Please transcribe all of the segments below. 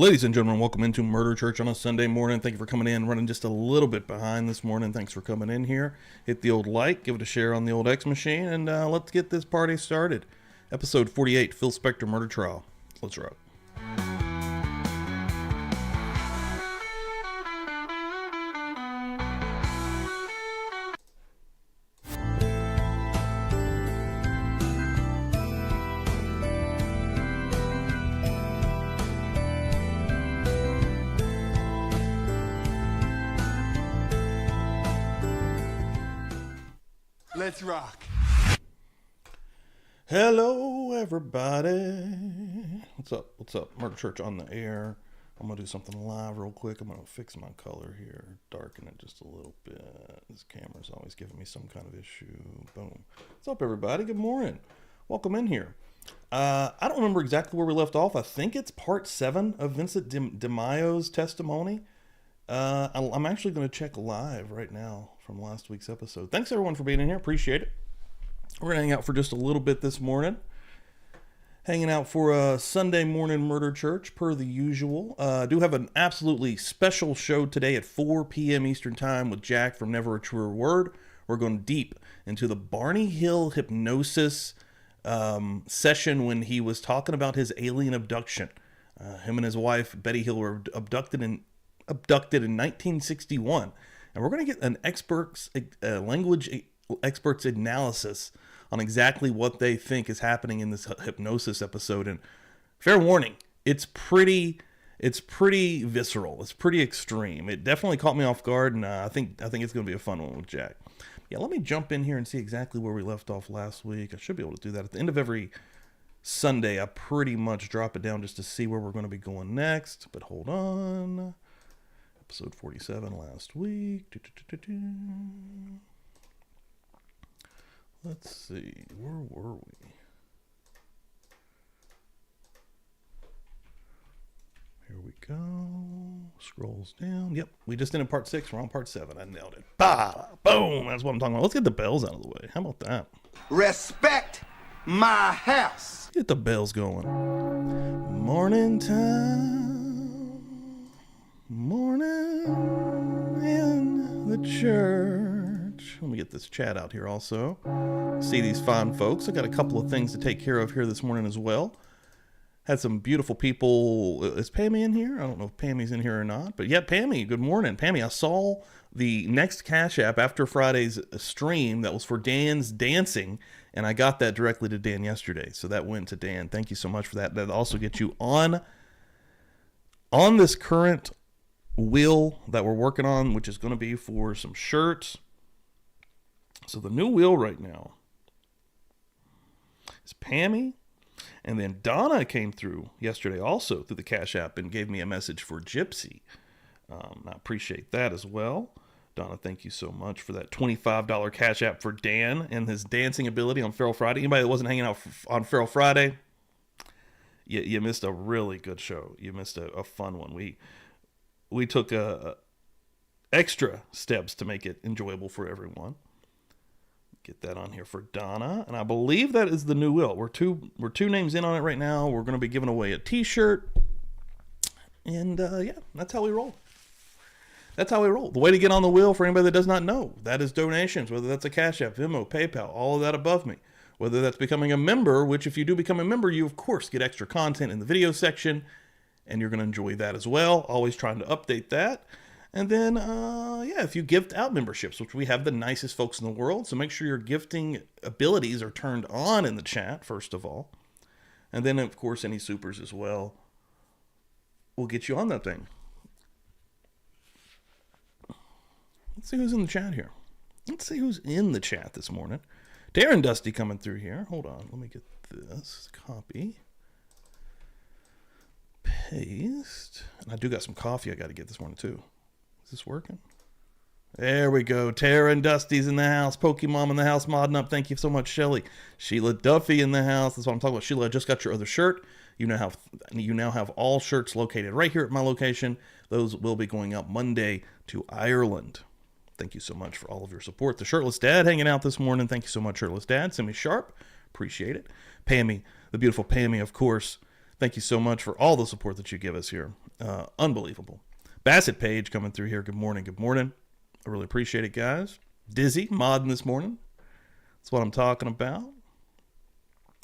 Ladies and gentlemen, welcome into Murder Church on a Sunday morning. Thank you for coming in. Running just a little bit behind this morning. Thanks for coming in here. Hit the old like, give it a share on the old X machine, and let's get this party started. Episode 48, Phil Spector Murder Trial. Let's rock. Let's rock. Hello, everybody. What's up? What's up? Murder Church on the air. I'm going to do something live real quick. I'm going to fix my color here, darken it just a little bit. This camera's always giving me some kind of issue. Boom. What's up, everybody? Good morning. Welcome in here. I don't remember exactly where we left off. I think it's part 7 of Vincent De Mayo's testimony. I'm actually going to check live right now from last week's episode. Thanks, everyone, for being in here. Appreciate it. We're going to hang out for just a little bit this morning. Hanging out for a Sunday morning Murder Church, per the usual. I do have an absolutely special show today at 4 p.m. Eastern Time with Jack from Never a Truer Word. We're going deep into the Barney Hill hypnosis session when he was talking about his alien abduction. Him and his wife, Betty Hill, were abducted in 1961. And we're going to get an language expert's analysis on exactly what they think is happening in this hypnosis episode. And fair warning, it's pretty visceral. It's pretty extreme. It definitely caught me off guard, and I think it's going to be a fun one with Jack. Yeah, let me jump in here and see exactly where we left off last week. I should be able to do that at the end of every Sunday. I pretty much drop it down just to see where we're going to be going next. But hold on. Episode 47 last week. Let's see. Where were we? Here we go. Scrolls down. Yep. We just ended part 6. We're on part 7. I nailed it. Bah! Boom! That's what I'm talking about. Let's get the bells out of the way. How about that? Respect my house. Get the bells going. Morning time. Morning in the church. Let me get this chat out here also. See these fine folks. I got a couple of things to take care of here this morning as well. Had some beautiful people. Is Pammy in here? I don't know if Pammy's in here or not. But yeah, Pammy, good morning. Pammy, I saw the next Cashapp after Friday's stream that was for Dan's dancing, and I got that directly to Dan yesterday. So that went to Dan. Thank you so much for that. That also gets you on this current wheel that we're working on, which is going to be for some shirts. So the new wheel right now is Pammy, and then Donna came through yesterday also through the Cash App and gave me a message for Gypsy. I appreciate that as well. Donna, thank you so much for that $25 Cash App for Dan and his dancing ability on Feral Friday. Anybody that wasn't hanging out on Feral Friday, you missed a really good show. You missed a fun one. We took extra steps to make it enjoyable for everyone. Get that on here for Donna. And I believe that is the new will. We're two names in on it right now. We're going to be giving away a t-shirt. And yeah, that's how we roll. That's how we roll. The way to get on the wheel, for anybody that does not know, that is donations, whether that's a Cash App, Venmo, PayPal, all of that above me. Whether that's becoming a member, which if you do become a member, you of course get extra content in the video section. And you're going to enjoy that as well. Always trying to update that. And then, yeah, if you gift out memberships, which we have the nicest folks in the world. So make sure your gifting abilities are turned on in the chat, first of all. And then, of course, any supers as well will get you on that thing. Let's see who's in the chat here. Let's see who's in the chat this morning. Darren Dusty coming through here. Hold on. Let me get this. Copy. Paste. And I do got some coffee I got to get this morning too. Is this working? There we go. Tara and Dusty's in the house. Pokemon in the house modding up. Thank you so much, Shelly. Sheila Duffy in the house. That's what I'm talking about. Sheila, I just got your other shirt. You now have all shirts located right here at my location. Those will be going out Monday to Ireland. Thank you so much for all of your support. The Shirtless Dad hanging out this morning. Thank you so much, Shirtless Dad. Semi Sharp. Appreciate it. Pammy, the beautiful Pammy, of course. Thank you so much for all the support that you give us here Unbelievable. Bassett Page coming through here. Good morning. Good morning. I really appreciate it, guys. Dizzy modding this morning. That's what I'm talking about.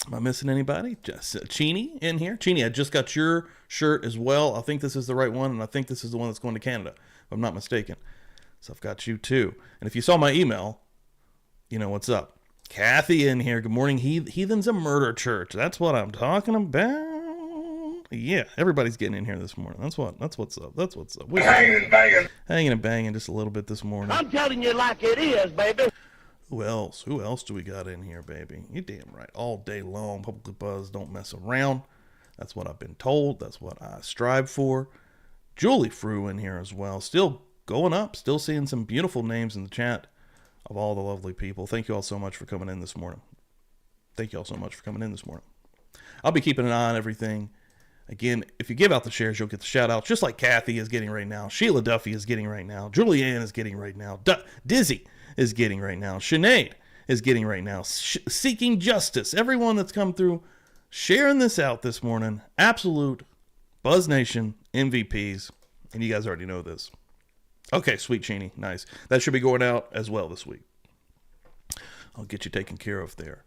Am I missing anybody? Just Cheney in here. Cheney, I just got your shirt as well. I think this is the right one, and I think this is the one that's going to Canada, if I'm not mistaken. So I've got you too. And if you saw my email, you know what's up. Kathy in here. Good morning. Heathens a Murder Church. That's what I'm talking about. Yeah, everybody's getting in here this morning. That's what's up. That's what's up. We're hanging and banging just a little bit this morning. I'm telling you like it is, baby. Who else do we got in here, baby? You damn right. All day long, PubliclyBuzzed don't mess around. That's what I've been told. That's what I strive for. Julie Frew in here as well. Still going up. Still seeing some beautiful names in the chat of all the lovely people. Thank you all so much for coming in this morning. I'll be keeping an eye on everything. Again, if you give out the shares, you'll get the shout outs, just like Kathy is getting right now. Sheila Duffy is getting right now. Julianne is getting right now. Dizzy is getting right now. Sinead is getting right now. Seeking Justice. Everyone that's come through sharing this out this morning. Absolute Buzz Nation MVPs. And you guys already know this. Okay, sweet Cheney. Nice. That should be going out as well this week. I'll get you taken care of there.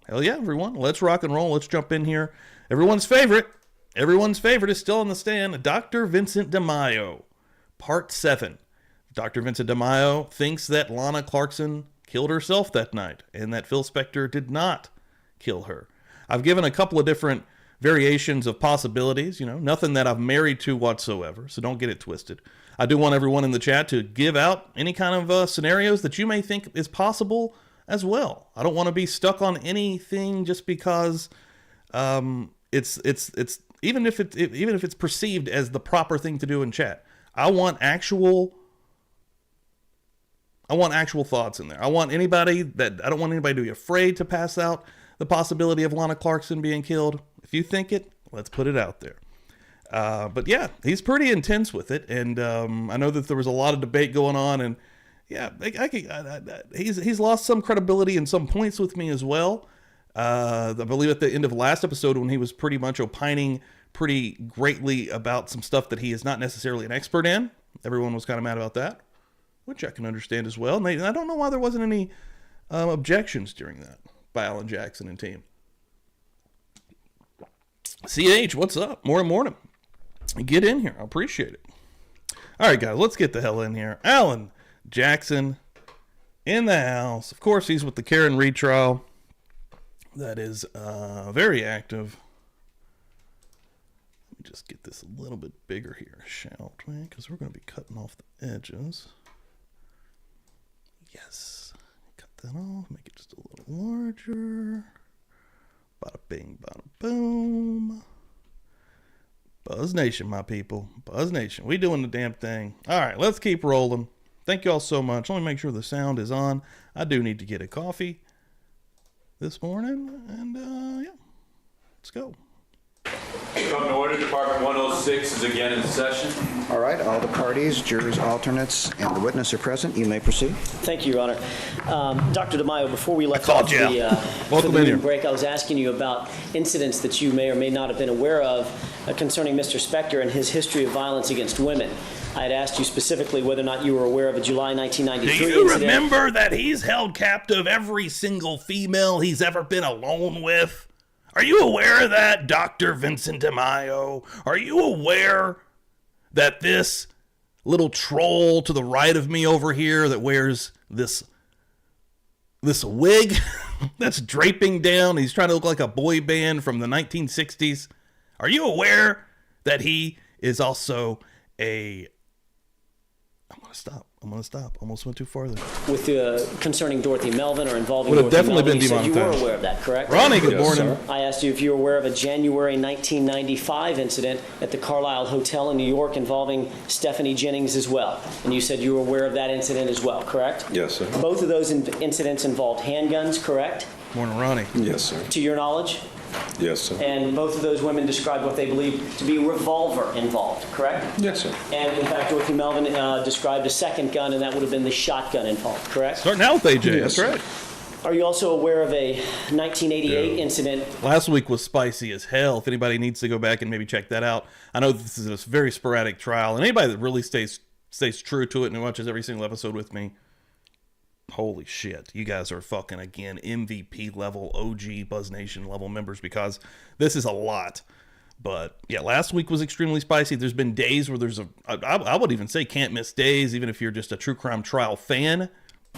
Hell yeah, everyone. Let's rock and roll. Let's jump in here. Everyone's favorite is still on the stand. Dr. Vincent DeMaio, Part 7. Dr. Vincent DeMaio thinks that Lana Clarkson killed herself that night and that Phil Spector did not kill her. I've given a couple of different variations of possibilities, nothing that I've married to whatsoever, so don't get it twisted. I do want everyone in the chat to give out any kind of scenarios that you may think is possible as well. I don't want to be stuck on anything just because it's even if it's perceived as the proper thing to do in chat. I want actual thoughts in there. I don't want anybody to be afraid to pass out the possibility of Lana Clarkson being killed. If you think it, let's put it out there. But yeah, he's pretty intense with it, and I know that there was a lot of debate going on, and yeah, he's lost some credibility in some points with me as well. I believe at the end of last episode when he was pretty much opining pretty greatly about some stuff that he is not necessarily an expert in. Everyone was kind of mad about that, which I can understand as well. And I don't know why there wasn't any objections during that by Alan Jackson and team. CH, what's up? Morning. Get in here. I appreciate it. All right, guys, let's get the hell in here. Alan Jackson in the house. Of course, he's with the Karen retrial. That is very active. Let me just get this a little bit bigger here, shall we? Because we're going to be cutting off the edges. Yes. Cut that off. Make it just a little larger. Bada bing, bada boom. Buzz Nation, my people. Buzz Nation. We doing the damn thing. All right, let's keep rolling. Thank you all so much. Let me make sure the sound is on. I do need to get a coffee this morning. And, yeah, let's go. Come to order. Department 106 is again in session. All right, all the parties, jurors, alternates, and the witness are present. You may proceed. Thank you, Your Honor. Dr. DeMaio, before we left off for the noon break, I was asking you about incidents that you may or may not have been aware of concerning Mr. Spector and his history of violence against women. I had asked you specifically whether or not you were aware of a July 1993 incident. Do you incident. remember that he's held captive every single female he's ever been alone with? Are you aware of that, Dr. Vincent DeMaio? Are you aware that this little troll to the right of me over here that wears this wig that's draping down, he's trying to look like a boy band from the 1960s. Are you aware that he is also a... I'm gonna stop. Almost went too far there. With concerning Dorothy Melvin or involving Would have Dorothy definitely Melvin, been you said you demonetized. were aware of that, correct? Ronnie, good morning. Sir. I asked you if you were aware of a January 1995 incident at the Carlisle Hotel in New York involving Stephanie Jennings as well. And you said you were aware of that incident as well, correct? Yes, sir. Both of those incidents involved handguns, correct? Morning, Ronnie. Yes, sir. To your knowledge? Yes, sir. And both of those women described what they believed to be a revolver involved, correct? Yes, sir. And in fact, Dorothy Melvin described a second gun, and that would have been the shotgun involved, correct? Starting out with AJ. Yes, That's right. Are you also aware of a 1988 incident? Last week was spicy as hell. If anybody needs to go back and maybe check that out. I know this is a very sporadic trial, and anybody that really stays true to it and watches every single episode with me, holy shit, you guys are fucking, again, MVP level, OG Buzz Nation level members, because this is a lot. But yeah, last week was extremely spicy. There's been days where I would even say can't miss days, even if you're just a true crime trial fan.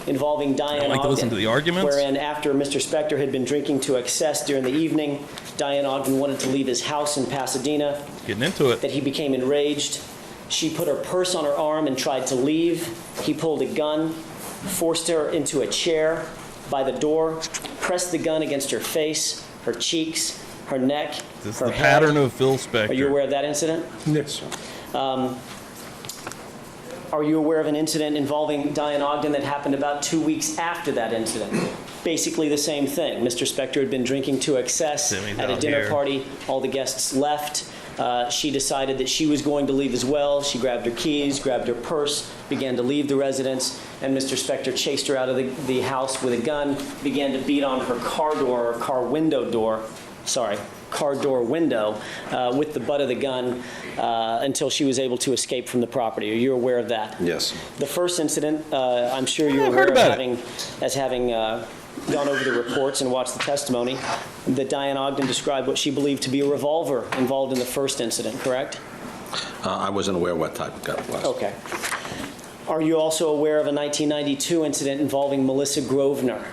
Involving Diane Ogden, to listen to the arguments. Wherein after Mr. Spector had been drinking to excess during the evening, Diane Ogden wanted to leave his house in Pasadena. Getting into it. That he became enraged. She put her purse on her arm and tried to leave. He pulled a gun, forced her into a chair by the door, pressed the gun against her face, her cheeks, her neck, This is her the head. pattern of Phil Spector. Are you aware of that incident? Yes, sir. Are you aware of an incident involving Diane Ogden that happened about 2 weeks after that incident? Basically the same thing. Mr. Spector had been drinking to excess at a dinner party. All the guests left. She decided that she was going to leave as well. She grabbed her keys, grabbed her purse, began to leave the residence, and Mr. Spector chased her out of the house with a gun, began to beat on her car door or car door window with the butt of the gun until she was able to escape from the property. Are you aware of that? Yes. The first incident, I'm sure you're aware of having gone over the reports and watched the testimony, that Diane Ogden described what she believed to be a revolver involved in the first incident, correct? I wasn't aware what type of gun it was. Okay. Are you also aware of a 1992 incident involving Melissa Grosvenor?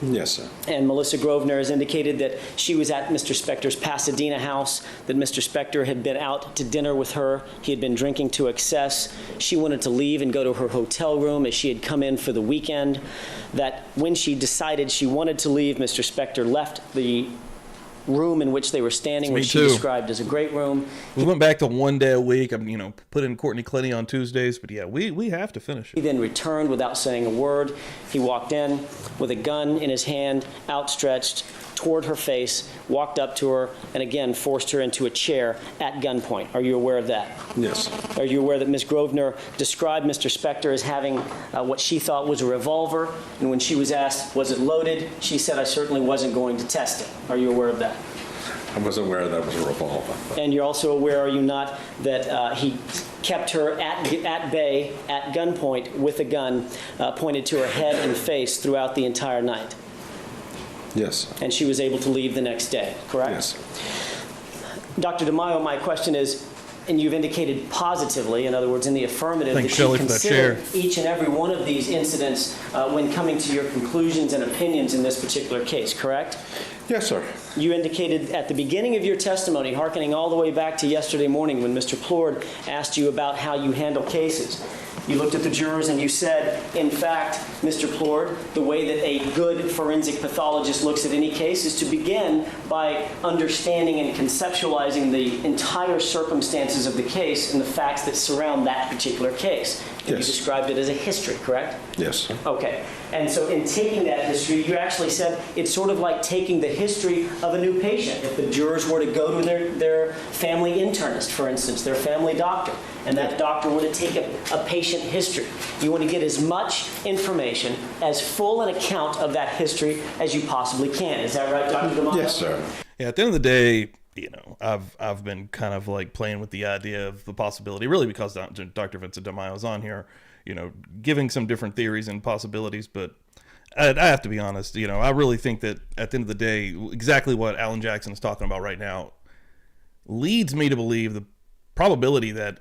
Yes, sir. And Melissa Grosvenor has indicated that she was at Mr. Spector's Pasadena house, that Mr. Spector had been out to dinner with her. He had been drinking to excess. She wanted to leave and go to her hotel room as she had come in for the weekend. That when she decided she wanted to leave, Mr. Spector left the room in which they were standing, which she described as a great room. We went back to 1 day a week. I'm, put in Courtney Clenny on Tuesdays, but yeah, we have to finish it. He then returned without saying a word. He walked in with a gun in his hand, outstretched toward her face, walked up to her, and again forced her into a chair at gunpoint. Are you aware of that? Yes. Are you aware that Ms. Grosvenor described Mr. Spector as having what she thought was a revolver, and when she was asked, was it loaded, she said, I certainly wasn't going to test it. Are you aware of that? I wasn't aware that was a revolver. And you're also aware, are you not, that he kept her at bay, at gunpoint, with a gun pointed to her head and face throughout the entire night? Yes. And she was able to leave the next day, correct? Yes. Dr. DeMaio, my question is, and you've indicated positively, in other words, in the affirmative, Thanks, that you Shelley, for that consider chair. each and every one of these incidents when coming to your conclusions and opinions in this particular case, correct? Yes, sir. You indicated at the beginning of your testimony, hearkening all the way back to yesterday morning when Mr. Plourde asked you about how you handle cases. You looked at the jurors and you said, in fact, Mr. Plourde, the way that a good forensic pathologist looks at any case is to begin by understanding and conceptualizing the entire circumstances of the case and the facts that surround that particular case. And Yes. you described it as a history, correct? Yes. Okay. And so in taking that history, you actually said it's sort of like taking the history of a new patient. If the jurors were to go to their family internist, for instance, their family doctor, and that doctor were to take a patient history, you want to get as much information, as full an account of that history as you possibly can. Is that right, Dr. DeMaio? Yes, sir. Yeah, at the end of the day, I've been kind of like playing with the idea of the possibility, really because Dr. Vincent DeMaio is on here, giving some different theories and possibilities. But I have to be honest, I really think that at the end of the day, exactly what Alan Jackson is talking about right now leads me to believe the probability that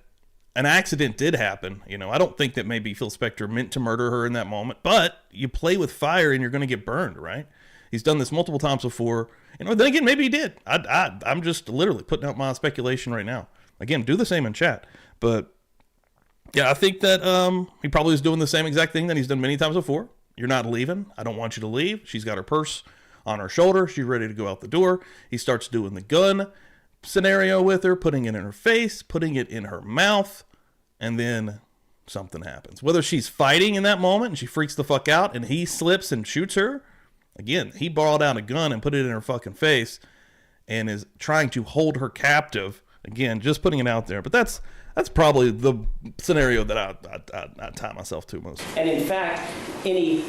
an accident did happen. I don't think that maybe Phil Spector meant to murder her in that moment, but you play with fire and you're going to get burned, right? He's done this multiple times before. Then again, maybe he did. I'm just literally putting out my speculation right now. Again, do the same in chat. But yeah, I think that he probably was doing the same exact thing that he's done many times before. You're not leaving. I don't want you to leave. She's got her purse on her shoulder. She's ready to go out the door. He starts doing the gun scenario with her, putting it in her face, putting it in her mouth, and then something happens. Whether she's fighting in that moment and she freaks the fuck out and he slips and shoots her, again, he borrowed out a gun and put it in her fucking face and is trying to hold her captive. Again, just putting it out there. But that's probably the scenario that I tie myself to most. And in fact, any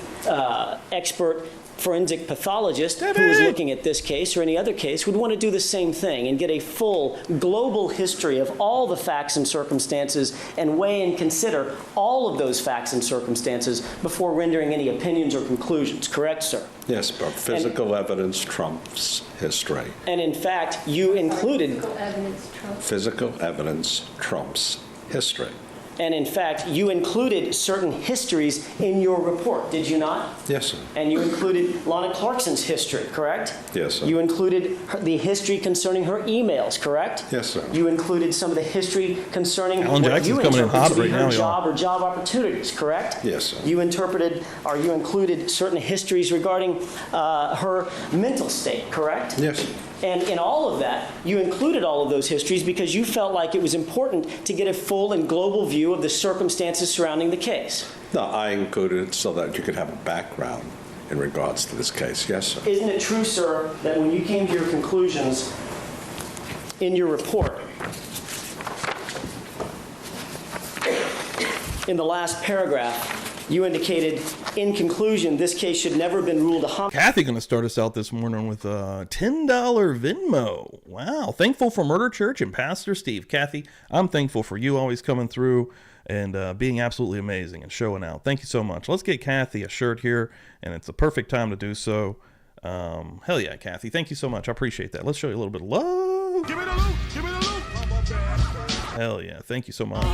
expert forensic pathologist who is looking at this case or any other case would want to do the same thing and get a full global history of all the facts and circumstances and weigh and consider all of those facts and circumstances before rendering any opinions or conclusions. Correct, sir? Yes, but physical evidence trumps history. And in fact, you included Physical evidence trumps history. And in fact, you included certain histories in your report, did you not? Yes, sir. And you included Lana Clarkson's history, correct? Yes, sir. You included the history concerning her emails, correct? Yes, sir. You included some of the history concerning Alan what Jackson's you coming in interpret hot to be right her now, y'all. job or job opportunities, correct? Yes, sir. You interpreted, or you included certain histories regarding her mental state, correct? Yes, sir. And in all of that, you included all of those histories because you felt like it was important to get a full and global view of the circumstances surrounding the case. No, I included it so that you could have a background in regards to this case. Yes, sir. Isn't it true, sir, that when you came to your conclusions in your report, in the last paragraph, you indicated, in conclusion, this case should never have been ruled a homicide. Kathy going to start us out this morning with a $10 Venmo. Wow. Thankful for Murder Church and Pastor Steve. Kathy, I'm thankful for you always coming through and being absolutely amazing and showing out. Thank you so much. Let's get Kathy a shirt here, and it's the perfect time to do so. Hell yeah, Kathy. Thank you so much. I appreciate that. Let's show you a little bit of love. Give me the loot. Give me the loot. Hell yeah. Thank you so much.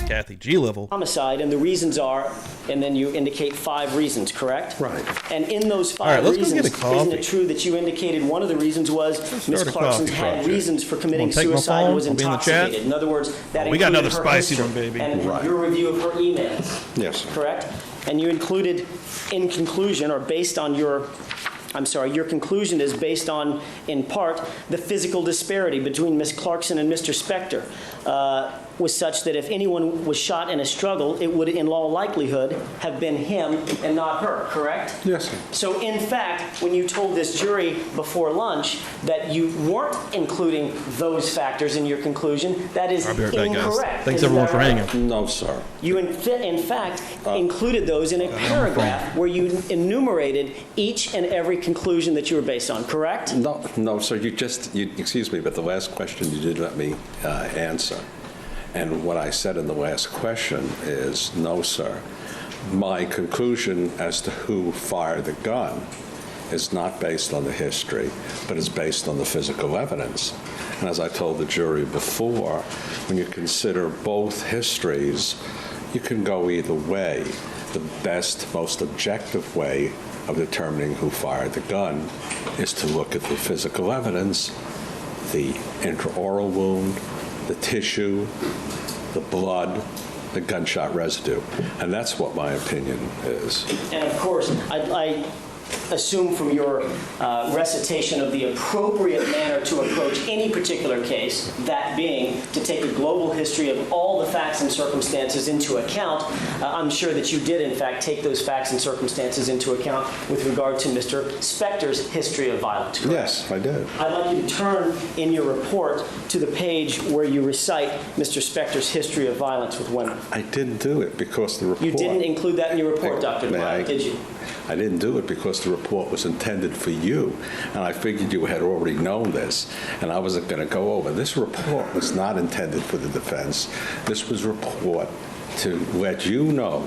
Kathy, G-level. Homicide, and the reasons are, and then you indicate 5 reasons, correct? Right. And in those 5 All right, let's go reasons, get a coffee. isn't it true that you indicated one of the reasons was Ms. start a Clarkson coffee had project. reasons for committing Wanna take my suicide and phone? was I'll be in the chat. intoxicated? In other words, that We got included another her spicy history one, baby. and Right. your review of her emails, Yes, sir. correct? And you included, in conclusion, or based on your conclusion is based on, in part, the physical disparity between Ms. Clarkson and Mr. Spector was such that if anyone was shot in a struggle, it would, in all likelihood, have been him and not her, correct? Yes, sir. So, in fact, when you told this jury before lunch that you weren't including those factors in your conclusion, that is I'll be right back, guys. incorrect. Thanks, Isn't everyone, that for right? hanging. No, sir. You, in fact, included those in a paragraph where you enumerated each and every conclusion that you were based on, correct? No, sir. Excuse me, but the last question you did let me answer. And what I said in the last question is, no, sir. My conclusion as to who fired the gun is not based on the history, but is based on the physical evidence. And as I told the jury before, when you consider both histories, you can go either way. The best, most objective way of determining who fired the gun is to look at the physical evidence, the intraoral wound, the tissue, the blood, the gunshot residue. And that's what my opinion is. And of course, I assume from your recitation of the appropriate manner to approach any particular case, that being to take a global history of all the facts and circumstances into account, I'm sure that you did, in fact, take those facts and circumstances into account with regard to Mr. Spector's history of violence, correct? Yes, I did. I'd like you to turn in your report to the page where you recite Mr. Spector's history of violence with women. I didn't do it because the report... You didn't include that in your report, Dr. May I- DeMaio, did you? I didn't do it because the report was intended for you, and I figured you had already known this, and I wasn't going to go over. This report was not intended for the defense. This was a report to let you know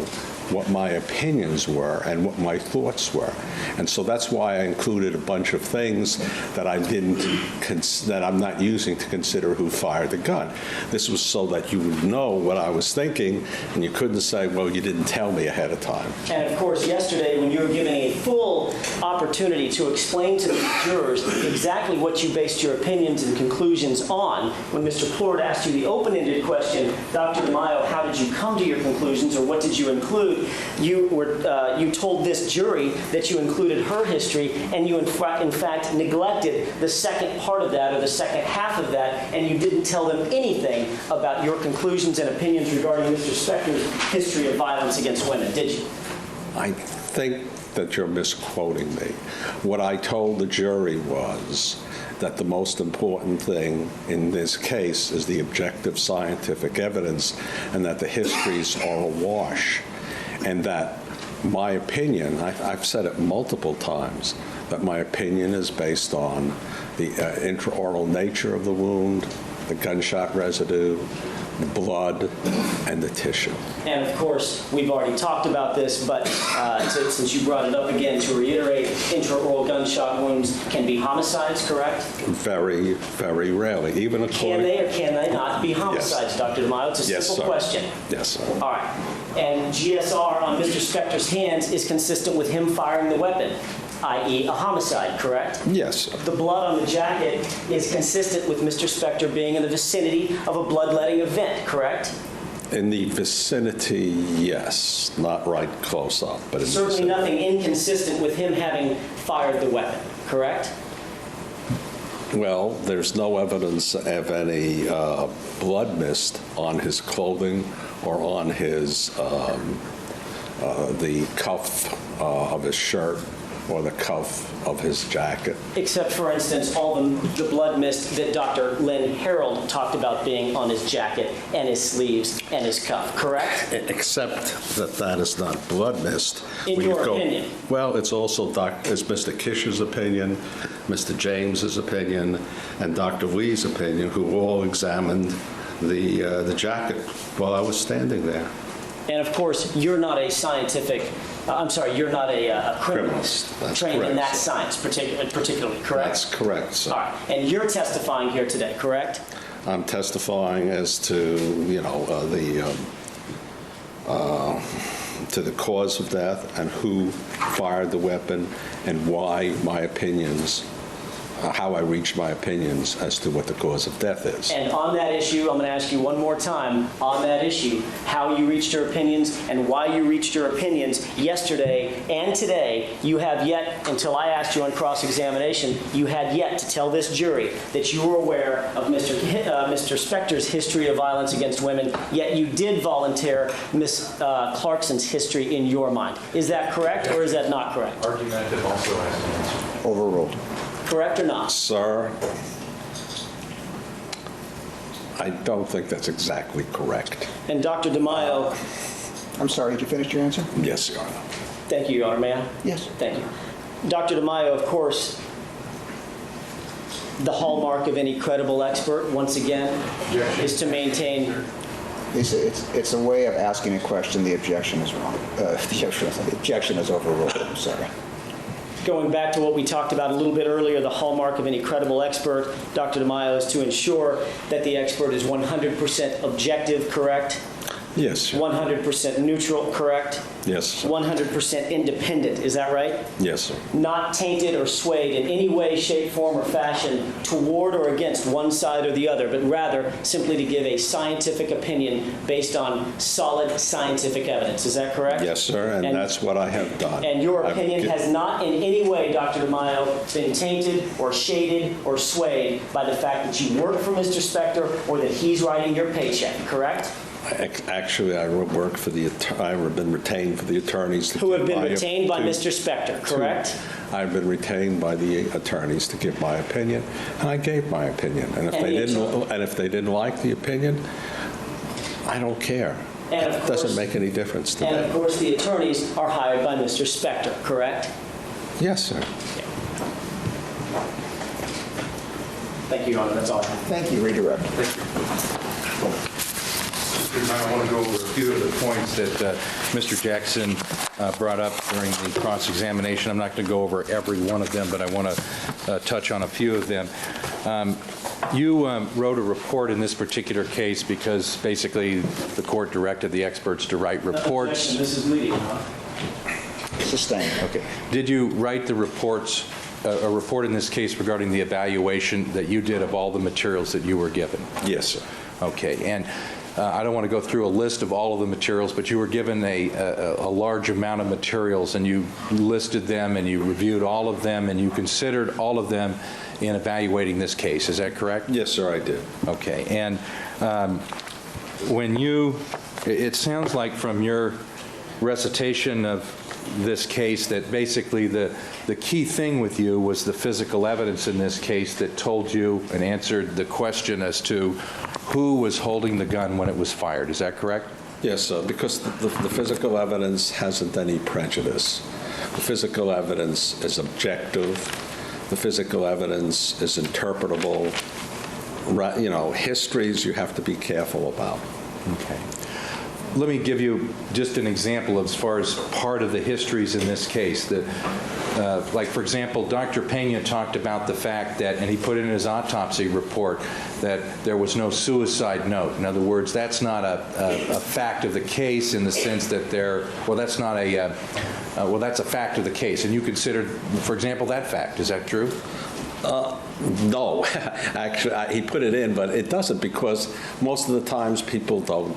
what my opinions were and what my thoughts were. And so that's why I included a bunch of things that that I'm not using to consider who fired the gun. This was so that you would know what I was thinking, and you couldn't say, well, you didn't tell me ahead of time. And of course, yesterday, when you were given a full opportunity to explain to the jurors exactly what you based your opinions and conclusions on, when Mr. Plord asked you the open-ended question, Dr. DeMaio, how did you come to your conclusions, or what did you include? You told this jury that you included her history, and you in fact neglected the second part of that, or the second half of that, and you didn't tell them anything about your conclusions and opinions regarding Mr. Spector's history of violence against women, did you? I think that you're misquoting me. What I told the jury was that the most important thing in this case is the objective scientific evidence, and that the histories are awash, and that My opinion, I've said it multiple times, that my opinion is based on the intraoral nature of the wound, the gunshot residue, the blood, and the tissue. And of course, we've already talked about this, but since you brought it up again, to reiterate, intraoral gunshot wounds can be homicides, correct? Very, very rarely, even according... Can they or can they not be homicides, Yes. Dr. DeMaio? It's a Yes, simple sir. question. Yes, sir. All right. And GSR on Mr. Spector's hands is consistent with him firing the weapon, i.e. a homicide, correct? Yes, sir. The blood on the jacket is consistent with Mr. Spector being in the vicinity of a bloodletting event, correct? In the vicinity, yes. Not right close up, but in the Certainly vicinity. nothing inconsistent with him having fired the weapon, correct? Well, there's no evidence of any blood mist on his clothing or on his the cuff of his shirt or the cuff of his jacket. Except, for instance, all the blood mist that Dr. Lynn Harold talked about being on his jacket and his sleeves and his cuff, correct? Except that that is not blood mist. In When you your opinion? Well, it's also it's Mr. Kish's opinion, Mr. James's opinion, and Dr. Lee's opinion, who all examined the jacket while I was standing there. And of course, you're not a scientific, you're not a criminalist That's trained in correct, that sir. science particularly, correct? That's correct, sir. All right. And you're testifying here today, correct? I'm testifying as to, to the cause of death and who fired the weapon and why my opinions, how I reached my opinions as to what the cause of death is. And on that issue, I'm going to ask you one more time, on that issue, how you reached your opinions and why you reached your opinions yesterday and today. You have yet, until I asked you on cross-examination, you had yet to tell this jury that you were aware of Mr. Spector's history of violence against women, yet you did volunteer Ms. Clarkson's history in your mind. Is that correct or is that not correct? Argumentative also has an answer. Overruled. Correct or not? Sir, I don't think that's exactly correct. And Dr. DeMaio, I'm sorry, did you finish your answer? Yes, Your Honor. thank you, Your Honor. May I? Yes. Thank you. Dr. DeMaio, of course, the hallmark of any credible expert, once again, is to maintain. It's a way of asking a question. The objection is wrong. The objection is overruled. I'm sorry. Going back to what we talked about a little bit earlier, the hallmark of any credible expert, Dr. DeMaio, is to ensure that the expert is 100% objective, correct? Yes, sir. 100% neutral, correct? Yes, sir. 100% independent, is that right? Yes, sir. Not tainted or swayed in any way, shape, form, or fashion toward or against one side or the other, but rather simply to give a scientific opinion based on solid scientific evidence. Is that correct? Yes, sir, and that's what I have done. And your I've opinion has not in any way, Dr. DeMaio, been tainted or shaded or swayed by the fact that you work for Mr. Spector or that he's writing your paycheck, correct? Actually, I work for I've been retained for the attorneys. Who have been retained by Mr. Spector, correct? I've been retained by the attorneys to give my opinion, and I gave my opinion. And if they didn't like the opinion, I don't care. And It doesn't make any difference to And me. of course, the attorneys are hired by Mr. Spector, correct? Yes, sir. Thank you, Your Honor. That's all I have. Thank you. Redirect. I want to go over a few of the points that Mr. Jackson brought up during the cross-examination. I'm not going to go over every one of them, but I want to touch on a few of them. You wrote a report in this particular case because basically the court directed the experts to write reports. This is leading, huh? Sustained. Okay. Did you write the reports, a report in this case regarding the evaluation that you did of all the materials that you were given? Yes, sir. Okay. And I don't want to go through a list of all of the materials, but you were given a large amount of materials, and you listed them, and you reviewed all of them, and you considered all of them in evaluating this case. Is that correct? Yes, sir, I did. Okay. And it sounds like from your recitation of this case that basically the key thing with you was the physical evidence in this case that told you and answered the question as to who was holding the gun when it was fired. Is that correct? Yes, because the physical evidence hasn't any prejudice. The physical evidence is objective. The physical evidence is interpretable. Histories you have to be careful about. Okay. Let me give you just an example as far as part of the histories in this case. Like, for example, Dr. Pena talked about the fact that, and he put it in his autopsy report, that there was no suicide note. In other words, that's not a fact of the case in the sense that that's not that's a fact of the case. And you considered, for example, that fact. Is that true? No, actually, he put it in, but it doesn't, because most of the times people don't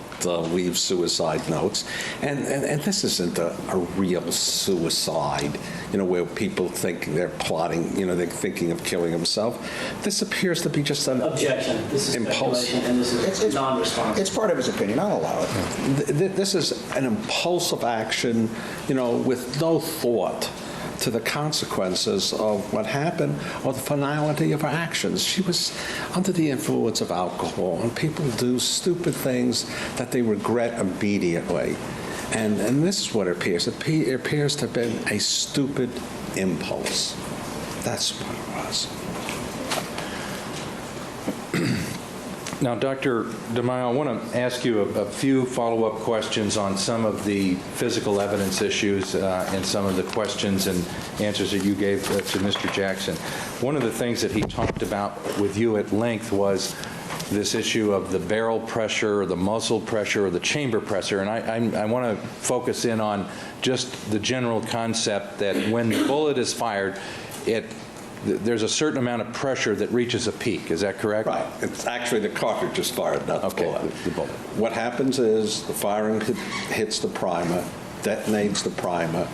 leave suicide notes, and this isn't a real suicide, where people think they're plotting, they're thinking of killing himself. This appears to be just an objection. This is impulse. speculation, and this is non-responsive. It's part of his opinion. I'll allow it. This is an impulsive action, with no thought to the consequences of what happened or the finality of her actions. She was under the influence of alcohol, and people do stupid things that they regret immediately. And this is what it appears. It appears to have been a stupid impulse. That's what it was. Now, Dr. DeMaio, I want to ask you a few follow-up questions on some of the physical evidence issues and some of the questions and answers that you gave to Mr. Jackson. One of the things that he talked about with you at length was this issue of the barrel pressure or the muzzle pressure or the chamber pressure, and I want to focus in on just the general concept that when the bullet is fired, there's a certain amount of pressure that reaches a peak. Is that correct? Right. It's actually the cartridge is fired, not the bullet. The bullet. What happens is the firing hits the primer, detonates the primer,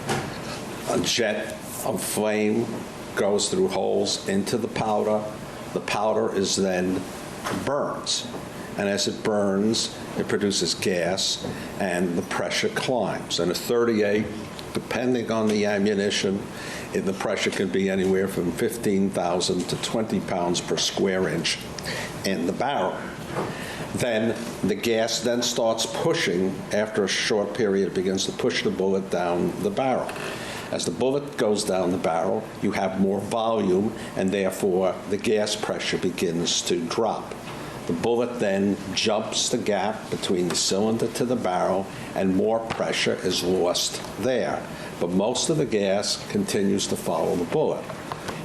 a jet of flame goes through holes into the powder. The powder is then burns. And as it burns, it produces gas, and the pressure climbs. And a .38, depending on the ammunition, the pressure can be anywhere from 15,000 to 20 pounds per square inch in the barrel. Then the gas then starts pushing. After a short period, it begins to push the bullet down the barrel. As the bullet goes down the barrel, you have more volume, and therefore the gas pressure begins to drop. The bullet then jumps the gap between the cylinder to the barrel, and more pressure is lost there. But most of the gas continues to follow the bullet.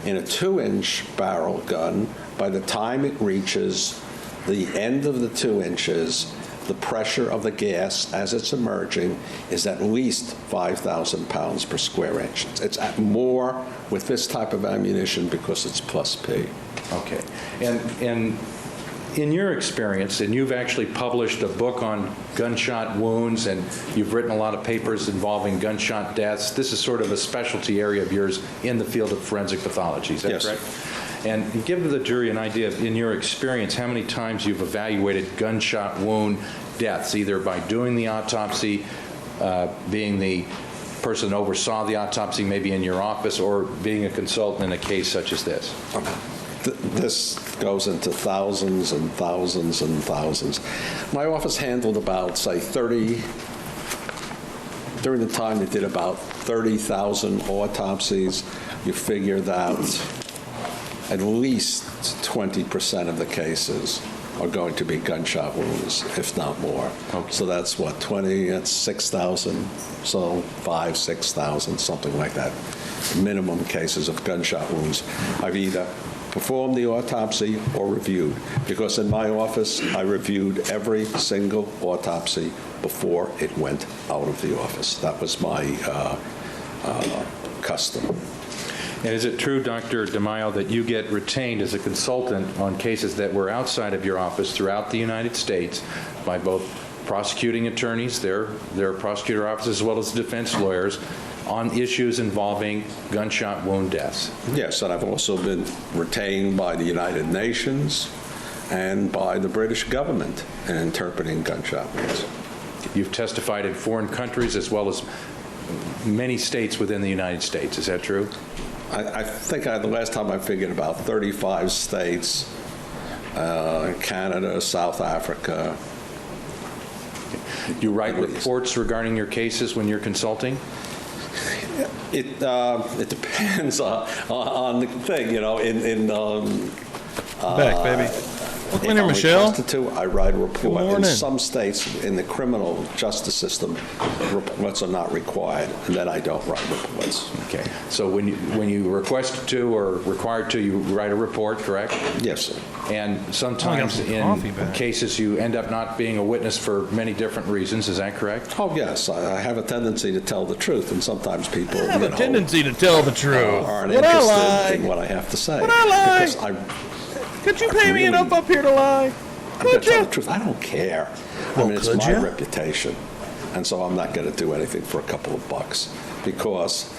In a 2-inch barrel gun, by the time it reaches the end of the 2 inches, the pressure of the gas as it's emerging is at least 5,000 pounds per square inch. It's at more with this type of ammunition because it's plus P. Okay. And in your experience, and you've actually published a book on gunshot wounds, and you've written a lot of papers involving gunshot deaths. This is sort of a specialty area of yours in the field of forensic pathology. Is that correct? And give the jury an idea of, in your experience, how many times you've evaluated gunshot wound deaths, either by doing the autopsy, being the person that oversaw the autopsy, maybe in your office, or being a consultant in a case such as this. This goes into thousands and thousands and thousands. My office handled about, say, 30, during the time they did about 30,000 autopsies. You figure that at least 20% of the cases are going to be gunshot wounds, if not more. Okay. So that's what, 20, that's 6,000, so 5,000, 6,000, something like that. Minimum cases of gunshot wounds. I've either performed the autopsy or reviewed, because in my office, I reviewed every single autopsy before it went out of the office. That was my custom. And is it true, Dr. DeMaio, that you get retained as a consultant on cases that were outside of your office throughout the United States by both prosecuting attorneys, their prosecutor offices, as well as defense lawyers, on issues involving gunshot wound deaths? Yes, and I've also been retained by the United Nations and by the British government in interpreting gunshot wounds. You've testified in foreign countries as well as many states within the United States. Is that true? I think the last time I figured about 35 states, Canada, South Africa. You write reports regarding your cases when you're consulting? It depends on the thing, you know. Back, baby. Welcome in here, Michelle. I write a report. Good morning. In some states, in the criminal justice system, reports are not required, and then I don't write reports. Okay. So when you request to or required to, you write a report, correct? Yes, sir. And sometimes in cases you end up not being a witness for many different reasons. Is that correct? Oh, yes. I have a tendency to tell the truth, and sometimes people I have a tendency to tell the truth. Aren't Would I interested lie? in what I have to say. Would I lie? Because Could you pay me enough up here to lie? I'm going Could to tell you? the truth. I don't care. Well, I mean, it's could my you? reputation. And so I'm not going to do anything for a couple of bucks because,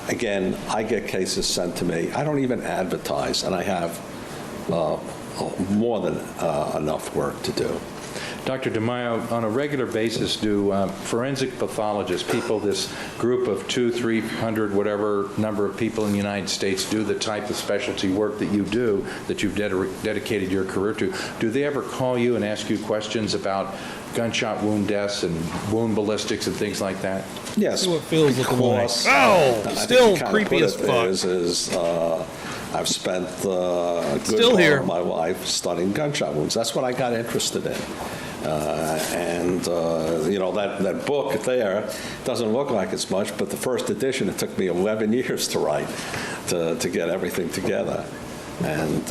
again, I get cases sent to me. I don't even advertise, and I have more than enough work to do. Dr. DeMaio, on a regular basis, do forensic pathologists, people, this group of 200, 300, whatever number of people in the United States do the type of specialty work that you do, that you've dedicated your career to, do they ever call you and ask you questions about gunshot wound deaths and wound ballistics and things like that? Yes. See what feels looking like. Because, Oh, I still think to kind of creepy put as it fuck. I've spent a good Still part here. of my life studying gunshot wounds. That's what I got interested in. You know, that book there doesn't look like it's much, but the first edition, it took me 11 years to write, to get everything together. And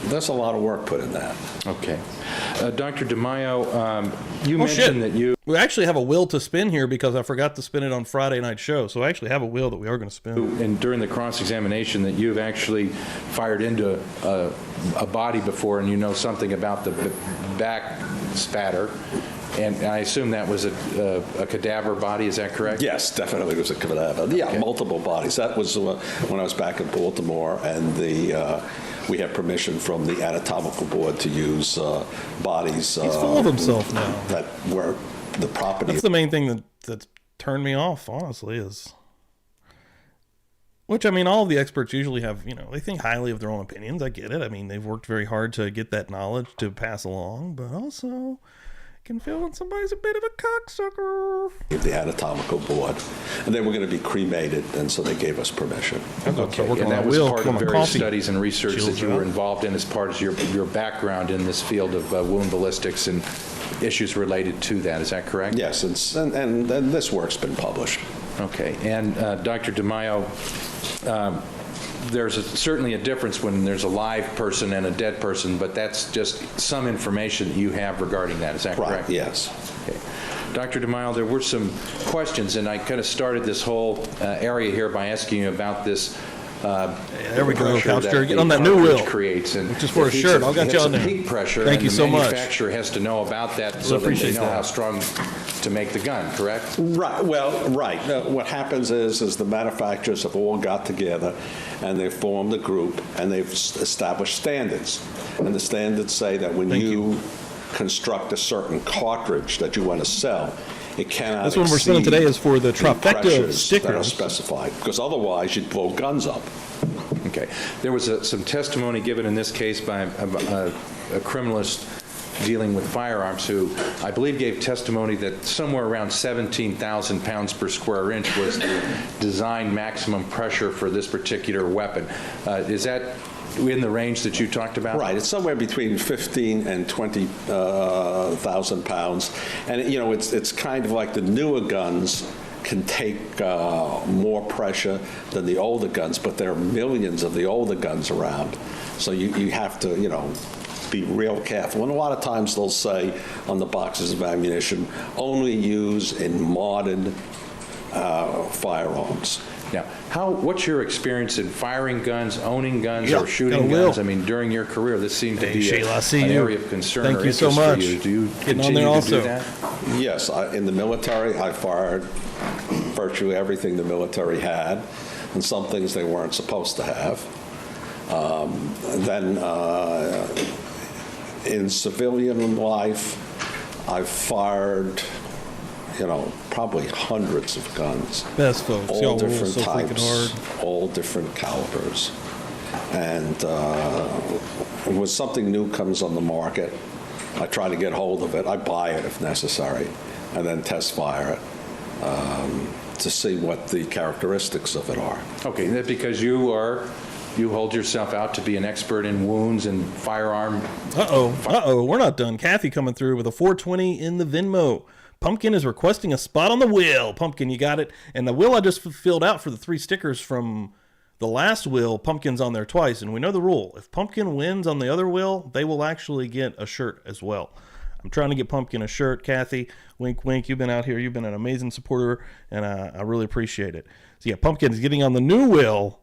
there's a lot of work put in that. Okay. Dr. DeMaio, you mentioned that you... We actually have a will to spin here because I forgot to spin it on Friday night show. So I actually have a will that we are going to spin. And during the cross-examination that you've actually fired into a body before and you know something about the back spatter. And I assume that was a cadaver body, is that correct? Yes, definitely it was a cadaver. Yeah, Okay. multiple bodies. That was when I was back in Baltimore, and we had permission from the anatomical board to use bodies. He's full of himself now. That were the property. That's the main thing that's turned me off, honestly, is... Which, I mean, all of the experts usually have, you know, they think highly of their own opinions. I get it. I mean, they've worked very hard to get that knowledge to pass along, but also... can feel when somebody's a bit of a cocksucker. The anatomical board, and they were going to be cremated, and so they gave us permission. Okay, and that was part of various studies and research that you were involved in as part of your background in this field of wound ballistics and issues related to that. Is that correct? Yes, and this work's been published. Okay, and Dr. DeMaio, there's certainly a difference when there's a live person and a dead person, but that's just some information that you have regarding that. Is that correct? Right, yes. Okay. Dr. DeMaio, there were some questions, and I kind of started this whole area here by asking you about this there we go, Couchster. Get on that new wheel. Creates, and just for a shirt. I'll get you on there. Peak pressure. Thank you so much. The manufacturer has to know about that so that they know how strong to make the gun, correct? Right. Well, right. What happens is the manufacturers have all got together and they've formed a group and they've established standards. And the standards say that when you construct a certain cartridge that you want to sell, it cannot This one we're spinning today is for the trifecta of stickers that are specified, because otherwise you'd blow guns up. Okay. There was some testimony given in this case by a criminalist dealing with firearms who I believe gave testimony that somewhere around 17,000 pounds per square inch was the design maximum pressure for this particular weapon. Is that in the range that you talked about? Right. It's somewhere between 15 and 20,000 pounds. And, you know, it's kind of like the newer guns can take more pressure than the older guns, but there are millions of the older guns around. So you have to, you know, be real careful. And a lot of times they'll say on the boxes of ammunition, only use in modern firearms. Now, what's your experience in firing guns, owning guns, or shooting guns? I mean, during your career, this seemed to be an area of concern or interest for you. Do you continue to do that? Yes. In the military, I fired virtually everything the military had, and some things they weren't supposed to have. Then in civilian life, I've fired, you know, probably hundreds of guns. Best folks. All different types, all different calibers. And when something new comes on the market, I try to get hold of it. I buy it if necessary. and then test fire it to see what the characteristics of it are. Okay, that's because you hold yourself out to be an expert in wounds and firearm. We're not done. Kathy coming through with a 420 in the Venmo. Pumpkin is requesting a spot on the will. Pumpkin, you got it. And the will I just filled out for the 3 stickers from the last will, Pumpkin's on there twice. And we know the rule. If Pumpkin wins on the other will, they will actually get a shirt as well. I'm trying to get Pumpkin a shirt. Kathy, wink, wink. You've been out here. You've been an amazing supporter, and I really appreciate it. So, yeah, Pumpkin's getting on the new will.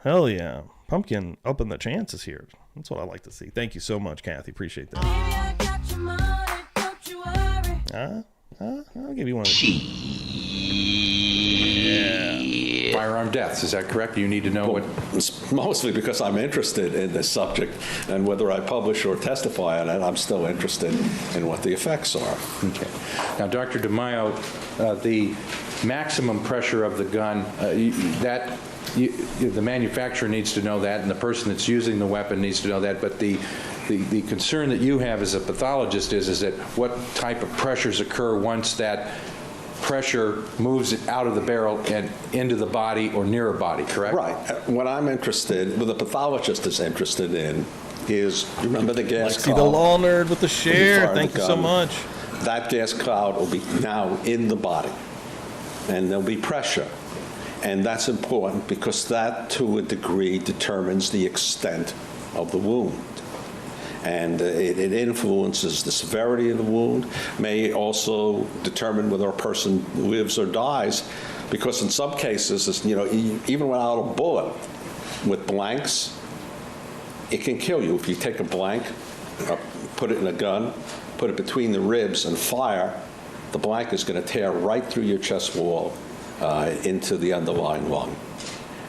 Hell yeah. Pumpkin upping the chances here. That's what I like to see. Thank you so much, Kathy. Appreciate that. I'll give you one of Yeah. Firearm deaths, is that correct? You need to know what... It's mostly because I'm interested in this subject, and whether I publish or testify on it, I'm still interested in what the effects are. Okay. Now, Dr. DeMaio, the maximum pressure of the gun, the manufacturer needs to know that, and the person that's using the weapon needs to know that, but the concern that you have as a pathologist is that what type of pressures occur once that pressure moves it out of the barrel and into the body or near a body, correct? Right. What I'm interested, what the pathologist is interested in is, remember the gas cloud? See the law nerd with the share. Thank you so much. That gas cloud will be now in the body, and there'll be pressure. And that's important because that, to a degree, determines the extent of the wound. And it influences the severity of the wound, may also determine whether a person lives or dies, because in some cases, even without a bullet, with blanks, it can kill you. If you take a blank, put it in a gun, put it between the ribs and fire, the blank is going to tear right through your chest wall into the underlying lung.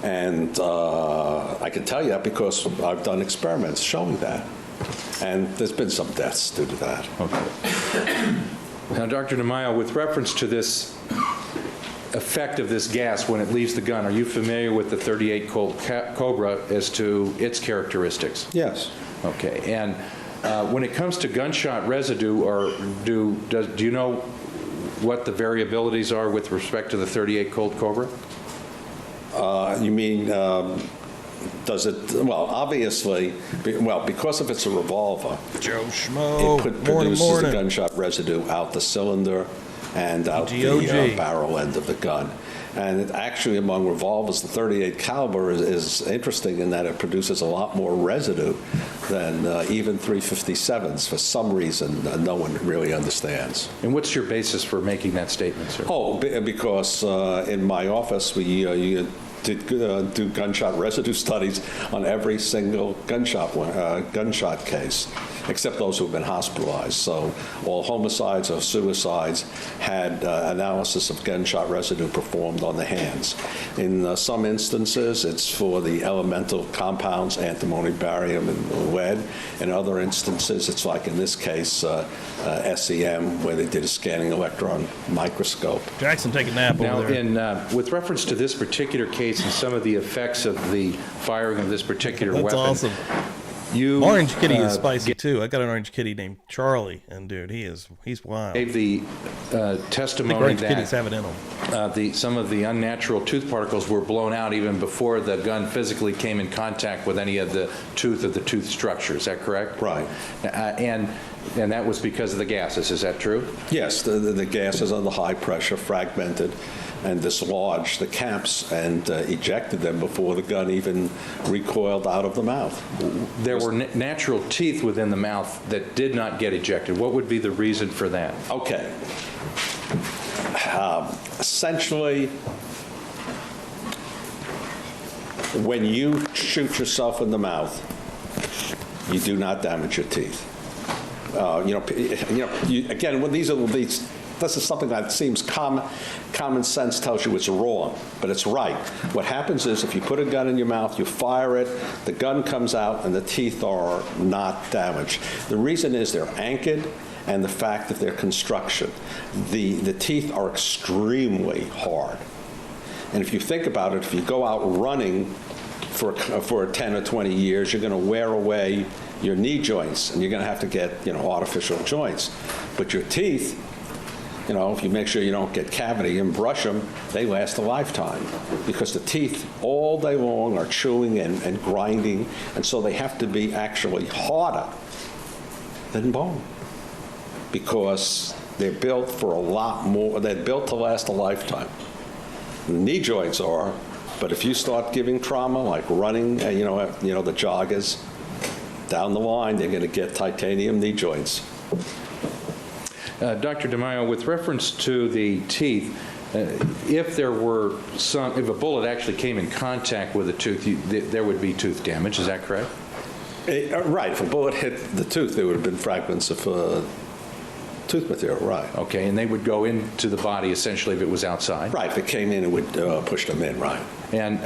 And I can tell you that because I've done experiments showing that. And there's been some deaths due to that. Okay. Now, Dr. DeMaio, with reference to this effect of this gas when it leaves the gun, are you familiar with the 38 Colt Cobra as to its characteristics? Yes. Okay. And when it comes to gunshot residue, do you know what the variabilities are with respect to the 38 Colt Cobra? You mean, does it, well, obviously, because if it's a revolver, Joe Schmo, it produces the gunshot residue out the cylinder and out the barrel end of the gun. And actually, among revolvers, the 38 caliber is interesting in that it produces a lot more residue than even 357s. For some reason, no one really understands. And what's your basis for making that statement, sir? Oh, because in my office, we do gunshot residue studies on every single gunshot case, except those who have been hospitalized. So all homicides or suicides had analysis of gunshot residue performed on the hands. In some instances, it's for the elemental compounds, antimony, barium, and lead. In other instances, it's like in this case, SEM, where they did a scanning electron microscope. Jackson, take a nap over there. Now, with reference to this particular case and some of the effects of the firing of this particular weapon. That's awesome. Orange Kitty is spicy too. I got an Orange Kitty named Charlie, and dude, he's wild. Gave the testimony Orange that Kitties have it in them. Some of the unnatural tooth particles were blown out even before the gun physically came in contact with any of the tooth or the tooth structure. Is that correct? Right. And that was because of the gases. Is that true? Yes, the gases under high pressure fragmented and dislodged the caps and ejected them before the gun even recoiled out of the mouth. There were natural teeth within the mouth that did not get ejected. What would be the reason for that? Okay. Essentially, when you shoot yourself in the mouth, you do not damage your teeth. Again, when this is something that seems common sense tells you it's wrong, but it's right. What happens is if you put a gun in your mouth, you fire it, the gun comes out, and the teeth are not damaged. The reason is they're anchored, and the fact that their construction. The teeth are extremely hard. And if you think about it, if you go out running for 10 or 20 years, you're going to wear away your knee joints, and you're going to have to get artificial joints. But your teeth, You know, if you make sure you don't get cavity and brush them, they last a lifetime because the teeth all day long are chewing and grinding, and so they have to be actually harder than bone because they're built for a lot more. They're built to last a lifetime. The knee joints are, but if you start giving trauma like running, you know the joggers, down the line they're going to get titanium knee joints. Dr. DeMaio, with reference to the teeth, if a bullet actually came in contact with a tooth, there would be tooth damage. Is that correct? Right. If a bullet hit the tooth, there would have been fragments of tooth material. Right. Okay, and they would go into the body essentially if it was outside. Right. If it came in, it would push them in. Right. And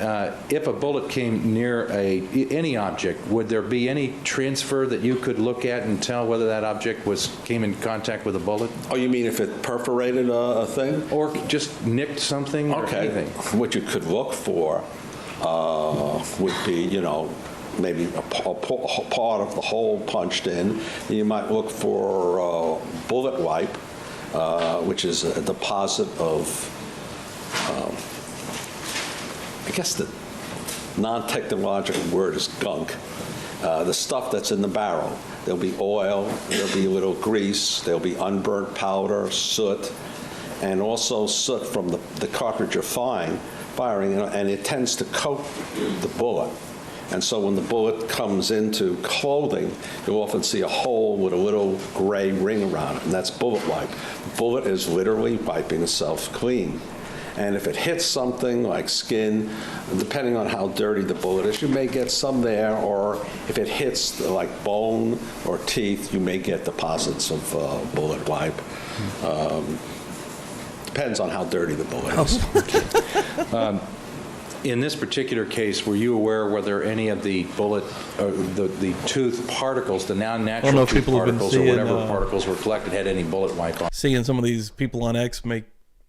if a bullet came near any object, would there be any transfer that you could look at and tell whether that object came in contact with a bullet? Oh, you mean if it perforated a thing? Or just nicked something or anything? What you could look for would be, maybe a part of the hole punched in. You might look for bullet wipe, which is a deposit of I guess the non-technological word is gunk. The stuff that's in the barrel. There'll be oil, there'll be a little grease, there'll be unburnt powder, soot, and also soot from the cartridge you're firing, and it tends to coat the bullet. And so when the bullet comes into clothing, you'll often see a hole with a little gray ring around it, and that's bullet wipe. The bullet is literally wiping itself clean. And if it hits something like skin, depending on how dirty the bullet is, you may get some there, or if it hits like bone or teeth, you may get deposits of bullet wipe. Depends on how dirty the bullet is. In this particular case, were you aware whether any of the bullet, the tooth particles, the now natural tooth particles or whatever particles were collected had any bullet wipe on? Seeing some of these people on X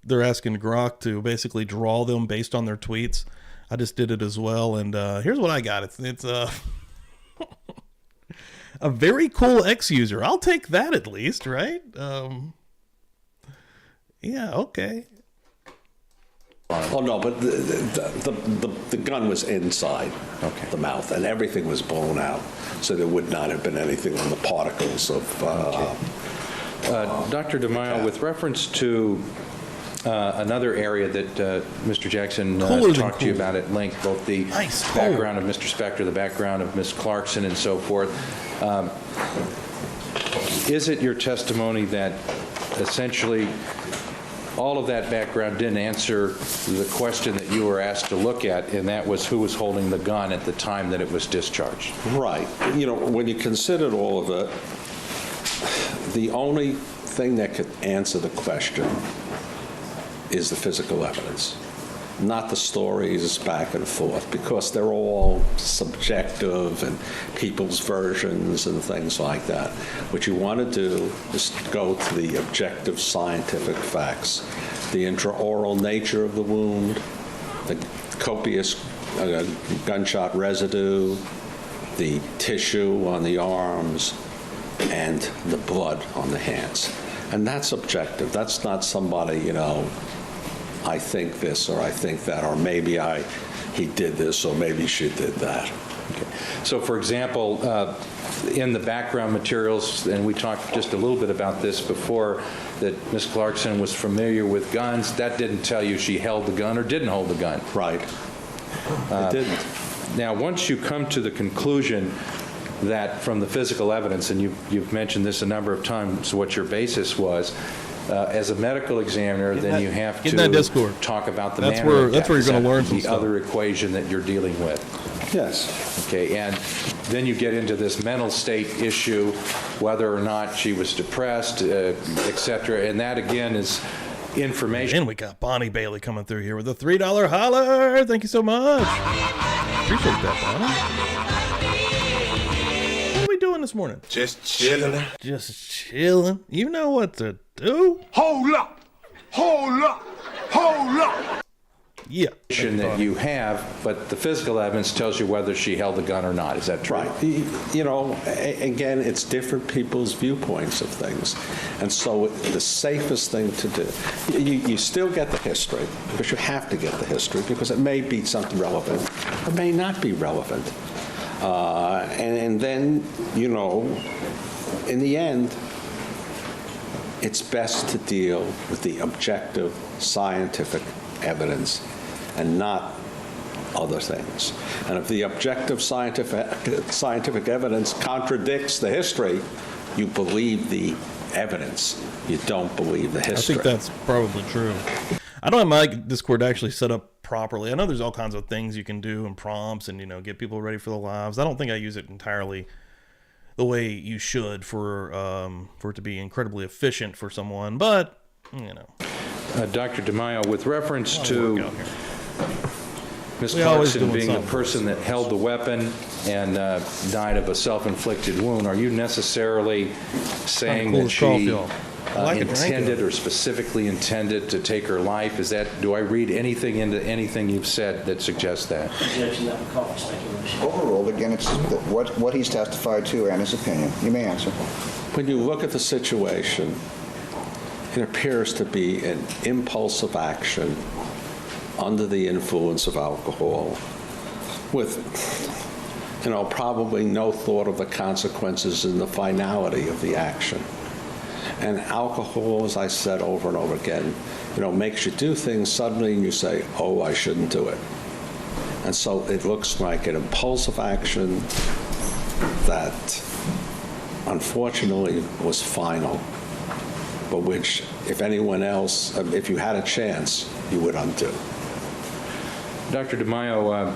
they're asking Grok to basically draw them based on their tweets. I just did it as well, and here's what I got. It's a very cool X user. I'll take that at least, right? Yeah, okay. Oh no, but the gun was inside the mouth, and everything was blown out, so there would not have been anything on the particles of. Dr. DeMaio, with reference to another area that Mr. Jackson talked to you about at length, both the background of Mr. Spector, the background of Ms. Clarkson, and so forth. Is it your testimony that essentially all of that background didn't answer the question that you were asked to look at, and that was who was holding the gun at the time that it was discharged? Right. When you considered all of it, the only thing that could answer the question is the physical evidence, not the stories back and forth, because they're all subjective and people's versions and things like that. What you want to do is go to the objective scientific facts, the intraoral nature of the wound, the copious gunshot residue, the tissue on the arms, and the blood on the hands. And that's objective. That's not somebody, I think this or I think that, or maybe he did this or maybe she did that. Okay. So, for example, in the background materials, and we talked just a little bit about this before, that Ms. Clarkson was familiar with guns. That didn't tell you she held the gun or didn't hold the gun. Right. It didn't. Now, once you come to the conclusion that from the physical evidence, and you've mentioned this a number of times, what your basis was, as a medical examiner, then you have to talk about the manner of death. That's where you're going to learn some the stuff. other equation that you're dealing with. Yes. Okay, and then you get into this mental state issue, whether or not she was depressed, et cetera, and that again is information. And we got Bonnie Bailey coming through here with a $3 holler. Thank you so much. Appreciate that, Bonnie. What are we doing this morning? Just chilling. Just chilling. You know what to do. Hold up. Hold up. Hold up. Yeah. That you have, but the physical evidence tells you whether she held the gun or not. Is that true? Right. You know, again, it's different people's viewpoints of things. And so the safest thing to do, you still get the history, because you have to get the history, because it may be something relevant, or may not be relevant. And then, you know, in the end, it's best to deal with the objective scientific evidence and not other things. And if the objective scientific evidence contradicts the history, you believe the evidence. You don't believe the history. I think that's probably true. I don't have my Discord actually set up properly. I know there's all kinds of things you can do and prompts and, you know, get people ready for the lives. I don't think I use it entirely the way you should for it to be incredibly efficient for someone, but, you know. Dr. DeMaio, with reference to Ms. Clarkson being the person that held the weapon and died of a self-inflicted wound, are you necessarily saying that she intended or specifically intended to take her life? Is that, do I read anything into anything you've said that suggests that? Objection, that would call for speculation. Overruled. Again, it's what he's testified to and his opinion. You may answer. When you look at the situation, it appears to be an impulsive action under the influence of alcohol with, you know, probably no thought of the consequences and the finality of the action. And alcohol, as I said over and over again, you know, makes you do things suddenly and you say, oh, I shouldn't do it. And so it looks like an impulsive action that unfortunately was final, but which, if anyone else, if you had a chance, you would undo. Dr. DeMaio,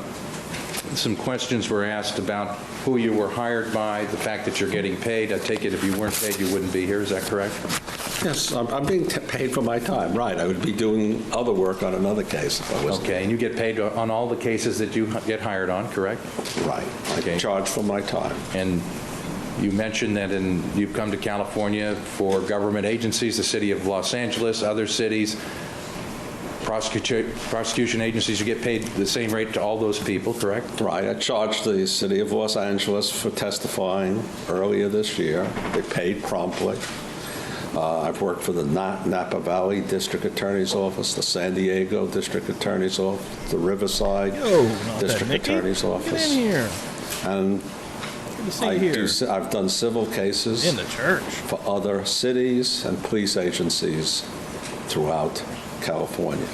some questions were asked about who you were hired by, the fact that you're getting paid. I take it if you weren't paid, you wouldn't be here. Is that correct? Yes, I'm being paid for my time, right. I would be doing other work on another case if I wasn't. Okay, and you get paid on all the cases that you get hired on, correct? Right. Okay. I charge for my time. And you mentioned that you've come to California for government agencies, the city of Los Angeles, other cities, prosecution agencies. You get paid the same rate to all those people, correct? Right. I charged the city of Los Angeles for testifying earlier this year. They paid promptly. I've worked for the Napa Valley District Attorney's Office, the San Diego District Attorney's Office, the Riverside District Attorney's Office. Get in here. And I've done civil cases in the church for other cities and police agencies throughout California.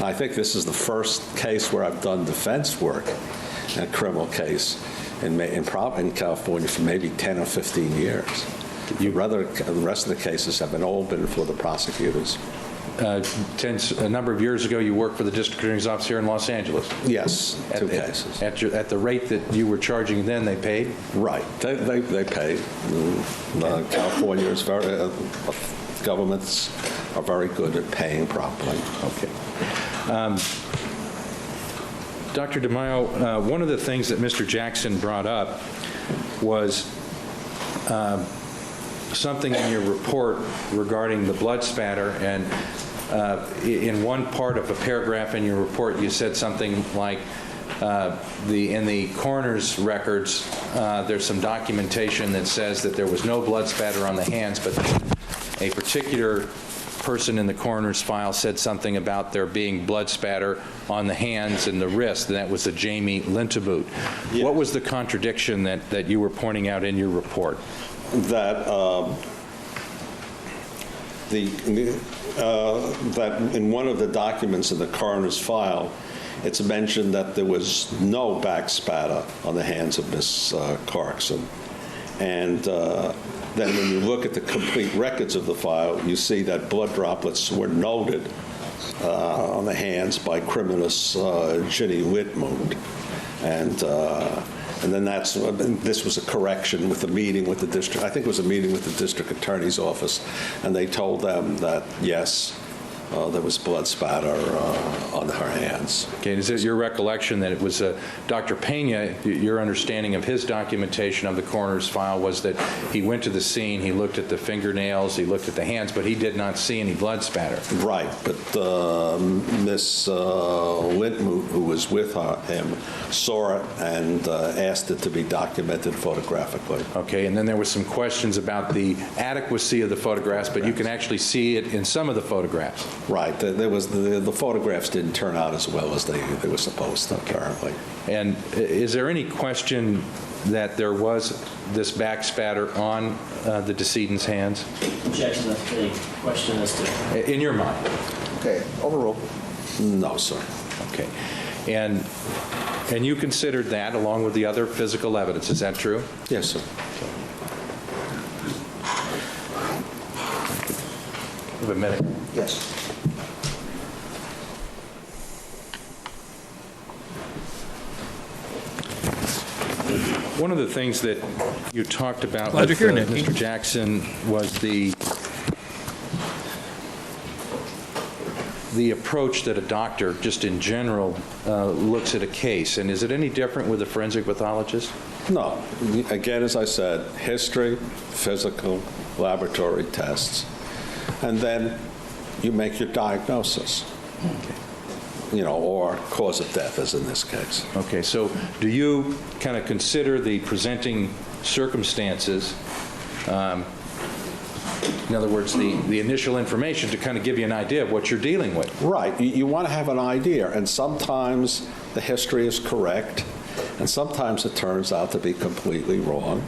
I think this is the first case where I've done defense work in a criminal case in California for maybe 10 or 15 years. The rest of the cases have all been for the prosecutors. A number of years ago, you worked for the district attorney's office here in Los Angeles. Yes, two cases. At the rate that you were charging then, they paid? Right, they paid. California is governments are very good at paying properly. Okay. Dr. DeMaio, one of the things that Mr. Jackson brought up was something in your report regarding the blood spatter, and in one part of a paragraph in your report, you said something like, in the coroner's records, there's some documentation that says that there was no blood spatter on the hands, but a particular person in the coroner's file said something about there being blood spatter on the hands and the wrist, and that was a Jamie Lintaboot. Yeah. What was the contradiction that you were pointing out in your report? That that in one of the documents in the coroner's file, it's mentioned that there was no back spatter on the hands of Miss Clarkson. And then when you look at the complete records of the file, you see that blood droplets were noted on the hands by criminalist Ginny Whitmond. And then this was a correction with the meeting with the district. I think it was a meeting with the district attorney's office, and they told them that yes, there was blood spatter on her hands. Okay, is it your recollection that it was Dr. Pena, your understanding of his documentation of the coroner's file was that he went to the scene, he looked at the fingernails, he looked at the hands, but he did not see any blood spatter? Right, but Miss Linton, who was with him, saw it and asked it to be documented photographically. Okay, and then there was some questions about the adequacy of the photographs, but you can actually see it in some of the photographs. Right, the photographs didn't turn out as well as they were supposed to, apparently. And is there any question that there was this back spatter on the decedent's hands? Objection. Any question as to? In your mind? Okay, overruled. No, sir. Okay. And you considered that along with the other physical evidence, is that true? Yes, sir. Give a minute. Yes. One of the things that you talked about Glad with you're here, Nicky. Mr. Jackson was the approach that a doctor, just in general, looks at a case. And is it any different with a forensic pathologist? No. Again, as I said, history, physical, laboratory tests, and then you make your diagnosis. Okay. Or cause of death, as in this case. Okay, so do you kind of consider the presenting circumstances, in other words, the initial information to kind of give you an idea of what you're dealing with? Right. You want to have an idea, and sometimes the history is correct, and sometimes it turns out to be completely wrong.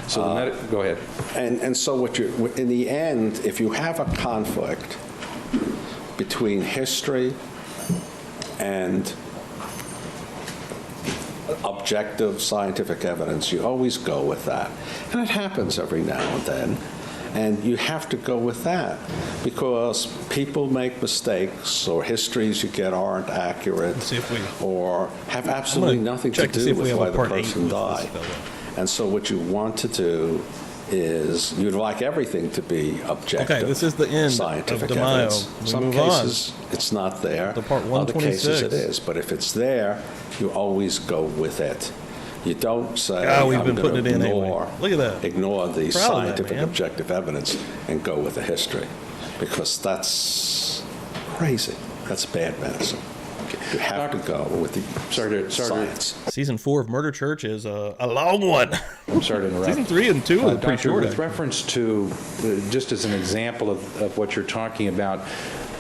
So go ahead. And so in the end, if you have a conflict between history and objective scientific evidence, you always go with that. And it happens every now and then. And you have to go with that because people make mistakes, or histories you get aren't accurate, or have absolutely nothing to do with why the person died. And so what you want to do is you'd like everything to be objective. Okay, this is the end scientific of DeMaio. evidence. Some cases it's not there. The part Other 126. cases it is. But if it's there, you always go with it. You don't say, we've I'm been going putting to it in ignore, anyway. Look at that. ignore the Proud of that, scientific man. objective evidence and go with the history, because that's crazy. That's bad medicine. You have to go with the science. Season 4 of Murder Church is a long one. I'm sorry to interrupt. Season 3 and 2 are pretty Doctor, short. with reference to, just as an example of what you're talking about,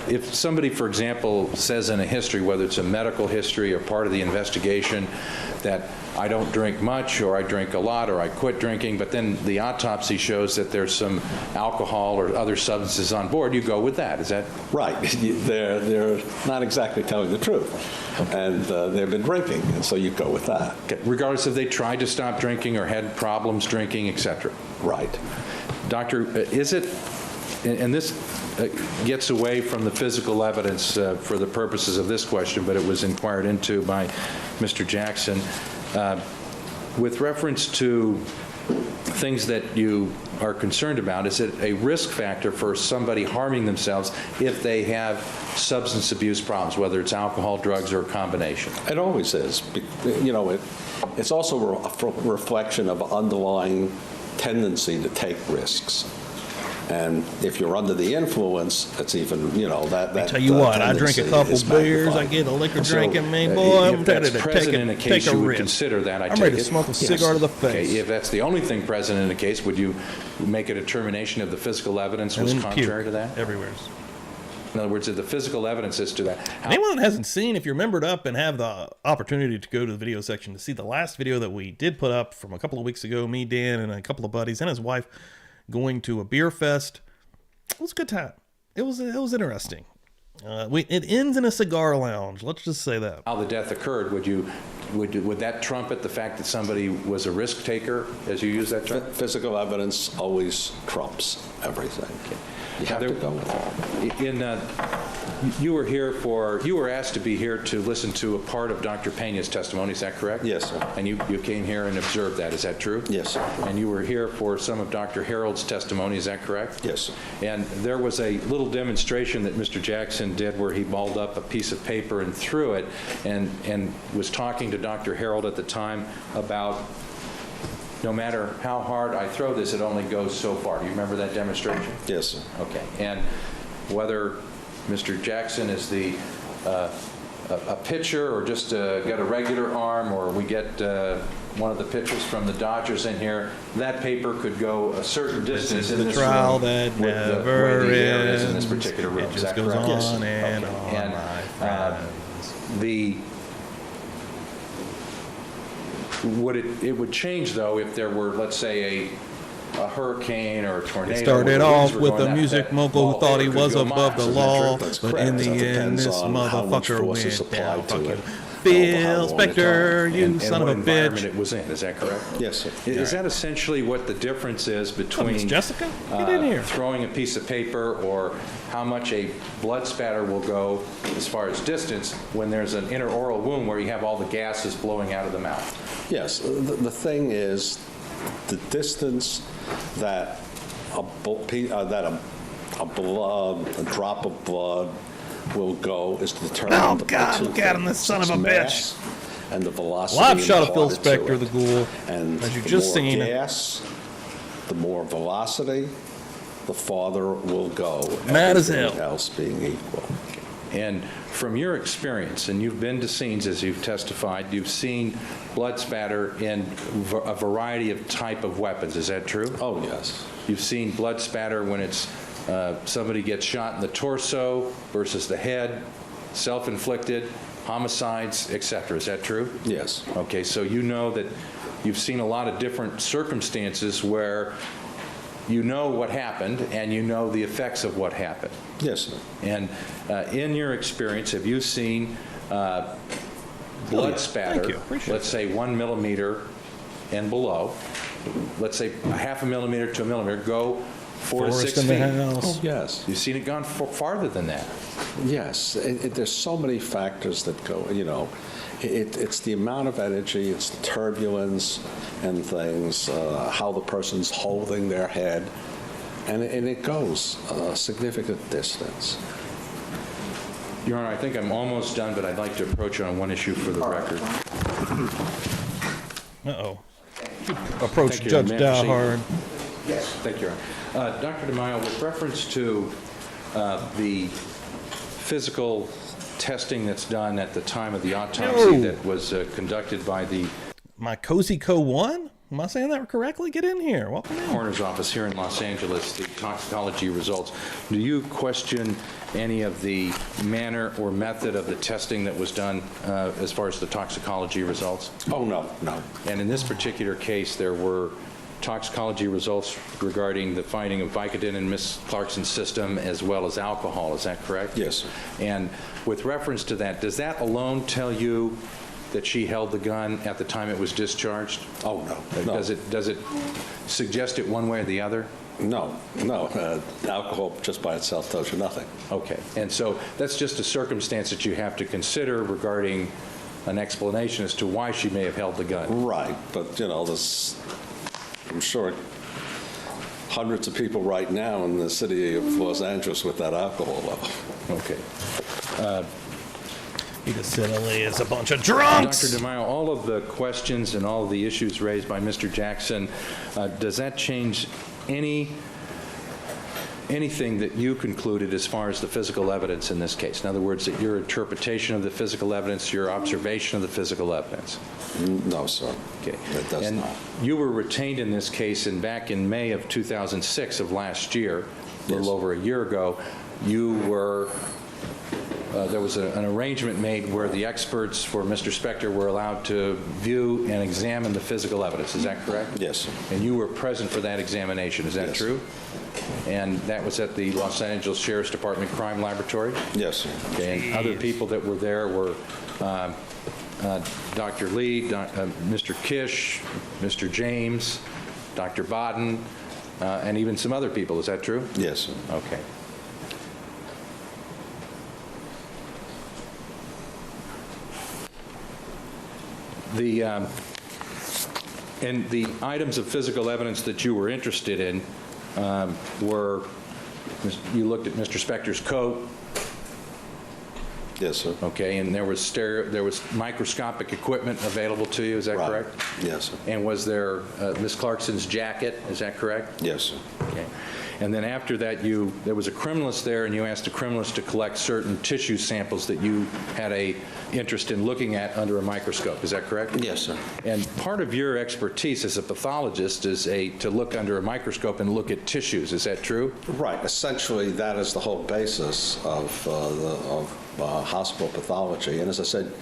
if somebody, for example, says in a history, whether it's a medical history or part of the investigation, that I don't drink much, or I drink a lot, or I quit drinking, but then the autopsy shows that there's some alcohol or other substances on board, you go with that. Is that right? They're not exactly telling the truth, and they've been drinking, and so you go with that. Okay. Regardless if they tried to stop drinking or had problems drinking, etc. Right. Doctor, is it, and this gets away from the physical evidence for the purposes of this question, but it was inquired into by Mr. Jackson. With reference to things that you are concerned about, is it a risk factor for somebody harming themselves if they have substance abuse problems, whether it's alcohol, drugs, or a combination? It always is. It's also a reflection of underlying tendency to take risks. And if you're under the influence, it's even, that I tell you what, I drink a couple beers, I get a liquor drink in me, boy, I'm ready to take a you would risk. consider that, I'm ready to smoke a cigar to the face. Okay, if that's the only thing present in the case, would you make a determination of the physical evidence was contrary to that? Everywhere. In other words, if the physical evidence is to that. Anyone that hasn't seen, if you're membered up and have the opportunity to go to the video section to see the last video that we did put up from a couple of weeks ago, me, Dan, and a couple of buddies and his wife going to a beer fest. It was a good time. It was interesting. It ends in a cigar lounge. Let's just say that. How the death occurred, would that trumpet the fact that somebody was a risk taker, as you use that term? Physical evidence always trumps everything. Okay. You have to go with it. You were asked to be here to listen to a part of Dr. Pena's testimony, is that correct? Yes, sir. And you came here and observed that, is that true? Yes, sir. And you were here for some of Dr. Harold's testimony, is that correct? Yes, sir. And there was a little demonstration that Mr. Jackson did where he balled up a piece of paper and threw it and was talking to Dr. Harold at the time about no matter how hard I throw this, it only goes so far. Do you remember that demonstration? Yes, sir. Okay. And whether Mr. Jackson is a pitcher or just got a regular arm, or we get one of the pitchers from the Dodgers in here, that paper could go a certain distance in this trial room that with never where the air is in this ends. particular room. It Is just that goes correct? on and Okay. on, And, my friends. It would change, though, if there were, let's say, a hurricane or a tornado. It started where the off winds were with going a that music fast. mogul who Ball thought he could was go above miles, the isn't that law, true? That's but correct. in the That end, depends this on how much motherfucker force is went down. applied to Fucking it. Phil How long it Spector, took. you And son what of a environment bitch. it was in, is that correct? Yes, sir. Is that essentially what the difference is between Miss Jessica? Get in here. throwing a piece of paper, or how much a blood spatter will go as far as distance when there's an interoral wound where you have all the gases blowing out of the mouth? Yes, the thing is, the distance that a drop of blood will go is determined Oh, by God, two look at him, things. this son of It's a mass and the velocity. Live shot of Phil imparted to Spector, it. the ghoul, And as you the just more seen. gas, the more velocity, the farther will go. Mad as everything hell. else being equal. And from your experience, and you've been to scenes as you've testified, you've seen blood spatter in a variety of type of weapons. Is that true? Oh, yes. You've seen blood spatter when it's somebody gets shot in the torso versus the head, self-inflicted, homicides, etc. Is that true? Yes. Okay, so you know that you've seen a lot of different circumstances where you know what happened and you know the effects of what happened. Yes, sir. And in your experience, have you seen blood spatter, Thank you. Appreciate let's say 1 millimeter and below, let's say a half a millimeter to a millimeter, go 4 to 6 Forest in the feet? house. Oh, yes. You've seen it gone farther than that. Yes, there's so many factors that go, it's the amount of energy, it's the turbulence and things, how the person's holding their head, and it goes a significant distance. Your Honor, I think I'm almost done, but I'd like to approach you on one issue for the record. Uh-oh. Approach Thank you. Judge May I proceed? Dowhard. Thank you, Your Honor. Dr. DeMaio, with reference to the physical testing that's done at the time of the autopsy No. that was conducted by the My Cozy Co. 1? Am I saying that correctly? Get in here. Welcome in. coroner's office here in Los Angeles, the toxicology results, do you question any of the manner or method of the testing that was done as far as the toxicology results? Oh, no. And in this particular case, there were toxicology results regarding the finding of Vicodin in Ms. Clarkson's system as well as alcohol. Is that correct? Yes, sir. And with reference to that, does that alone tell you that she held the gun at the time it was discharged? Oh, no. Does it suggest it one way or the other? No. Alcohol just by itself tells you nothing. Okay. And so that's just a circumstance that you have to consider regarding an explanation as to why she may have held the gun. Right, but, I'm sure hundreds of people right now in the city of Los Angeles with that alcohol level. Okay. He just said LA is a bunch of drunks. Dr. DeMaio, all of the questions and all of the issues raised by Mr. Jackson, does that change anything that you concluded as far as the physical evidence in this case? In other words, that your interpretation of the physical evidence, your observation of the physical evidence? No, sir. Okay. It does and not. You were retained in this case, and back in May of 2006 of last year, a little Yes. over a year ago, you were there was an arrangement made where the experts for Mr. Spector were allowed to view and examine the physical evidence. Is that correct? Yes, sir. And you were present for that examination. Is that Yes. true? And that was at the Los Angeles Sheriff's Department Crime Laboratory? Yes, sir. Okay, and other people that were there were Dr. Lee, Mr. Kish, Mr. James, Dr. Bodden, and even some other people. Is that true? Yes, sir. Okay. And the items of physical evidence that you were interested in were, you looked at Mr. Spector's coat. Yes, sir. Okay, and there was microscopic equipment available to you, is that correct? Yes, sir. And was there Ms. Clarkson's jacket, is that correct? Yes, sir. Okay. And then after that, there was a criminalist there, and you asked the criminalist to collect certain tissue samples that you had a interest in looking at under a microscope. Is that correct? Yes, sir. And part of your expertise as a pathologist is to look under a microscope and look at tissues. Is that true? Right. Essentially, that is the whole basis of hospital pathology. And as I said,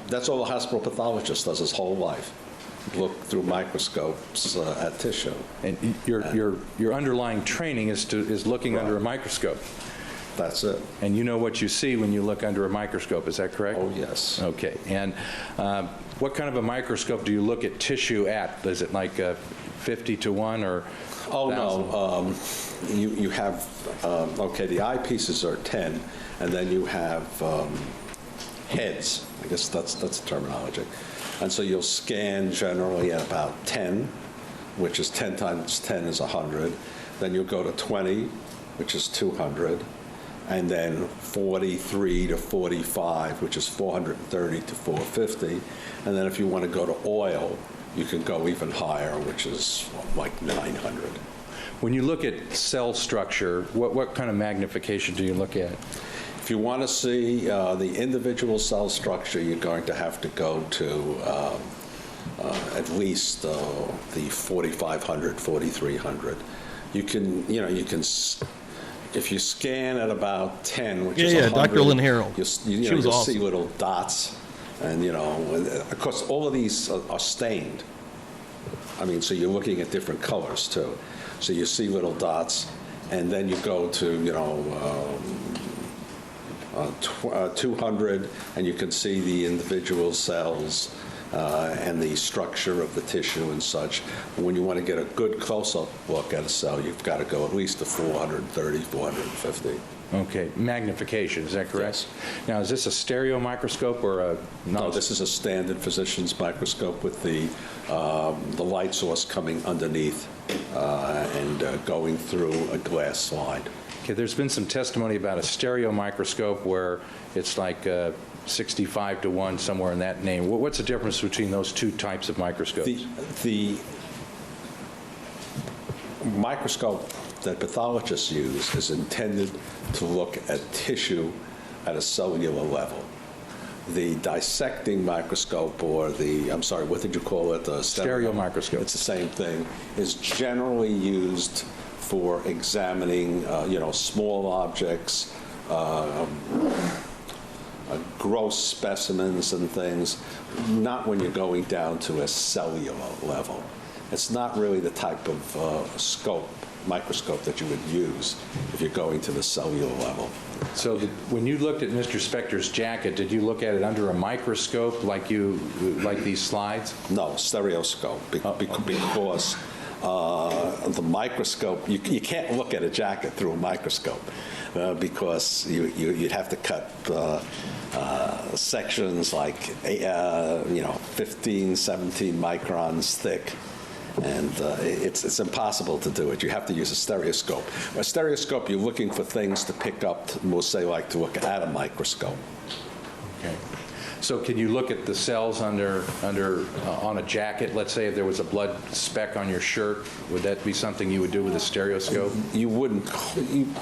that's all a hospital pathologist does his whole life. Look through microscopes at tissue. And your underlying training is looking under a microscope. That's it. And you know what you see when you look under a microscope, is that correct? Oh, yes. Okay. And what kind of a microscope do you look at tissue at? Is it like 50 to 1 or? Oh, no. You have, okay, the eyepieces are 10, and then you have heads. I guess that's the terminology. And so you'll scan generally at about 10, which is 10 times 10 is 100. Then you'll go to 20, which is 200. And then 43 to 45, which is 430 to 450. And then if you want to go to oil, you can go even higher, which is like 900. When you look at cell structure, what kind of magnification do you look at? If you want to see the individual cell structure, you're going to have to go to at least the 4,500, 4,300. You can, if you scan at about 10, which is 100, Dr. Lynn Harrell. You'll awesome. See little dots, and of course, all of these are stained. I mean, so you're looking at different colors too. So you see little dots, and then you go to 200, and you can see the individual cells and the structure of the tissue and such. When you want to get a good close-up look at a cell, you've got to go at least to 430, 450. Okay, magnification, is that correct? Yes. Now, is this a stereo microscope or a... No, this is a standard physician's microscope with the light source coming underneath and going through a glass slide. Okay, there's been some testimony about a stereo microscope where it's like 65 to 1, somewhere in that name. What's the difference between those two types of microscopes? The microscope that pathologists use is intended to look at tissue at a cellular level. The dissecting microscope, or what did you call it? The stereo microscope. It's the same thing, is generally used for examining, small objects, gross specimens and things, not when you're going down to a cellular level. It's not really the type of microscope that you would use if you're going to the cellular level. So when you looked at Mr. Spector's jacket, did you look at it under a microscope like these slides? No, stereoscope, because the microscope, you can't look at a jacket through a microscope because you'd have to cut sections like 15, 17 microns thick. And it's impossible to do it. You have to use a stereoscope. A stereoscope, you're looking for things to pick up, we'll say, like to look at a microscope. Okay. So can you look at the cells on a jacket? Let's say if there was a blood speck on your shirt, would that be something you would do with a stereoscope? You wouldn't.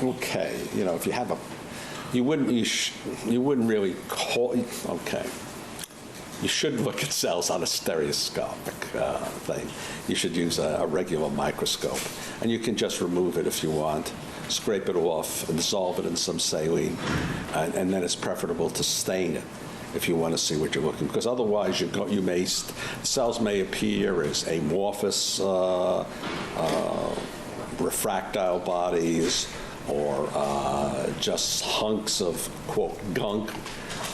Okay. If you have you wouldn't really call. Okay. You should look at cells on a stereoscopic thing. You should use a regular microscope. And you can just remove it if you want, scrape it off, and dissolve it in some saline, and then it's preferable to stain it if you want to see what you're looking, because otherwise cells may appear as amorphous refractile bodies, or just hunks of, quote, gunk,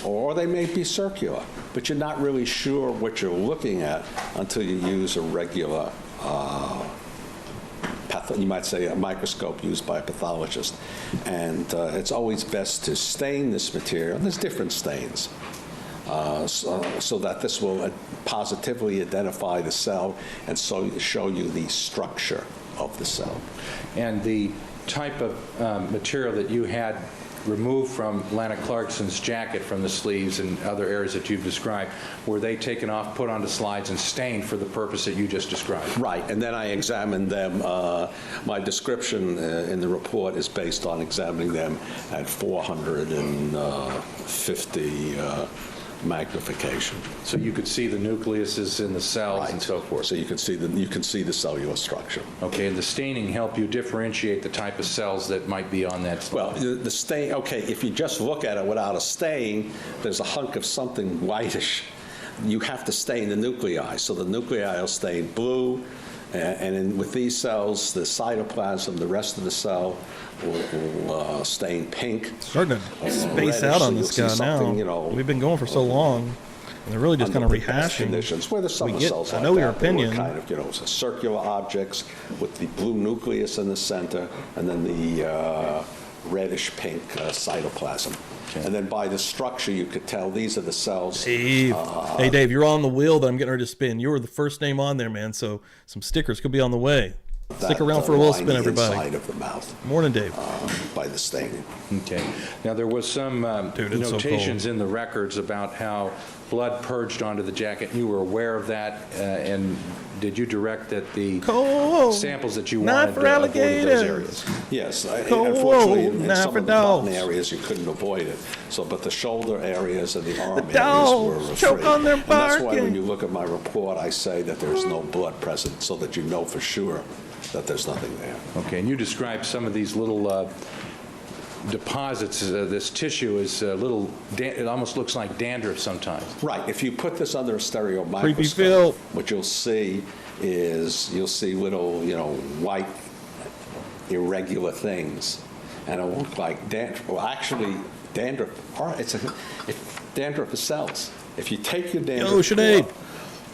or they may be circular, but you're not really sure what you're looking at until you use a regular, you might say a microscope used by a pathologist. And it's always best to stain this material. There's different stains. so that this will positively identify the cell and so show you the structure of the cell. And the type of material that you had removed from Lana Clarkson's jacket from the sleeves and other areas that you've described, were they taken off, put onto slides, and stained for the purpose that you just described? Right, and then I examined them. My description in the report is based on examining them at 450 magnification. So you could see the nucleuses in the cells and so forth. So you can see the cellular structure. Okay, and the staining help you differentiate the type of cells that might be on that slide. Well, the stain, okay, if you just look at it without a stain, there's a hunk of something whitish. You have to stain the nuclei. So the nuclei will stain blue, and with these cells, the cytoplasm, the rest of the cell will stain pink. Starting to space out on this guy now. We've been going for so long, and they're really just kind of rehashing. Conditions where there's some cells I like know your that, they were opinion. kind of, circular objects with the blue nucleus in the center, and then the reddish pink cytoplasm. Okay. And then by the structure, you could tell these are the cells. Dave. Hey, Dave, you're on the wheel that I'm getting ready to spin. You were the first name on there, man, so some stickers could be on the way. Stick around for a little spin, everybody. Inside of the mouth. Morning, Dave. By the staining. Okay. Now, there was some notations in the records about how blood purged onto the jacket. You were aware of that, and did you direct that the samples that you wanted avoided those areas? Yes. Unfortunately, in some of the bottom areas, you couldn't avoid it. So, but the shoulder areas and the arm areas were free. Choke on their barking. And that's why when you look at my report, I say that there's no blood present, so that you know for sure that there's nothing there. Okay, and you described some of these little deposits. This tissue is a little, it almost looks like dandruff sometimes. Right. If you put this under a stereo microscope, what you'll see little, white, irregular things, and it'll look like dandruff. Well, actually, dandruff. Dandruff is cells. If you take your dandruff. Yo, Sinead.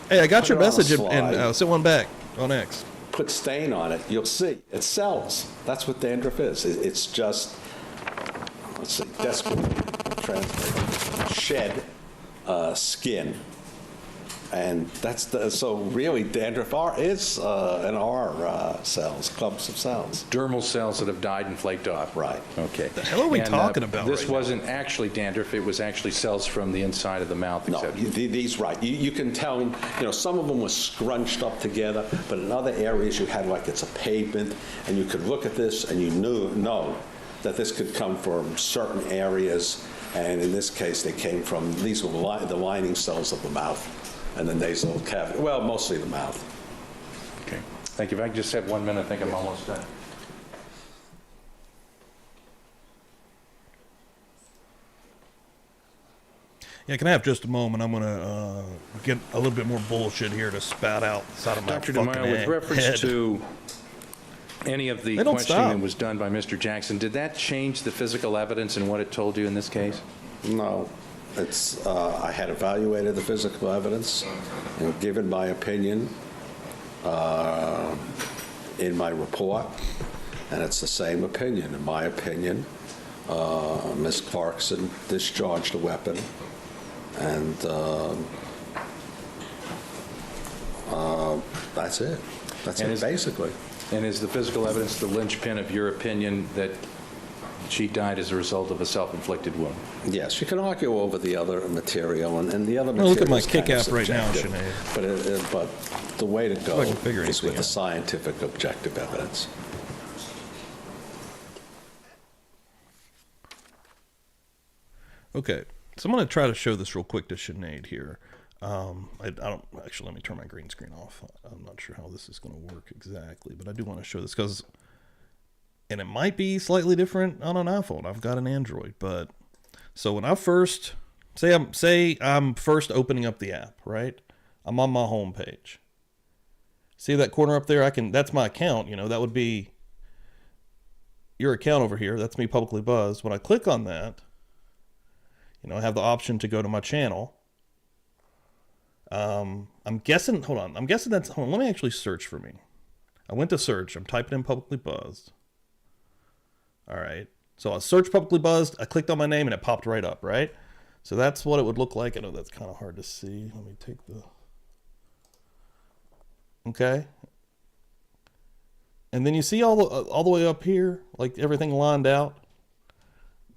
Hey, I got your message, and send one back on X. Put stain on it, you'll see it's cells. That's what dandruff is. It's just, let's see, desperately translate, shed skin, and so really dandruff is an R cells, clumps of cells. Dermal cells that have died and flaked off. Right. Okay. The hell are we talking about? This right wasn't actually dandruff. It was actually cells from the inside of the mouth. No, these right. You can tell. Some of them were scrunched up together, but in other areas you had like it's a pavement, and you could look at this and you know that this could come from certain areas, and in this case they came from these were the lining cells of the mouth and the nasal cavity. Well, mostly the mouth. Okay. Thank you. If I could just have 1 minute, I think I'm almost done. Yeah, can I have just a moment? I'm going to get a little bit more bullshit here to spout out inside of my Dr. fucking DeMaio, with reference head. to any of the questioning that was done by Mr. Jackson, did that change the physical evidence and what it told you in this case? No. It's I had evaluated the physical evidence and given my opinion in my report, and it's the same opinion. In my opinion, Ms. Clarkson discharged a weapon, and that's it. That's it, basically. And is the physical evidence the linchpin of your opinion that she died as a result of a self-inflicted wound? Yes, you can argue over the other material, and the other material. Look at my kick app right now, Sinead. But the way to go is with the out. scientific, objective evidence. Okay, so I'm going to try to show this real quick to Sinead here. I don't actually, let me turn my green screen off. I'm not sure how this is going to work exactly, but I do want to show this because, and it might be slightly different on an iPhone. I've got an Android, but so when I first say I'm first opening up the app, right? I'm on my home page. See that corner up there? That's my account. That would be your account over here. That's me, PubliclyBuzzed. When I click on that, I have the option to go to my channel. I'm guessing that's, hold on, let me actually search for me. I went to search, I'm typing in PubliclyBuzzed. All right. So I searched PubliclyBuzzed, I clicked on my name and it popped right up, right? So that's what it would look like. I know that's kind of hard to see. Let me take the... Okay. And then you see all the way up here, like everything lined out.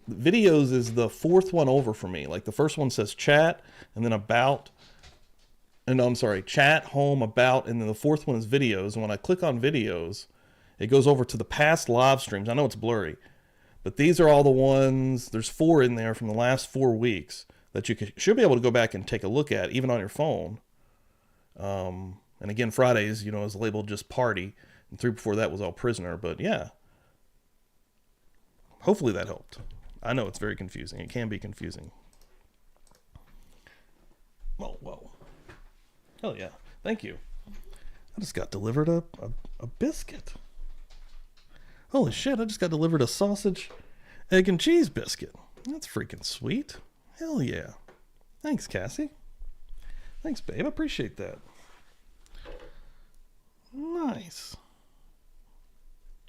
Videos is the fourth one over for me. Like the first one says chat, and then about. And no, I'm sorry, chat, home, about, and then the fourth one is videos. And when I click on videos, it goes over to the past live streams. I know it's blurry, but these are all the ones. There's 4 in there from the last 4 weeks that you should be able to go back and take a look at, even on your phone. And again, Fridays, is labeled just party, and 3 before that was all prisoner. But yeah, hopefully that helped. I know it's very confusing. It can be confusing. Whoa. Hell yeah. Thank you. I just got delivered a biscuit. Holy shit, I just got delivered a sausage, egg, and cheese biscuit. That's freaking sweet. Hell yeah. Thanks, Cassie. Thanks, babe. I appreciate that. Nice.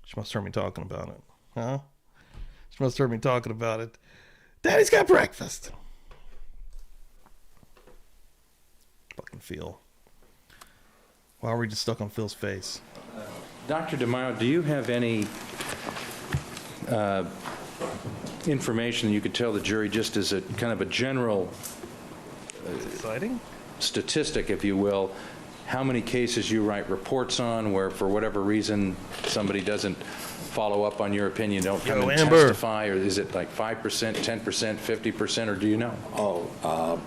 She must have heard me talking about it. Huh? She must have heard me talking about it. Daddy's got breakfast. Fucking Phil. Why are we just stuck on Phil's face? Dr. DeMaio, do you have any information you could tell the jury just as a kind of a general Exciting? Statistic, if you will, how many cases you write reports on where for whatever reason somebody doesn't follow up on your opinion, don't come and testify, or is it like 5%, 10%, 50%, or do you know?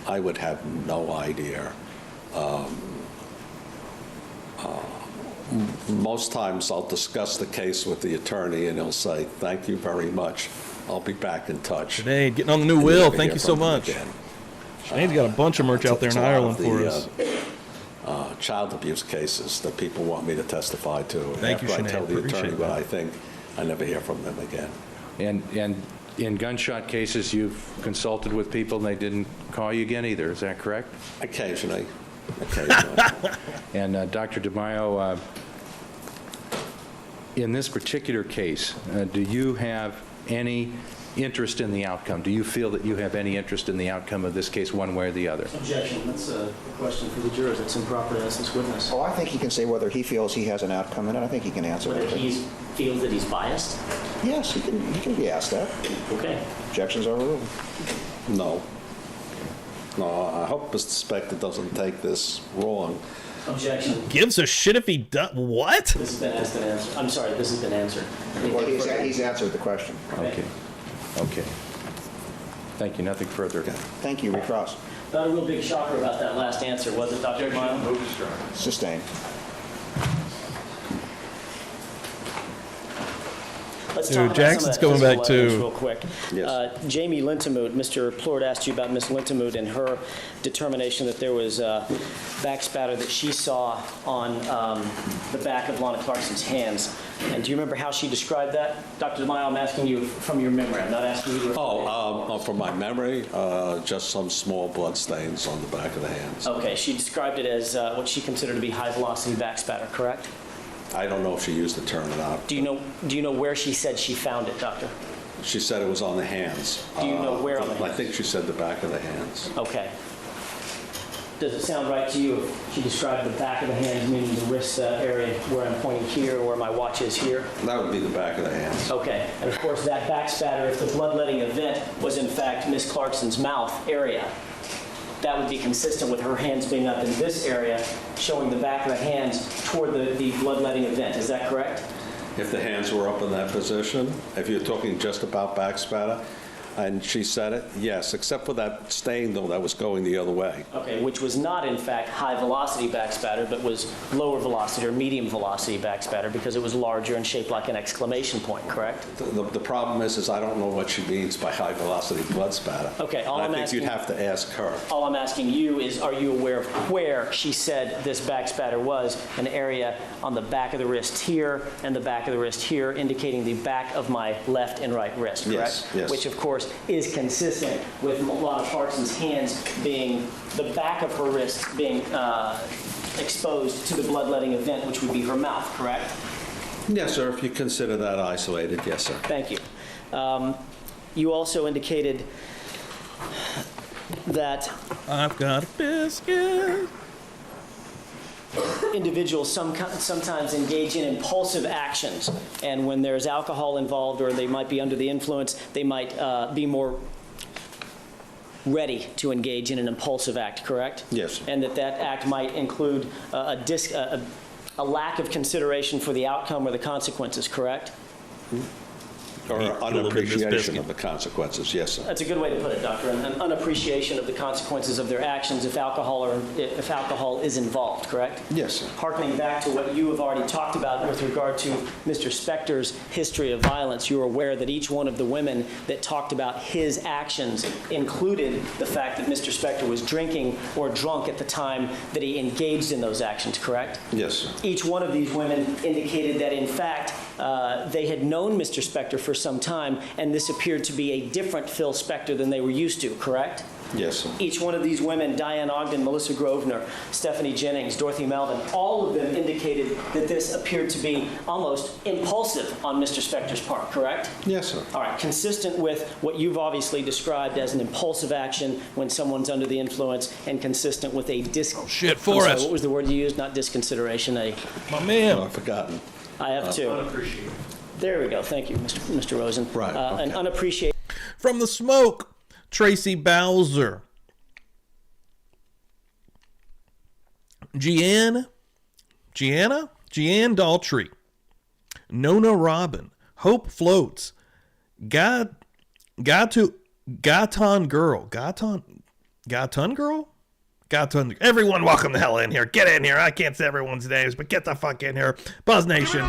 I would have no idea. Most times I'll discuss the case with the attorney and he'll say, thank you very much. I'll be back in touch. Sinead, getting on the new wheel. Thank you so much. Sinead's got a bunch of merch out there in Ireland for us. Child abuse cases that people want me to testify to. Thank you, Sinead. I tell the attorney what I think, I never hear from them again. And in gunshot cases, you've consulted with people and they didn't call you again either, is that correct? Occasionally. And Dr. DeMaio, in this particular case, do you have any interest in the outcome? Do you feel that you have any interest in the outcome of this case one way or the other? Objection. That's a question for the jurors. It's improper to ask this witness. Oh, I think he can say whether he feels he has an outcome in it. I think he can answer Whether that. he feels that he's biased? Yes, he can be asked that. Okay. Objections overruled. No. No, I hope Mr. Spector doesn't take this wrong. Objection. Gives a shit if he does. What? This has been asked and answered. I'm sorry, this has been answered. Well, he's answered the question. Okay. Thank you. Nothing further. Okay. Thank you. Recross. Not a real big shocker about that last answer, was it, Dr. DeMaio? Sustained. Let's Dude, talk about Jackson's some of coming that back physical too. evidence real quick. Yes. Jamie Lintemood, Mr. Plord asked you about Ms. Lintemood and her determination that there was backspatter that she saw on the back of Lana Clarkson's hands. And do you remember how she described that? Dr. DeMaio, I'm asking you from your memory. I'm not asking you to... From my memory, just some small blood stains on the back of the hands. Okay, she described it as what she considered to be high-velocity backspatter, correct? I don't know if she used the term or not. Do you know where she said she found it, Doctor? She said it was on the hands. Do you know where on the hands? I think she said the back of the hands. Okay. Does it sound right to you if she described the back of the hands, meaning the wrist area where I'm pointing here or where my watch is here? That would be the back of the hands. Okay. And of course, that backspatter, if the bloodletting event was in fact Miss Clarkson's mouth area, that would be consistent with her hands being up in this area, showing the back of the hands toward the bloodletting event. Is that correct? If the hands were up in that position, if you're talking just about backspatter, and she said it, yes, except for that stain, though, that was going the other way. Okay, which was not, in fact, high-velocity backspatter, but was lower velocity or medium-velocity backspatter because it was larger and shaped like an exclamation point, correct? The problem is I don't know what she means by high-velocity blood spatter. Okay, I think you'd have to ask her. All I'm asking you is, are you aware of where she said this backspatter was? An area on the back of the wrist here and the back of the wrist here, indicating the back of my left and right wrist, correct? Yes, yes. Which, of course, is consistent with Lana Clarkson's hands being, the back of her wrist being exposed to the bloodletting event, which would be her mouth, correct? Yes, sir, if you consider that isolated, yes, sir. Thank you. You also indicated that I've got a biscuit. individuals sometimes engage in impulsive actions, and when there's alcohol involved or they might be under the influence, they might be more ready to engage in an impulsive act, correct? Yes. And that act might include a lack of consideration for the outcome or the consequences, correct? Or unappreciation of the consequences, yes, sir. That's a good way to put it, Doctor. An unappreciation of the consequences of their actions if alcohol is involved, correct? Yes, sir. Harkening back to what you have already talked about with regard to Mr. Spector's history of violence, you're aware that each one of the women that talked about his actions included the fact that Mr. Spector was drinking or drunk at the time that he engaged in those actions, correct? Yes, sir. Each one of these women indicated that, in fact, they had known Mr. Spector for some time, and this appeared to be a different Phil Spector than they were used to, correct? Yes, sir. Each one of these women, Diane Ogden, Melissa Grosvenor, Stephanie Jennings, Dorothy Melvin, all of them indicated that this appeared to be almost impulsive on Mr. Spector's part, correct? Yes, sir. All right, consistent with what you've obviously described as an impulsive action when someone's under the influence, and consistent with a Forrest. what was the word you used? Not disconsideration, My man. I've forgotten. I have two. Unappreciated. There we go. Thank you, Mr. Rosen. Right, okay. An unappreciated. From the smoke, Tracy Bowser. Jeanne Daltrey. Nona Robin. Hope Floats. Gaton Girl. Everyone welcome the hell in here. Get in here. I can't say everyone's names, but get the fuck in here. Buzz Nation.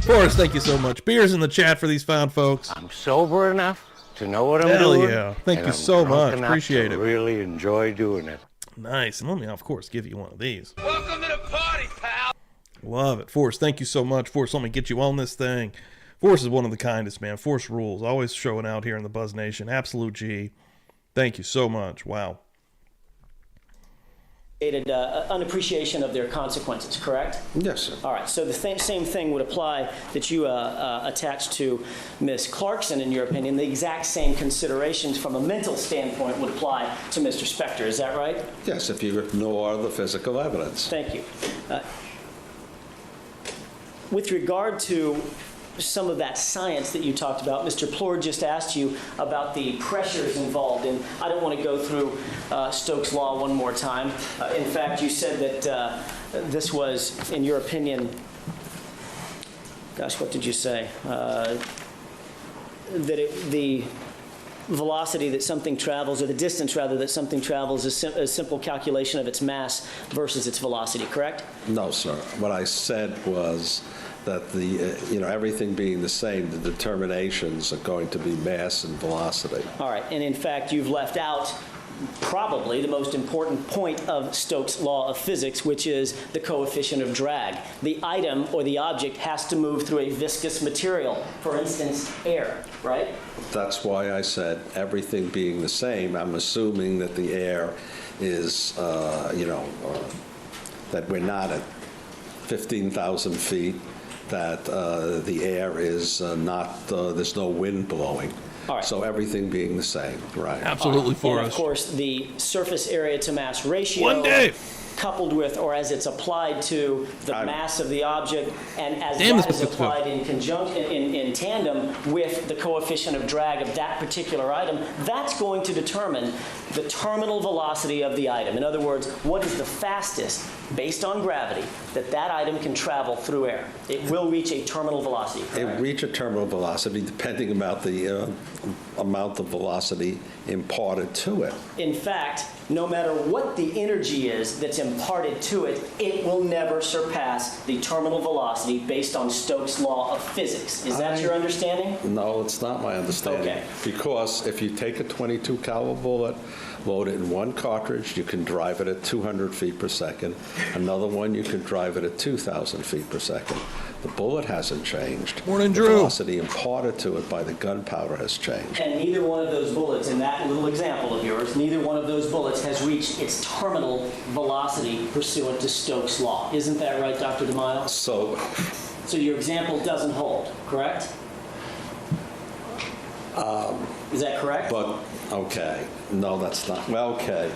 Forrest, thank you so much. Beers in the chat for these fine folks. I'm sober enough to know what I'm Hell doing. yeah. Thank and you I'm so drunk much. enough Appreciate to it. really enjoy doing it. Nice. And let me, of course, give you one of these. Welcome to the party, pal. Love it. Forrest, thank you so much. Forrest, let me get you on this thing. Forrest is one of the kindest, man. Forrest rules. Always showing out here in the Buzz Nation. Absolute G. Thank you so much. Wow. Unappreciation of their consequences, correct? Yes, sir. All right, so the same thing would apply that you attached to Ms. Clarkson, in your opinion. The exact same considerations from a mental standpoint would apply to Mr. Spector, is that right? Yes, if you ignore the physical evidence. Thank you. With regard to some of that science that you talked about, Mr. Plord just asked you about the pressures involved, and I don't want to go through Stokes' Law one more time. In fact, you said that this was, in your opinion, gosh, what did you say? That the velocity that something travels, or the distance, rather, that something travels is a simple calculation of its mass versus its velocity, correct? No, sir. What I said was that everything being the same, the determinations are going to be mass and velocity. All right, and in fact, you've left out probably the most important point of Stokes' law of physics, which is the coefficient of drag. The item or the object has to move through a viscous material, for instance, air, right? That's why I said everything being the same, I'm assuming that the air is, that we're not at 15,000 feet, that the air is not, there's no wind blowing. All right. So everything being the same, right? Absolutely, for And us. of course, the surface area to mass ratio, One day. coupled with, or as it's applied to the mass of the object, and as Damn, that this is book is good. applied in conjunction, in tandem with the coefficient of drag of that particular item, that's going to determine the terminal velocity of the item. In other words, what is the fastest, based on gravity, that item can travel through air? It will reach a terminal velocity, correct? It reach a terminal velocity depending about the amount of velocity imparted to it. In fact, no matter what the energy is that's imparted to it, it will never surpass the terminal velocity based on Stokes' law of physics. Is that your understanding? No, it's not my understanding. Okay. Because if you take a .22 caliber bullet, load it in one cartridge, you can drive it at 200 feet per second. Another one, you can drive it at 2,000 feet per second. The bullet hasn't changed. Morning, The Drew. velocity imparted to it by the gunpowder has changed. And neither one of those bullets, in that little example of yours, neither one of those bullets has reached its terminal velocity pursuant to Stokes' law. Isn't that right, Dr. DeMille? So So your example doesn't hold, correct? Is that correct? But, okay, no, that's not, well, okay.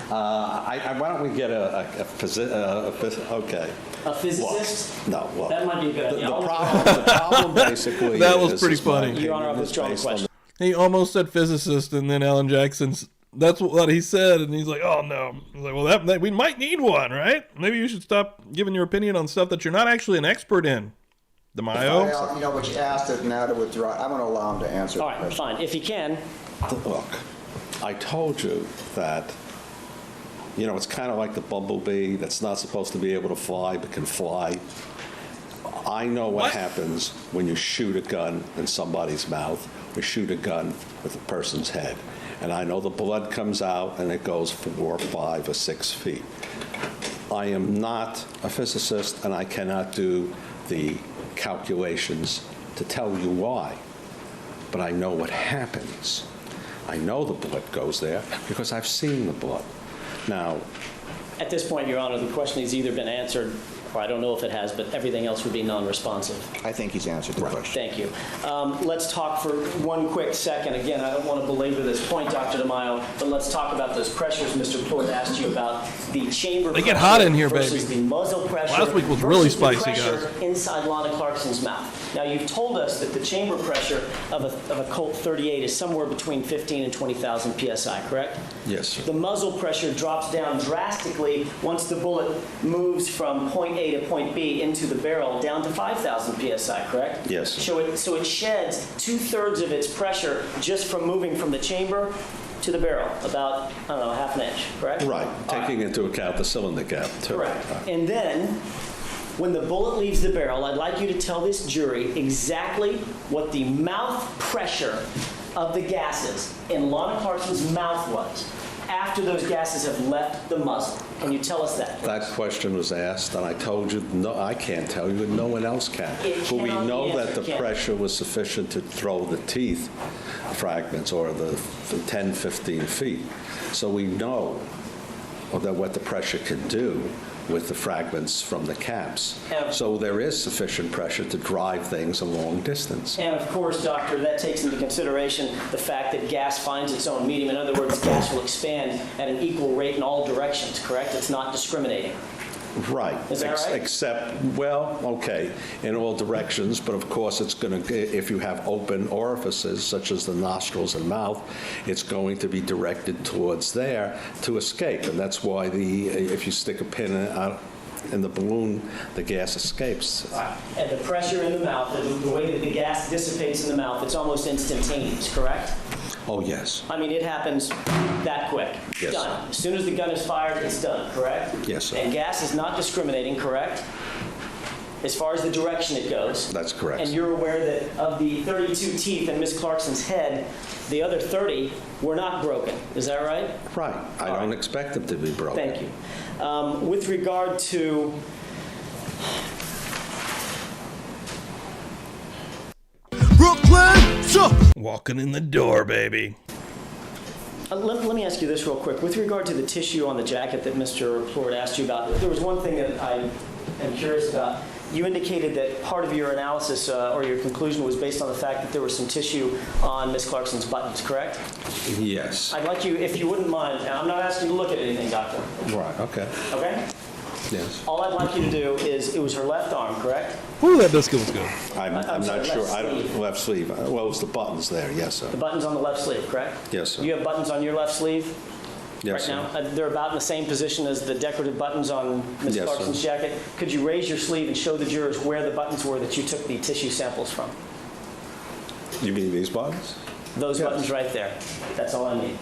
Why don't we get okay. A physicist? No, well. That might be a good idea. The problem basically That was is, pretty is my funny. opinion Your Honor, I'll is withdraw the based on question. He almost said physicist, and then Alan Jackson's. That's what he said, and he's like, "Oh no!" He's like, "Well, that we might need one, right? Maybe you should stop giving your opinion on stuff that you're not actually an expert in." DeMaio. Well, you know, but you asked it now to withdraw. I'm going to allow him to answer All the right, question. fine. If you can, Look, I told you that, you know, it's kind of like the bumblebee that's not supposed to be able to fly but can fly. I know what happens when you shoot a gun in somebody's mouth or shoot a gun with a person's head. And I know the blood comes out and it goes 4, 5, or 6 feet. I am not a physicist and I cannot do the calculations to tell you why. But I know what happens. I know the blood goes there because I've seen the blood. Now, at this point, Your Honor, the question has either been answered, or I don't know if it has, but everything else would be non-responsive. I think he's answered the question. Thank you. Let's talk for one quick second. Again, I don't want to belabor this point, Dr. DeMaio, but let's talk about those pressures Mr. Plord asked you about. The chamber They get hot in here, versus baby. the muzzle pressure. Last week was really versus the spicy, pressure guys. inside Lana Clarkson's mouth. Now, you've told us that the chamber pressure of a Colt 38 is somewhere between 15 and 20,000 psi, correct? yes, sir. The muzzle pressure drops down drastically once the bullet moves from point A to point B into the barrel down to 5,000 psi, correct? Yes. So it sheds 2/3 of its pressure just from moving from the chamber to the barrel, about, I don't know, half an inch, correct? Right, All taking into account the cylinder gap, too. Correct. And then, when the bullet leaves the barrel, I'd like you to tell this jury exactly what the mouth pressure of the gases in Lana Clarkson's mouth was after those gases have left the muzzle. Can you tell us that? That question was asked, and I told you, no, I can't tell you, and no one else can. It But we cannot be know that answered, the can it? pressure was sufficient to throw the teeth fragments, or the 10, 15 feet. So we know that what the pressure can do with the fragments from the caps. Yeah. So there is sufficient pressure to drive things a long distance. And of course, Doctor, that takes into consideration the fact that gas finds its own medium. In other words, gas will expand at an equal rate in all directions, correct? It's not discriminating. Right. Is that right? Except, well, okay, in all directions, but of course it's going to, if you have open orifices such as the nostrils and mouth, it's going to be directed towards there to escape. And that's why if you stick a pin in the balloon, the gas escapes. And the pressure in the mouth, the way that the gas dissipates in the mouth, it's almost instantaneous, correct? Oh, yes. I mean, it happens that quick. Yes. Done. As soon as the gun is fired, it's done, correct? Yes, sir. And gas is not discriminating, correct? As far as the direction it goes. That's correct. And you're aware that of the 32 teeth in Miss Clarkson's head, the other 30 were not broken. Is that right? Right. I All don't right. expect them to be broken. Thank you. With regard to Walking in the door, baby. Let me ask you this real quick. With regard to the tissue on the jacket that Mr. Plord asked you about, there was one thing that I am curious about. You indicated that part of your analysis or your conclusion was based on the fact that there was some tissue on Miss Clarkson's buttons, correct? Yes. I'd like you, if you wouldn't mind, and I'm not asking you to look at anything, Doctor, Right, okay. okay? Yes. All I'd like you to do is, it was her left arm, correct? Ooh, that biscuit was good. I'm sorry, not sure. left I don't, sleeve. left sleeve. Well, it was the buttons there. Yes, sir. The buttons on the left sleeve, correct? Yes, sir. You have buttons on your left sleeve Yes, right sir. now? They're about in the same position as the decorative buttons on Ms. Yes, sir. Clarkson's jacket. Could you raise your sleeve and show the jurors where the buttons were that you took the tissue samples from? You mean these buttons? Those Yes. buttons right there. That's all I need.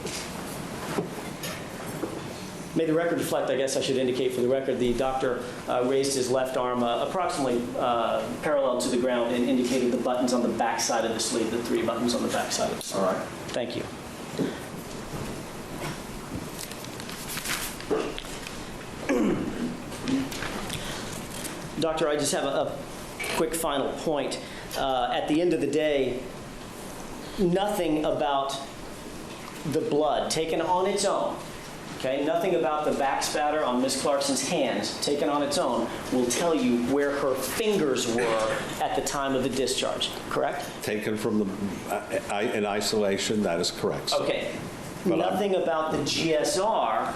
May the record reflect, I guess I should indicate for the record, the doctor raised his left arm approximately parallel to the ground and indicated the buttons on the back side of the sleeve, the 3 buttons on the back side of the sleeve. All right. Thank you. Doctor, I just have a quick final point. At the end of the day, nothing about the blood taken on its own Okay, nothing about the back spatter on Miss Clarkson's hands, taken on its own, will tell you where her fingers were at the time of the discharge, correct? Taken from in isolation, that is correct, sir. Okay. But Nothing about the GSR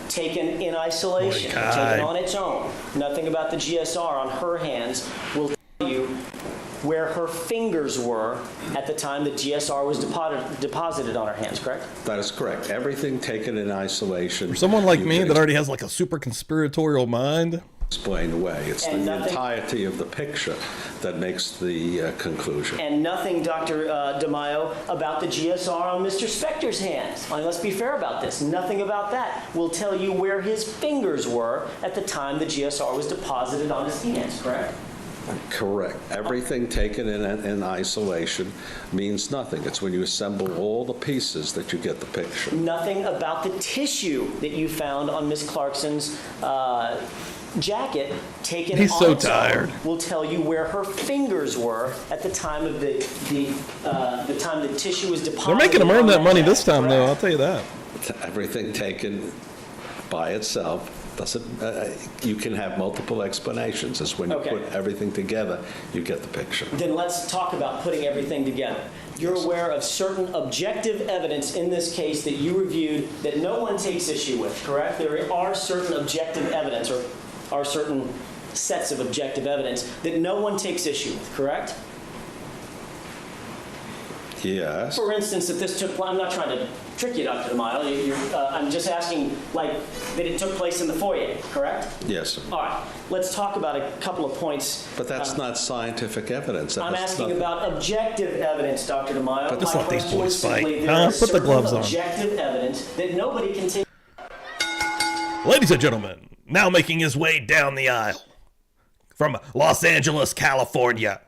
taken in isolation, taken on its own. Nothing about the GSR on her hands will tell you where her fingers were at the time the GSR was deposited on her hands, correct? That is correct. Everything taken in isolation. For someone like you me can that already has like a super conspiratorial mind. explain away. It's the And nothing- entirety of the picture that makes the conclusion. And nothing, Dr. DeMaio, about the GSR on Mr. Spector's hands. I mean, let's be fair about this. Nothing about that will tell you where his fingers were at the time the GSR was deposited on his hands, correct? Correct. Everything taken in isolation means nothing. It's when you assemble all the pieces that you get the picture. Nothing about the tissue that you found on Miss Clarkson's jacket taken He's on so its own tired. will tell you where her fingers were at the time of the time the tissue was deposited. They're making him earn on that money this jacket, time, though. I'll correct? tell you that. Everything taken by itself doesn't. You can have multiple explanations. It's when you Okay. put everything together, you get the picture. Then let's talk about putting everything together. You're aware of certain objective evidence in this case that you reviewed that no one takes issue with, correct? There are certain objective evidence, or are certain sets of objective evidence that no one takes issue with, correct? Yes. For instance, if this took place, I'm not trying to trick you, Dr. DeMaio. I'm just asking, like, that it took place in the foyer, correct? Yes, sir. All right. Let's talk about a couple of points. But that's not scientific evidence. That I'm has asking nothing- about objective evidence, Dr. DeMaio. Just My let these question boys was simply, fight. there Huh? is Put the certain gloves on. objective evidence that nobody can take. Ladies and gentlemen, now making his way down the aisle from Los Angeles, California,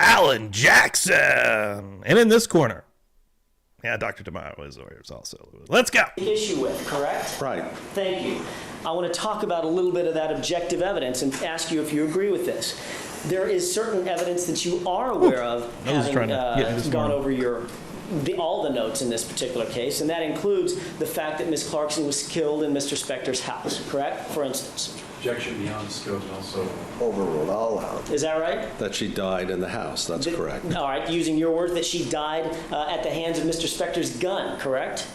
Alan Jackson. And in this corner, yeah, Dr. DeMaio is also. Let's go. Issue with, correct? Right. Thank you. I want to talk about a little bit of that objective evidence and ask you if you agree with this. There is certain evidence that you are aware of, I was trying to get this gone morning. over all the notes in this particular case, and that includes the fact that Ms. Clarkson was killed in Mr. Spector's house, correct? For instance. Objection beyond scope and also. Overruled, all allowed. Is that right? That she died in the house. That's correct. All right, using your words that she died at the hands of Mr. Spector's gun, correct?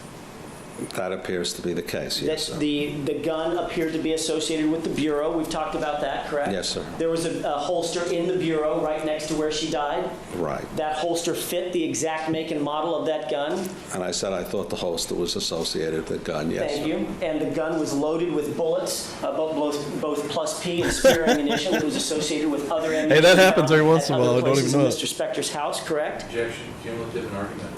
That appears to be the case, yes, That sir. the gun appeared to be associated with the bureau. We've talked about that, correct? Yes, sir. There was a holster in the bureau right next to where she died. Right. That holster fit the exact make and model of that gun. And I said I thought the holster was associated with the gun, yes, Thank sir. you. And the gun was loaded with bullets, both plus P and spear ammunition. It was associated with other ammunition. that happens every found once in a at while. other I don't places even know in it. Mr. Spector's house, correct? Objection, cumulative and argument.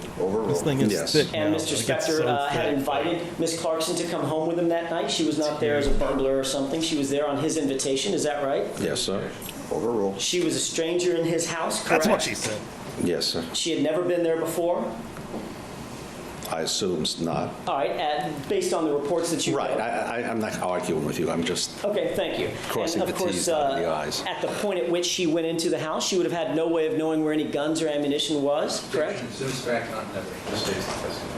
This thing is Yes. thick And now. Mr. It gets Spector so had thick. invited Ms. Clarkson to come home with him that night. She was not there as a burglar or something. She was there on his invitation. Is that right? Yes, sir. Overruled. She was a stranger in his house, correct? That's what she said. Yes, sir. She had never been there before? I assume not. All right, based on the reports that you Right. read. I'm not arguing with you. I'm just Okay, thank you. crossing And the of course, T's, dotting the I's. at the point at which she went into the house, she would have had no way of knowing where any guns or ammunition was, correct? Objection, since fact not never. This states the testimony.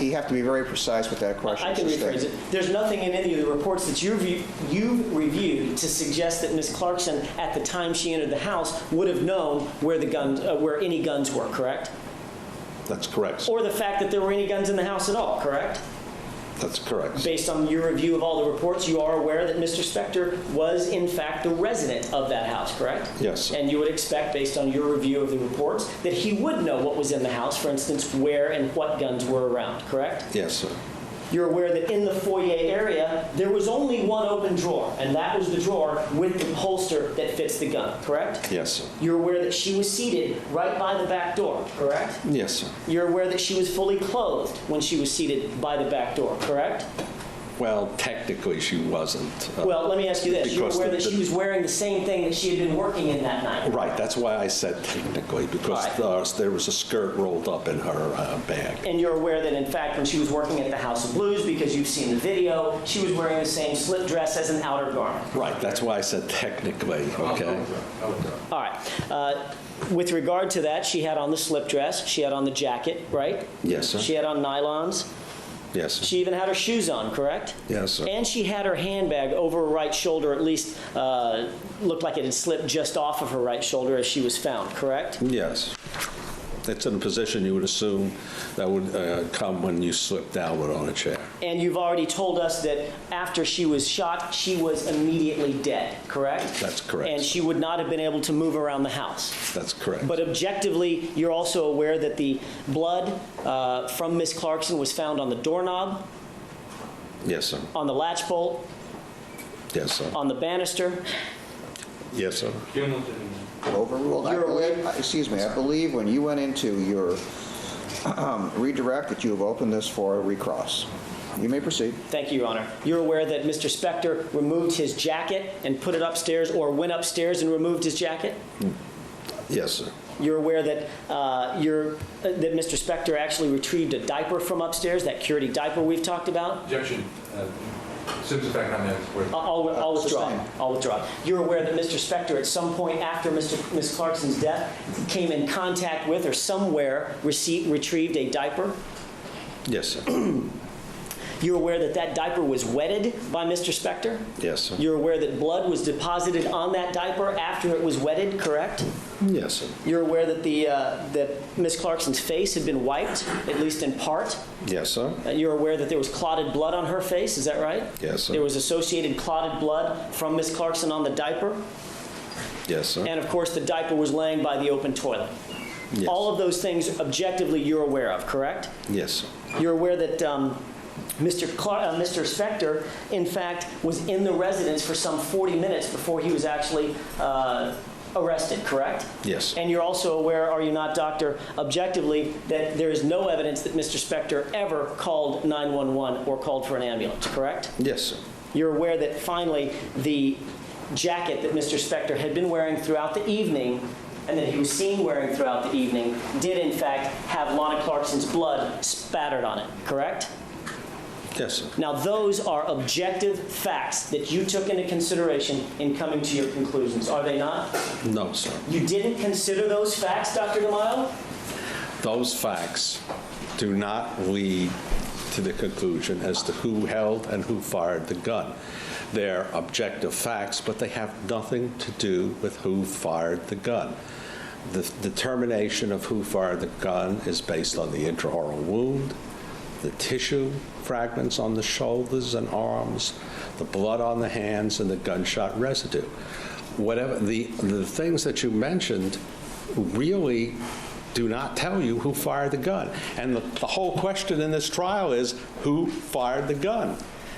You have to be very precise with that question. I can Mr. rephrase State. it. There's nothing in any of the reports that you've reviewed to suggest that Ms. Clarkson, at the time she entered the house, would have known where the guns, where any guns were, correct? That's correct. Or the fact that there were any guns in the house at all, correct? That's correct. Based on your review of all the reports, you are aware that Mr. Spector was, in fact, the resident of that house, correct? Yes, sir. And you would expect, based on your review of the reports, that he would know what was in the house, for instance, where and what guns were around, correct? Yes, sir. You're aware that in the foyer area, there was only one open drawer, and that was the drawer with the holster that fits the gun, correct? Yes, sir. You're aware that she was seated right by the back door, correct? Yes, sir. You're aware that she was fully clothed when she was seated by the back door, correct? Well, technically, she wasn't. Well, let me ask you this. You're because aware the- that she was wearing the same thing that she had been working in that night? Right, that's why I said technically, because there was a skirt rolled up in her bag. And you're aware that, in fact, when she was working at the House of Blues, because you've seen the video, she was wearing the same slip dress as an outer garment? Right, that's why I said technically, okay? All right. With regard to that, she had on the slip dress, she had on the jacket, right? Yes, sir. She had on nylons. Yes, sir. She even had her shoes on, correct? Yes, sir. And she had her handbag over her right shoulder, at least looked like it had slipped just off of her right shoulder as she was found, correct? Yes. It's in a position you would assume that would come when you slip downward on a chair. And you've already told us that after she was shot, she was immediately dead, correct? That's correct. And she would not have been able to move around the house. That's correct. But objectively, you're also aware that the blood from Miss Clarkson was found on the doorknob, Yes, sir. on the latch bolt, Yes, sir. on the banister. Yes, sir. Overruled. I believe when you went into your redirect that you have opened this for a recross. You may proceed. Thank you, Your Honor. You're aware that Mr. Spector removed his jacket and put it upstairs, or went upstairs and removed his jacket? Yes, sir. You're aware that that Mr. Spector actually retrieved a diaper from upstairs, that Curity diaper we've talked about? Objection. Simpson back on that. I'll withdraw. Sustained. I'll withdraw. You're aware that Mr. Spector, at some point after Ms. Clarkson's death, came in contact with or somewhere retrieved a diaper? Yes, sir. You're aware that that diaper was wetted by Mr. Spector? Yes, sir. You're aware that blood was deposited on that diaper after it was wetted, correct? Yes, sir. You're aware that that Ms. Clarkson's face had been wiped, at least in part? Yes, sir. You're aware that there was clotted blood on her face, is that right? Yes, sir. There was associated clotted blood from Ms. Clarkson on the diaper? Yes, sir. And of course, the diaper was laying by the open toilet. Yes. All of those things objectively you're aware of, correct? Yes, sir. You're aware that Mr. Spector, in fact, was in the residence for some 40 minutes before he was actually arrested, correct? Yes. And you're also aware, are you not, Doctor, objectively, that there is no evidence that Mr. Spector ever called 911 or called for an ambulance, correct? Yes, sir. You're aware that finally the jacket that Mr. Spector had been wearing throughout the evening and that he was seen wearing throughout the evening did in fact have Lana Clarkson's blood spattered on it, correct? Yes, sir. Now those are objective facts that you took into consideration in coming to your conclusions, are they not? No, sir. You didn't consider those facts, Dr. DeMaio? Those facts do not lead to the conclusion as to who held and who fired the gun. They're objective facts, but they have nothing to do with who fired the gun. The determination of who fired the gun is based on the intraoral wound, the tissue fragments on the shoulders and arms, the blood on the hands, and the gunshot residue. Whatever the things that you mentioned really do not tell you who fired the gun. And the whole question in this trial is who fired the gun.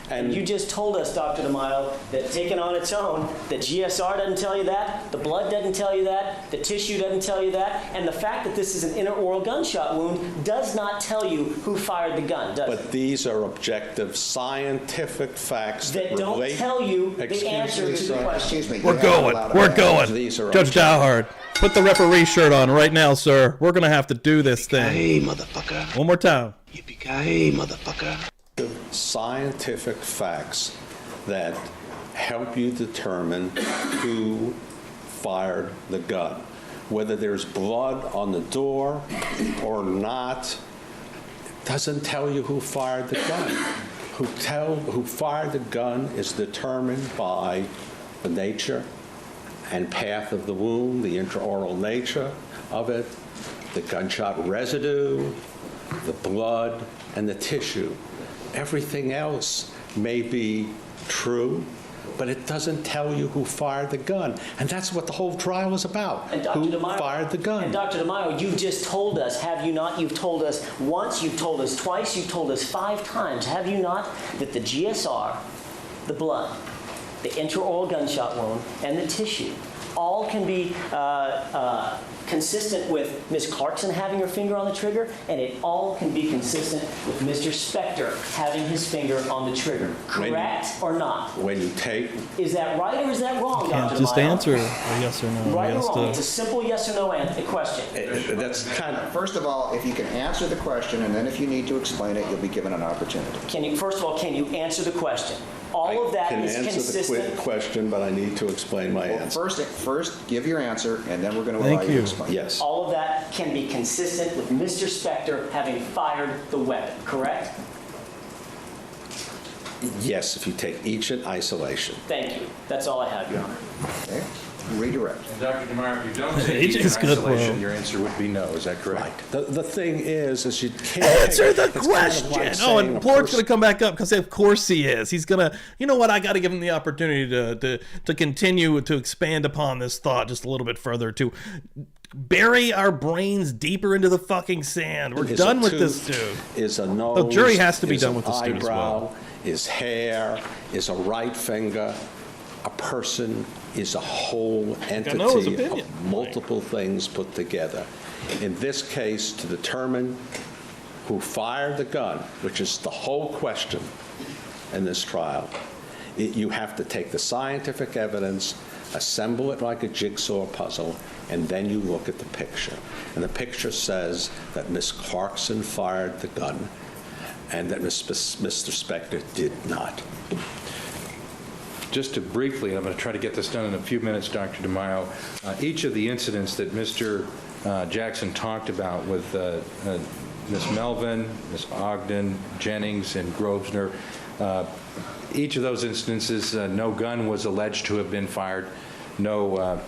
And you just told us, Dr. DeMaio, that taken on its own, the GSR doesn't tell you that, the blood doesn't tell you that, the tissue doesn't tell you that, and the fact that this is an intraoral gunshot wound does not tell you who fired the gun, does it? But these are objective scientific facts That don't relate. tell you the Excuse answer me, to the sir. question. Excuse me. We're going. We're going. These are Judge Dowhard, put the referee shirt on right now, sir. We're going to have to do this thing. Hey, motherfucker. One more time. Yippee-ki-yay, motherfucker. Scientific facts that help you determine who fired the gun. Whether there's blood on the door or not doesn't tell you who fired the gun. Who fired the gun is determined by the nature and path of the wound, the intraoral nature of it, the gunshot residue, the blood, and the tissue. Everything else may be true, but it doesn't tell you who fired the gun. And that's what the whole trial is about. And Dr. Who DeMaio, fired the gun. And Dr. DeMaio, you've just told us, have you not? You've told us once, you've told us twice, you've told us 5 times, have you not? That the GSR, the blood, the intraoral gunshot wound, and the tissue all can be consistent with Ms. Clarkson having her finger on the trigger, and it all can be consistent with Mr. Spector having his finger on the trigger. Correct or not? When you take... Is that right or is that wrong, Can't Dr. just DeMaio? answer a yes or no. Right He or has wrong? to- It's a simple yes or no question. That's kind of... First of all, if you can answer the question, and then if you need to explain it, you'll be given an opportunity. First of all, can you answer the question? All of that is I can answer consistent. the quick question, but I need to explain my Well, answer. first, give your answer, and then we're going to Thank allow you you. to explain. Yes. All of that can be consistent with Mr. Spector having fired the weapon, correct? Yes, if you take each in isolation. Thank you. That's all I have, Your Honor. Okay? Redirect. And Dr. DeMaio, if you don't say AJ's each in good, bro. isolation, your answer would be no. Is that correct? The thing is you can't... Answer the it's kind of question. like Oh, saying and a Plort's person- going to come back up because of course he is. He's going to, you know what? I got to give him the opportunity to continue to expand upon this thought just a little bit further, to bury our brains deeper into the fucking sand. We're Is done a with this tooth, dude. Is a nose. The jury has to be is done an with this dude as well. eyebrow, is hair, is a right finger. A person is a whole know his entity opinion. of multiple things put together. In this case, to determine who fired the gun, which is the whole question in this trial, you have to take the scientific evidence, assemble it like a jigsaw puzzle, and then you look at the picture. And the picture says that Miss Clarkson fired the gun and that Mr. Spector did not. Just to briefly, I'm going to try to get this done in a few minutes, Dr. DeMaio. Each of the incidents that Mr. Jackson talked about with Ms. Melvin, Ms. Ogden, Jennings, and Grosvenor, each of those instances, no gun was alleged to have been fired. No,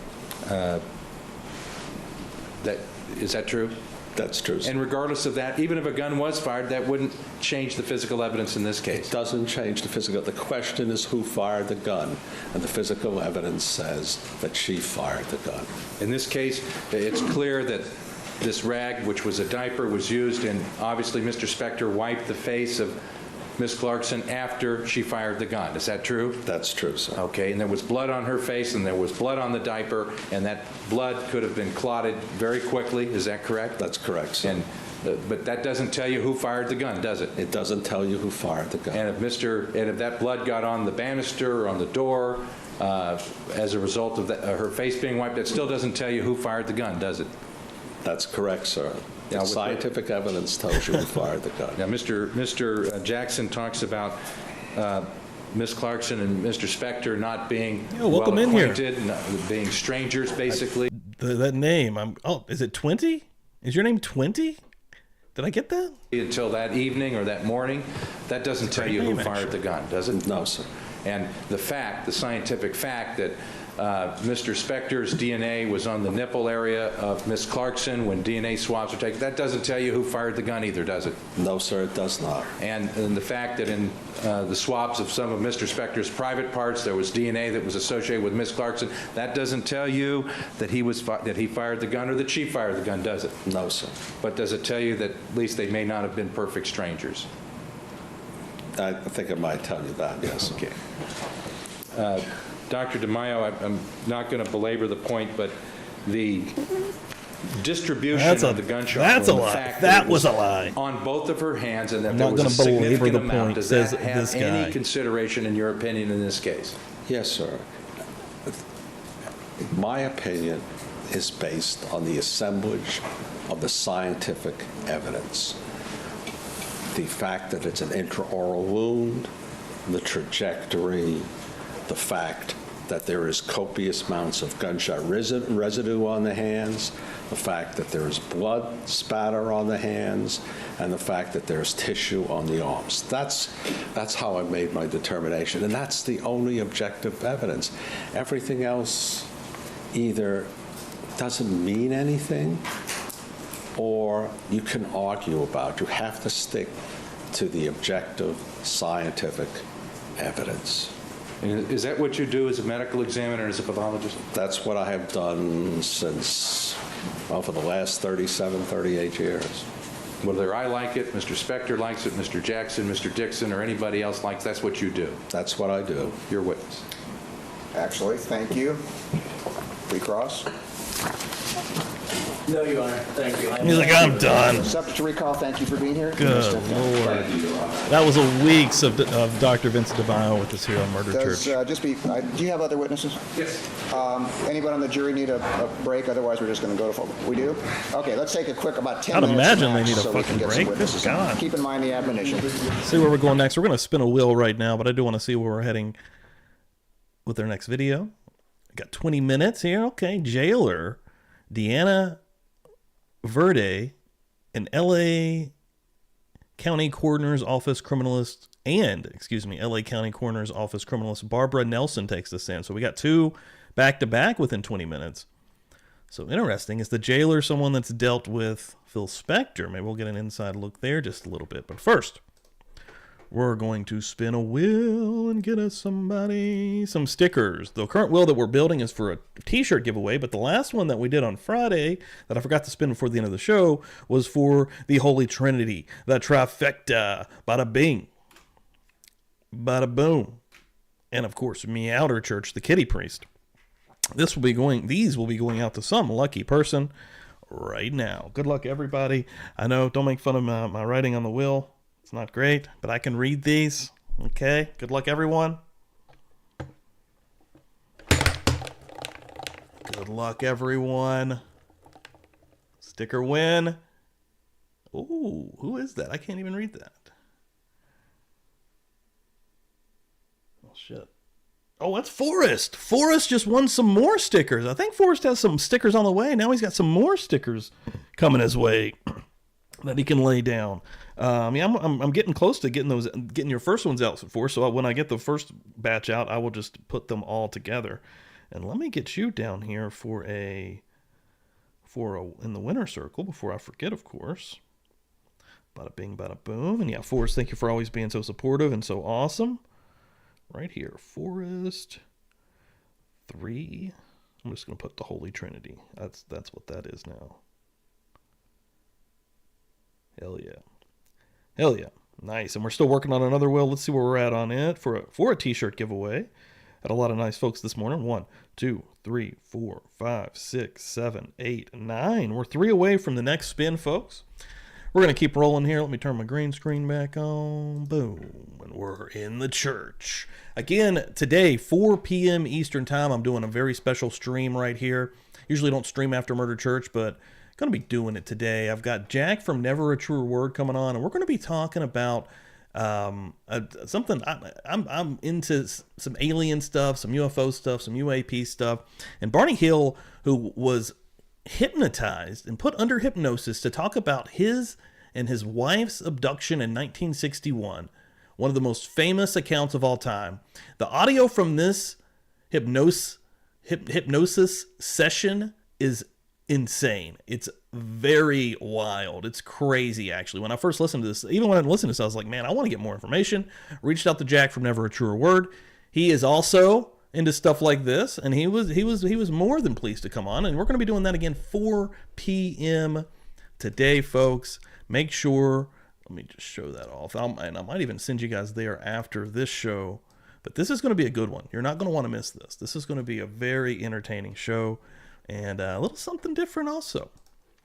is that true? That's true. And regardless of that, even if a gun was fired, that wouldn't change the physical evidence in this case. It doesn't change the physical. The question is who fired the gun, and the physical evidence says that she fired the gun. In this case, it's clear that this rag, which was a diaper, was used, and obviously Mr. Spector wiped the face of Ms. Clarkson after she fired the gun. Is that true? That's true, sir. Okay, and there was blood on her face, and there was blood on the diaper, and that blood could have been clotted very quickly. Is that correct? That's correct, sir. But that doesn't tell you who fired the gun, does it? It doesn't tell you who fired the gun. And if that blood got on the banister or on the door as a result of her face being wiped, that still doesn't tell you who fired the gun, does it? That's correct, sir. Now, The scientific evidence tells you who fired the gun. Now, Mr. Jackson talks about Ms. Clarkson and Mr. Spector not being welcome in here. acquainted, being strangers, basically. That name, is it 20? Is your name 20? Did I get that? Until that evening or that morning, that doesn't tell you who name, fired the gun, does it? No, sir. And the scientific fact that Mr. Spector's DNA was on the nipple area of Ms. Clarkson when DNA swabs were taken, that doesn't tell you who fired the gun either, does it? No, sir, it does not. And the fact that in the swabs of some of Mr. Spector's private parts, there was DNA that was associated with Ms. Clarkson, that doesn't tell you that he fired the gun or that she fired the gun, does it? No, sir. But does it tell you that at least they may not have been perfect strangers? I think it might tell you that, yes. Okay. Dr. DeMaio, I'm not going to belabor the point, but the distribution of the gunshot that's a wound, the lie. fact That it was a lie. on both of her hands and that I'm there not was a gonna belabor significant the amount, point, does says that have this guy. any consideration in your opinion in this case? Yes, sir. My opinion is based on the assemblage of the scientific evidence. The fact that it's an intraoral wound, the trajectory, the fact that there is copious amounts of gunshot residue on the hands, the fact that there is blood spatter on the hands, and the fact that there's tissue on the arms. That's how I made my determination, and that's the only objective evidence. Everything else either doesn't mean anything or you can argue about. You have to stick to the objective scientific evidence. And is that what you do as a medical examiner, as a pathologist? That's what I have done since, well, for the last 37, 38 years. Whether I like it, Mr. Spector likes it, Mr. Jackson, Mr. Dixon, or anybody else likes, that's what you do. That's what I do. Your witness. Actually, thank you. Recross. No, Your Honor. Thank you. He's like, I'm done. Subject to recall, thank you for being here. Good Lord. That was a weeks of Dr. Vincent DeMaio with us here on Murder Does, Church. do you have other witnesses? Yes. Anybody on the jury need a break? Otherwise, we're just going to go to... We do? Okay, let's take a quick, about 10 I'd minutes imagine max they need a so we fucking can get some break. Good witnesses on. God. Keep in mind the admonition. See where we're going next. We're going to spin a wheel right now, but I do want to see where we're heading with our next video. Got 20 minutes here. Okay, jailer Deanna Verde, an LA County Coroner's Office criminalist, LA County Coroner's Office criminalist Barbara Nelson takes this in. So we got two back-to-back within 20 minutes. So interesting. Is the jailer someone that's dealt with Phil Spector? Maybe we'll get an inside look there just a little bit. But first, we're going to spin a wheel and get us some stickers. The current wheel that we're building is for a t-shirt giveaway, but the last one that we did on Friday that I forgot to spin before the end of the show was for the Holy Trinity, the trifecta. Bada bing, bada boom. And of course, Meowder Church, the kitty priest. These will be going out to some lucky person right now. Good luck, everybody. I know, don't make fun of my writing on the wheel. It's not great, but I can read these. Okay, good luck, everyone. Good luck, everyone. Sticker win. Ooh, who is that? I can't even read that. Oh, shit. Oh, that's Forrest. Forrest just won some more stickers. I think Forrest has some stickers on the way. Now he's got some more stickers coming his way that he can lay down. I'm getting close to getting your first ones out for. So when I get the first batch out, I will just put them all together. And let me get you down here for a in the winner circle before I forget, of course. Bada bing, bada boom. And yeah, Forrest, thank you for always being so supportive and so awesome. Right here, Forrest 3. I'm just gonna put the Holy Trinity. That's what that is now. Hell yeah. Hell yeah. Nice. And we're still working on another wheel. Let's see where we're at on it for a t-shirt giveaway. Had a lot of nice folks this morning. 1, 2, 3, 4, 5, 6, 7, 8, 9. We're 3 away from the next spin, folks. We're going to keep rolling here. Let me turn my green screen back on. Boom. And we're in the church. Again, today, 4 p.m. Eastern time, I'm doing a very special stream right here. Usually don't stream after Murder Church, but going to be doing it today. I've got Jack from Never a Truer Word coming on, and we're going to be talking about something. I'm into some alien stuff, some UFO stuff, some UAP stuff. And Barney Hill, who was hypnotized and put under hypnosis to talk about his and his wife's abduction in 1961, one of the most famous accounts of all time. The audio from this hypnosis session is insane. It's very wild. It's crazy, actually. When I first listened to this, even when I listened to this, I was like, man, I want to get more information. Reached out to Jack from Never a Truer Word. He is also into stuff like this, and he was more than pleased to come on, and we're going to be doing that again 4 p.m. today, folks. Make sure, let me just show that off, and I might even send you guys there after this show, but this is going to be a good one. You're not going to want to miss this. This is going to be a very entertaining show, and a little something different also.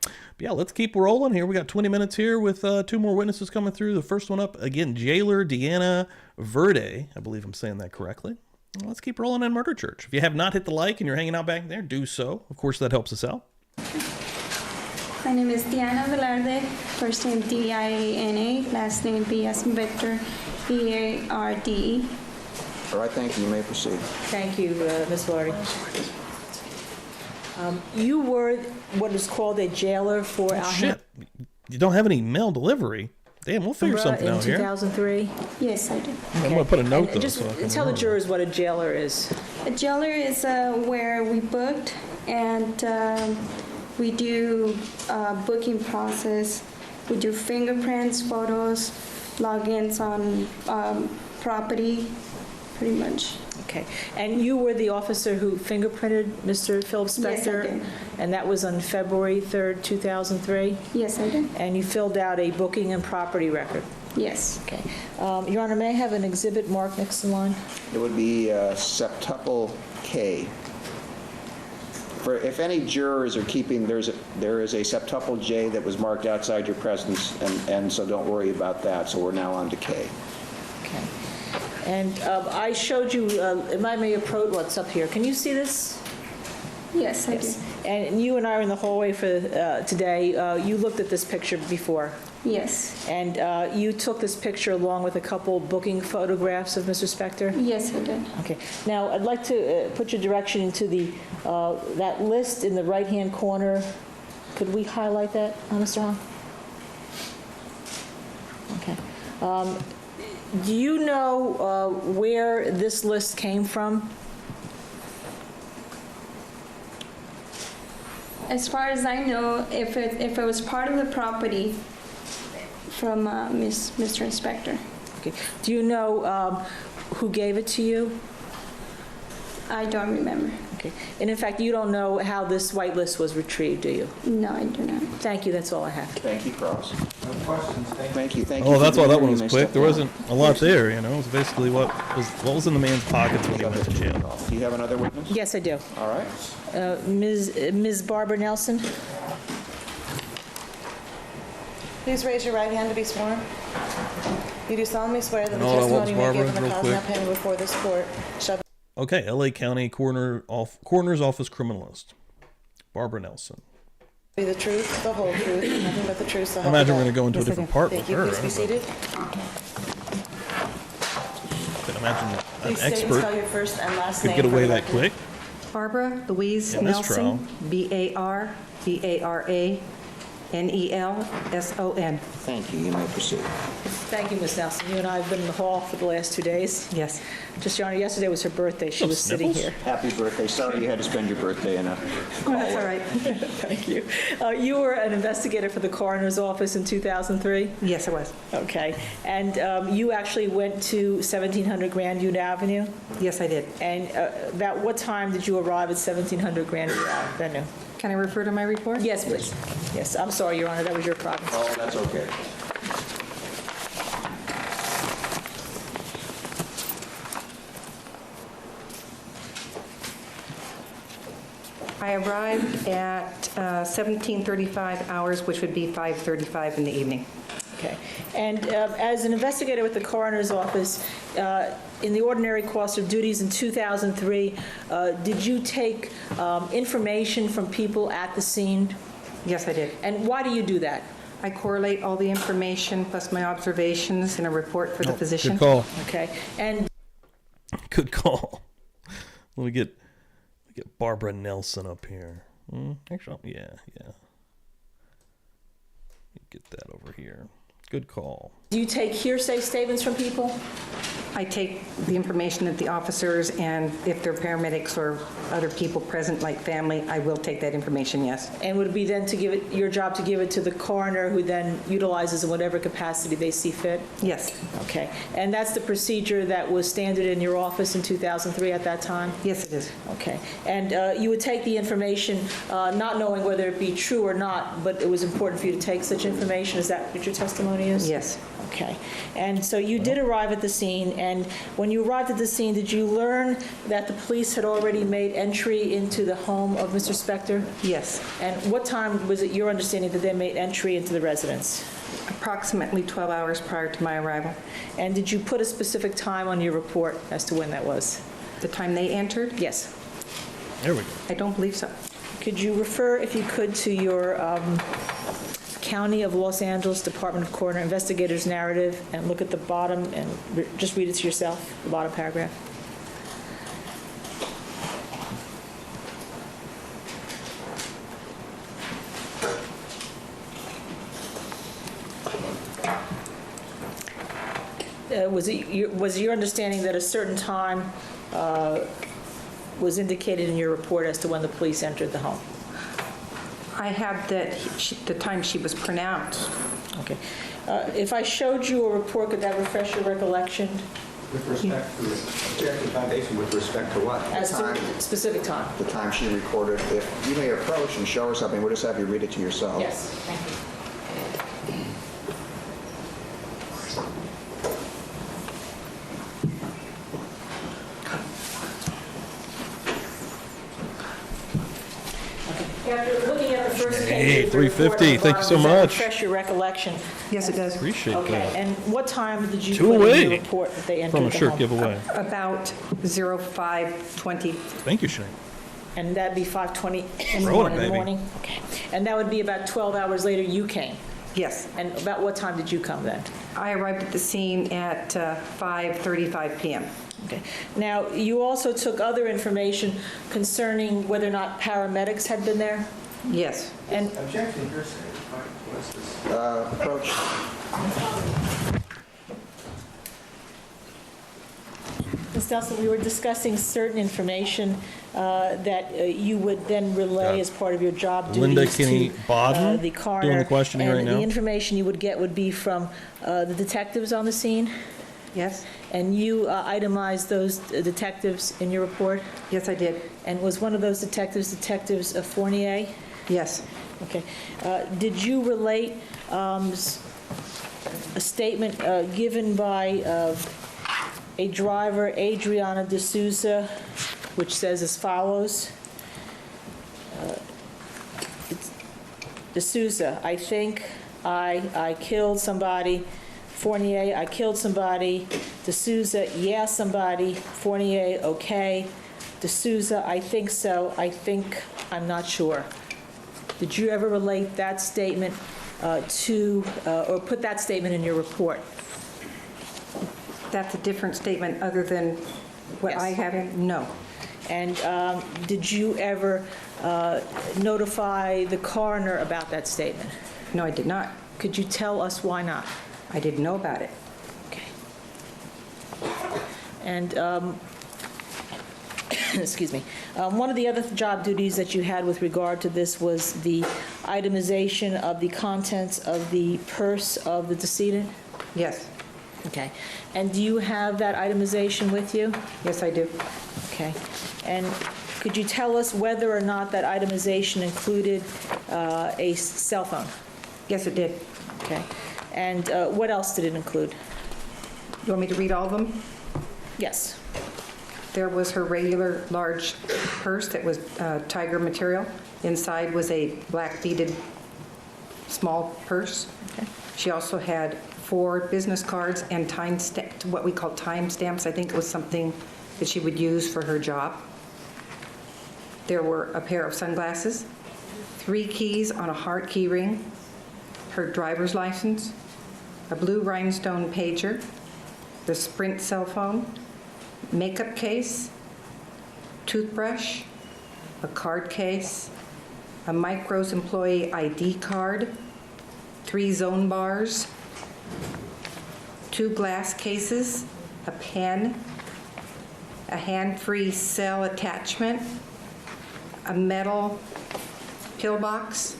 But yeah, let's keep rolling here. We got 20 minutes here with 2 more witnesses coming through. The first one up, again, jailer Deanna Verde. I believe I'm saying that correctly. Let's keep rolling in Murder Church. If you have not hit the like and you're hanging out back there, do so. Of course, that helps us out. My name is Deanna Velarde. First name D-I-A-N-A. Last name B as in Victor, E-A-R-D-E. All right, thank you. You may proceed. Thank you, Ms. Velarde. You were what is called a jailer for our shit. You don't have any mail delivery. Damn, we'll figure something out here. In 2003? Yes, I did. I'm going to put a note, though. Just so I can tell the jurors what a jailer is. A jailer is where we booked and we do booking process. We do fingerprints, photos, logins on property, pretty much. Okay. And you were the officer who fingerprinted Mr. Philip Spector? Yes, I did. And that was on February 3rd, 2003? Yes, I did. And you filled out a booking and property record? Yes. Okay. Your Honor, may I have an exhibit marked next in line? It would be septuple K. if any jurors are keeping, there is a septuple J that was marked outside your presence, and so don't worry about that. So we're now on to K. Okay. And I showed you, if I may approach what's up here. Can you see this? Yes, I do. And you and I are in the hallway for today. You looked at this picture before. Yes. And you took this picture along with a couple booking photographs of Mr. Spector? Yes, I did. Okay. Now, I'd like to put your direction into that list in the right-hand corner. Could we highlight that, Mr. Hahn? Okay. Do you know where this list came from? As far as I know, if it was part of the property from Mr. Spector. Okay. Do you know who gave it to you? I don't remember. Okay. And in fact, you don't know how this white list was retrieved, do you? No, I do not. Thank you. That's all I have. Thank you, Cross. No questions. Thank you. Thank you. Oh, that's why that one was was quick. There wasn't a lot there, you know. It was basically what was in the man's pockets when he went to jail. Do you have another witness? Yes, I do. All right. Ms. Barbara Nelson? Please raise your right hand to be sworn. You do solemnly swear that the All at once, testimony you may Barbara, give in the real cause now quick. pending before this court shall be Okay, L.A. County Coroner's Office Criminalist, Barbara Nelson. the truth, the whole truth, nothing but the truth, so I help you imagine we're God. going to go into a different part with Thank you. her. Please be seated. I can imagine an Please state and expert spell your first and last could name get for away the that record. quick. Barbara Louise In this Nelson, BARBARANELSON. Thank you. You may proceed. Thank you, Ms. Nelson. You and I have been in the hall for the last 2 days. Yes. Just, Your Honor, yesterday was her birthday. She was sitting here. Happy birthday. Sorry you had to spend your birthday in a Oh, that's all right. Thank you. You were an investigator for the coroner's office in 2003? Yes, it was. Okay. And you actually went to 1700 Grandview Avenue? Yes, I did. And about what time did you arrive at 1700 Grandview Avenue? Can I refer to my report? Yes, please. Yes, I'm sorry, Your Honor, that was your province. Oh, that's okay. I arrived at 17:35 hours, which would be 5:35 in the evening. Okay. And as an investigator with the coroner's office, in the ordinary course of duties in 2003, did you take information from people at the scene? Yes, I did. And why do you do that? I correlate all the information plus my observations in a report for the physician. Good call. Okay. And Good call. Let me get Barbara Nelson up here. Actually, yeah. Get that over here. Good call. do you take hearsay statements from people? I take the information that the officers, and if they're paramedics or other people present, like family, I will take that information, yes. And would it be then to give it, your job to give it to the coroner, who then utilizes in whatever capacity they see fit? Yes. Okay. And that's the procedure that was standard in your office in 2003 at that time? Yes, it is. Okay. And you would take the information, not knowing whether it be true or not, but it was important for you to take such information? Is that what your testimony is? Yes. Okay. And so you did arrive at the scene, and when you arrived at the scene, did you learn that the police had already made entry into the home of Mr. Spector? Yes. And what time was it your understanding that they made entry into the residence? Approximately 12 hours prior to my arrival. And did you put a specific time on your report as to when that was? The time they entered? Yes. There we go. I don't believe so. Could you refer, if you could, to your County of Los Angeles Department of Coroner Investigators narrative and look at the bottom and just read it to yourself, the bottom paragraph? Was it your understanding that a certain time was indicated in your report as to when the police entered the home? I have that the time she was pronounced. Okay. If I showed you a report, could that refresh your recollection? With respect to objective foundation, with respect to what? As to specific time? The time she recorded. If you may approach and show her something, we'll just have you read it to yourself. Yes, thank you. After looking at the first Hey, page of the report 350, at the thank you so bottom, does that much. refresh your recollection? Yes, it does. Appreciate Okay, that. and what time did you Two put in away your report that they entered from a the shirt home? giveaway. About 05:20. Thank you, Shane. And that'd be 5:20 in the Rolling, morning? baby. Okay. And that would be about 12 hours later you came? Yes. And about what time did you come then? I arrived at the scene at 5:35 p.m. Okay. Now, you also took other information concerning whether or not paramedics had been there? Yes. And Objection, hearsay. What's this? Approach. Ms. Nelson, we were discussing certain information that you would then relay as part of your job duties Linda Kinney to Bodden the coroner. doing the questioning right And now. the information you would get would be from the detectives on the scene? Yes. And you itemized those detectives in your report? Yes, I did. And was one of those detectives Fournier? Yes. Okay. Did you relate a statement given by a driver, Adriana D'Souza, which says as follows? D'Souza, I think I killed somebody. Fournier, I killed somebody. D'Souza, yeah, somebody. Fournier, okay. D'Souza, I think so. I think, I'm not sure. Did you ever relate that statement or put that statement in your report? That's a different statement other than what Yes. I have in? No. And did you ever notify the coroner about that statement? No, I did not. Could you tell us why not? I didn't know about it. Okay. And, excuse me, one of the other job duties that you had with regard to this was the itemization of the contents of the purse of the decedent? Yes. Okay. And do you have that itemization with you? Yes, I do. Okay. And could you tell us whether or not that itemization included a cell phone? Yes, it did. Okay. And what else did it include? You want me to read all of them? Yes. There was her regular large purse that was tiger material. Inside was a black beaded small purse. Okay. She also had 4 business cards and what we call time stamps. I think it was something that she would use for her job. There were a pair of sunglasses, 3 keys on a heart key ring, her driver's license, a blue rhinestone pager, the Sprint cell phone, makeup case, toothbrush, a card case, a Micros employee ID card, 3 zone bars, 2 glass cases, a pen, a hand-free cell attachment, a metal pillbox,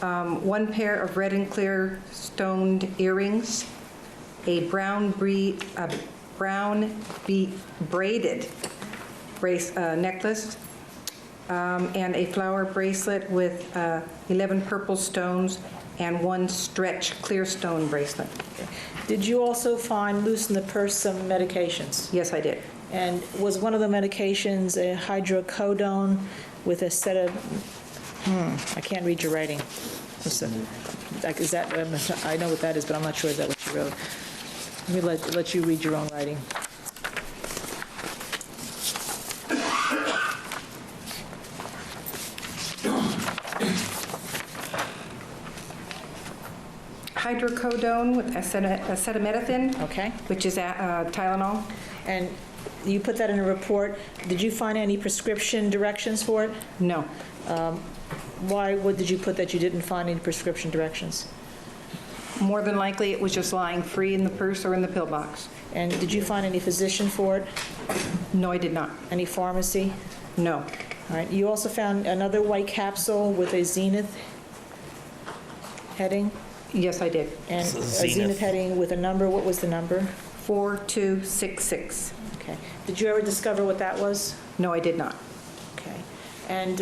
1 pair of red and clear stoned earrings, a brown braided necklace, and a flower bracelet with 11 purple stones and 1 stretch clear stone bracelet. Did you also find loose in the purse some medications? Yes, I did. And was one of the medications a hydrocodone with a set of, I can't read your writing. Is that, I know what that is, but I'm not sure is that what you wrote. Let me let you read your own writing. Hydrocodone with acetaminophen, Okay. which is Tylenol. And you put that in a report. Did you find any prescription directions for it? No. What did you put that you didn't find any prescription directions? More than likely, it was just lying free in the purse or in the pillbox. And did you find any physician for it? No, I did not. Any pharmacy? No. All right. You also found another white capsule with a zenith heading? Yes, I did. And a zenith heading with a number. What was the number? 4266. Okay. Did you ever discover what that was? No, I did not. Okay. And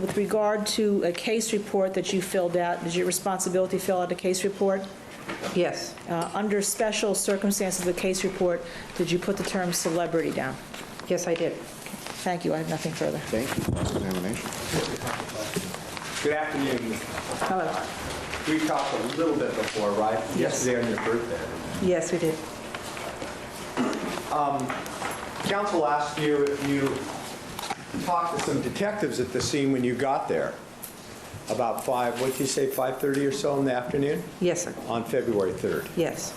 with regard to a case report that you filled out, did your responsibility fill out a case report? Yes. Under special circumstances of the case report, did you put the term celebrity down? Yes, I did. Thank you. I have nothing further. Thank you. Cross-examination. Good afternoon. Hello. We talked a little bit before, right? Yes. Yesterday on your birthday. Yes, we did. Council asked you if you talked to some detectives at the scene when you got there. About what did you say, 5:30 or so in the afternoon? Yes, sir. On February 3rd. Yes,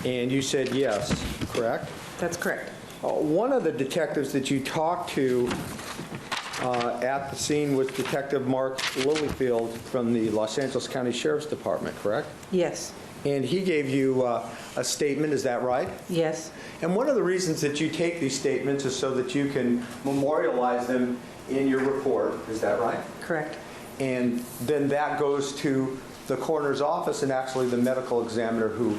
And you said yes, correct? that's correct. One of the detectives that you talked to at the scene was Detective Mark Lilyfield from the Los Angeles County Sheriff's Department, correct? Yes, And he gave you a statement, is that right? yes, And one of the reasons that you take these statements is so that you can memorialize them in your report, is that right? correct. And then that goes to the coroner's office and actually the medical examiner who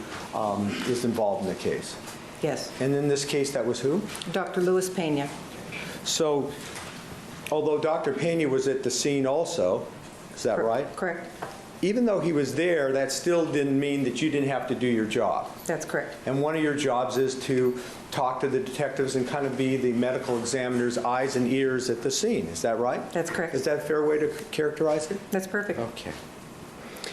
is involved in the case. Yes. And in this case, that was who? Dr. Luis Pena. So, although Dr. Pena was at the scene also, is that right? Correct. Even though he was there, that still didn't mean that you didn't have to do your job. That's correct. And one of your jobs is to talk to the detectives and kind of be the medical examiner's eyes and ears at the scene. Is that right? That's correct. Is that a fair way to characterize it? That's perfect. Okay.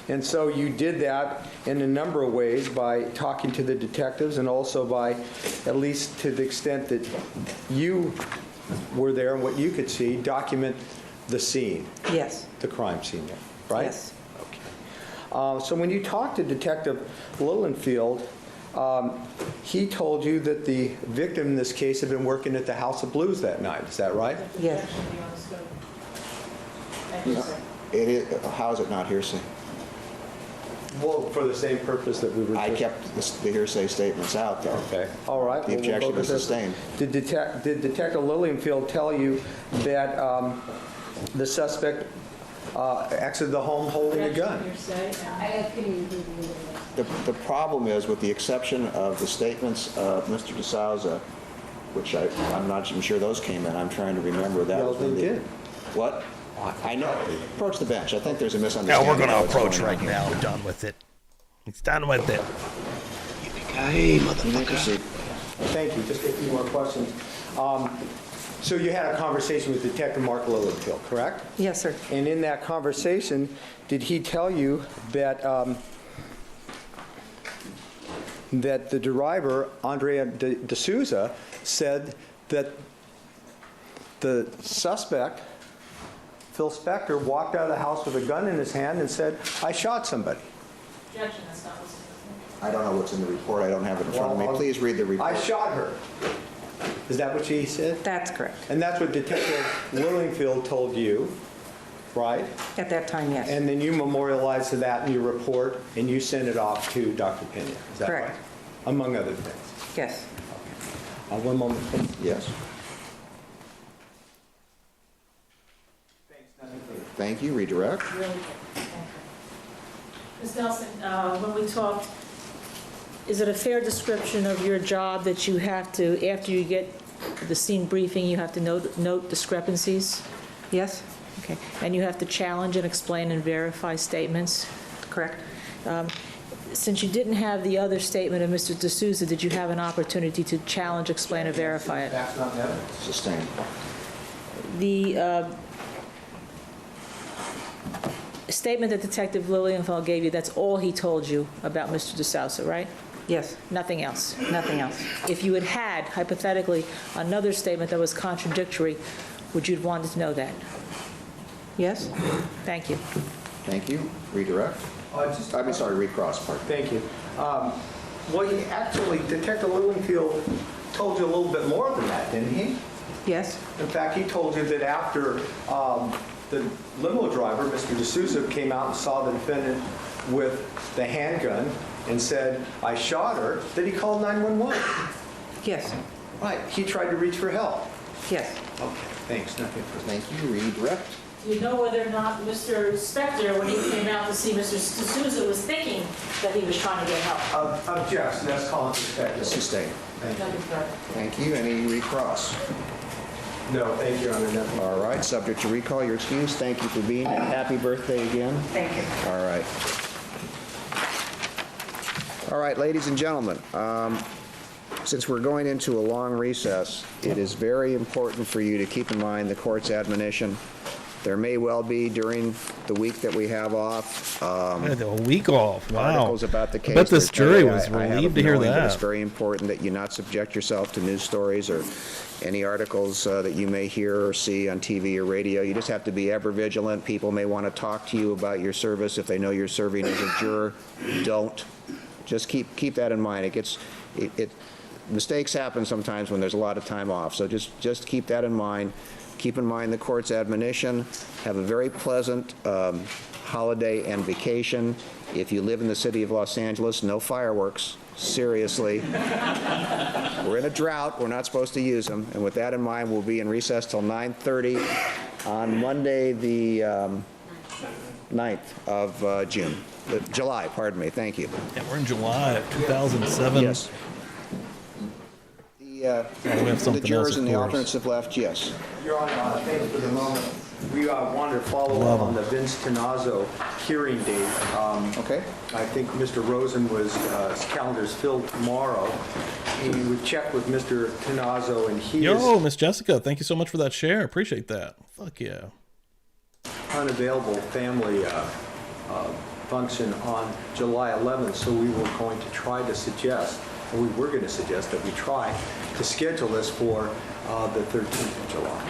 And so you did that in a number of ways by talking to the detectives and also by, at least to the extent that you were there and what you could see, document the scene, Yes, the crime scene there, right? yes, So when you talked to Detective Lilyfield, he told you that the victim in this case had been working at the House of Blues that night. Is that right? yes. It is, how is it not hearsay? Well, for the same purpose that we were I just... kept the hearsay statements out, though. Okay, all right. The well, we'll objection go was with this. sustained. Did Detective Lilyfield tell you that the suspect exited the home holding a gun? The problem is, with the exception of the statements of Mr. DeSouza, which I'm not even sure those came in. I'm trying to remember that. No, was when they did. What? I know. Approach the bench. I think there's a Now misunderstanding. we're going to of what's approach going on right here. now. Done with it. It's done with it. Hey, motherfucker. Thank you. Just a few more questions. So you had a conversation with Detective Mark Lilyfield, correct? Yes, sir. And in that conversation, did he tell you that that the driver, Andrea De Souza, said that the suspect, Phil Spector, walked out of the house with a gun in his hand and said, "I shot somebody"? Objection, that's not what's I don't know what's in the report. I don't have it in front of me. Well, Please read the report. I shot her. Is that what she said? That's correct. And that's what Detective Lilyfield told you, right? At that time, yes. And then you memorialized that in your report, and you sent it off to Dr. Pena. Is that Correct. right? Among other things. Yes. One moment, please. Yes. Thank you. Redirect. Ms. Nelson, when we talked, is it a fair description of your job that you have to, after you get the scene briefing, you have to note discrepancies? Yes, Okay. And you have to challenge and explain and verify statements? correct. Since you didn't have the other statement of Mr. D'Souza, did you have an opportunity to challenge, explain, or verify it? That's not evidence. Sustained. The statement that Detective Lilienthal gave you, that's all he told you about Mr. DeSouza, right? Yes, Nothing else? nothing else. If you had, hypothetically, another statement that was contradictory, would you have wanted to know that? Yes? Thank you. Thank you. Redirect. Recross part. Thank you. Well, he actually, Detective Lilyfield told you a little bit more than that, didn't he? Yes, In fact, he told you that after the limo driver, Mr. D'Souza, came out and saw the defendant with the handgun and said, "I shot her," that he called 911. yes, Right. He tried to reach for help. yes. Okay, thanks. Nothing further. Thank you. Redirect. Do you know whether or not Mr. Spector, when he came out to see Mr. D'Souza, was thinking that he was trying to get help? Objection. That's calling suspected. Sustained. Thank you. Thank you. Any recross? No, thank you, Your Honor. Nothing. All right. Subject to recall. Your excuse. Thank you for being here. Happy birthday again. Thank you. All right. All right, ladies and gentlemen, since we're going into a long recess, it is very important for you to keep in mind the court's admonition There may well be during the week that we have off. A week off. Wow. Articles about the case. I bet this There's no jury way was I have relieved of to hear knowing, but that. It's very important that you not subject yourself to news stories or any articles that you may hear or see on TV or radio. You just have to be ever vigilant. People may want to talk to you about your service if they know you're serving as a juror. Don't. Just keep that in mind. Mistakes happen sometimes when there's a lot of time off, so just keep that in mind. Keep in mind the court's admonition. Have a very pleasant holiday and vacation. If you live in the city of Los Angeles, no fireworks. Seriously. We're in a drought. We're not supposed to use them. And with that in mind, we'll be in recess till 9:30 on Monday, the 9th of July, pardon me. Thank you. Yeah, we're in July of 2007. Yes. The jurors and the alternates have left, yes. Your Honor, thank you for the moment. We wanted to follow up on the Vince Tazo hearing date. Okay. I think Mr. Rosen was, his calendar's filled tomorrow. He would check with Mr. Tazo, and he Yo, is Miss Jessica, thank you so much for that share. Appreciate that. Fuck yeah. unavailable family function on July 11th, so we were going to try to suggest, or we were going to suggest that we try to schedule this for the 13th of July.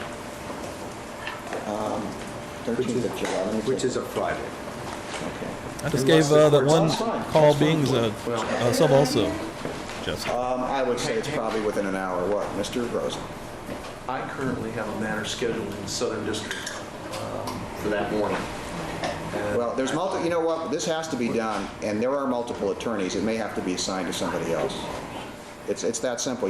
13th of July. Which is a Friday. Okay. I just gave that one call being a sub also. Just. I would say it's probably within an hour. What, Mr. Rosen? I currently have a matter scheduled in the Southern District for that morning. Well, there's you know what, this has to be done, and there are multiple attorneys. It may have to be assigned to somebody else. It's that simple.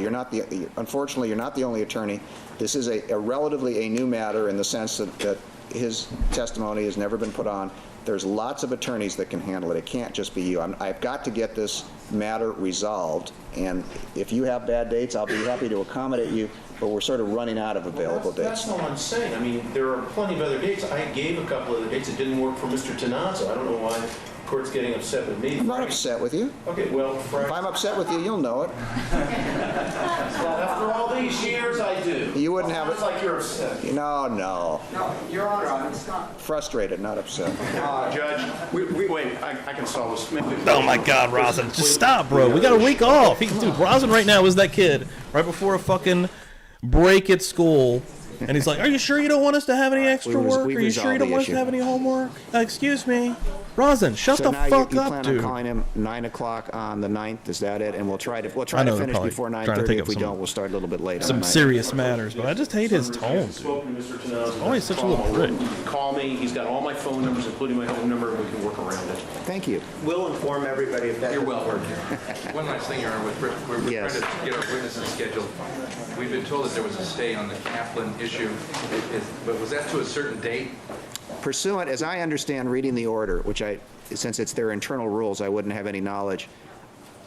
Unfortunately, you're not the only attorney. This is a relatively new matter in the sense that his testimony has never been put on. There's lots of attorneys that can handle it. It can't just be you. I've got to get this matter resolved, and if you have bad dates, I'll be happy to accommodate you, but we're sort of running out of available dates. That's all I'm saying. I mean, there are plenty of other dates. I gave a couple of the dates that didn't work for Mr. Tazo. I don't know why the court's getting upset with me. I'm not upset with you. Okay, well, if I'm upset with you, you'll know it. Well, after all these years, I do. You wouldn't have it. It's like you're upset. No. No, Your Honor, I'm not. Frustrated, not upset. Judge, wait, I can solve this. Oh my God, Rosin, just stop, bro. We got a week off. Dude, Rosin right now is that kid right before a fucking break at school, and he's like, "Are you sure you don't want us to have any extra work? Are you sure you don't want us to have any homework? Excuse me, Rosin, shut the fuck you up, plan dude." on calling him 9 o'clock on the 9th, is that it? And we'll try to finish before 9:30. If we don't, we'll start a little bit later. Some serious matters, but I just hate his tone, dude. Oh, he's such a little prick. Call me. He's got all my phone numbers, including my home number, and we can work around it. Thank you. We'll inform everybody if that You're welcome. One last thing, Your Honor, we're trying to get our witnesses scheduled. We've been told that there was a stay on the Kaplan issue, but was that to a certain date? Pursuant, as I understand reading the order, which since it's their internal rules, I wouldn't have any knowledge.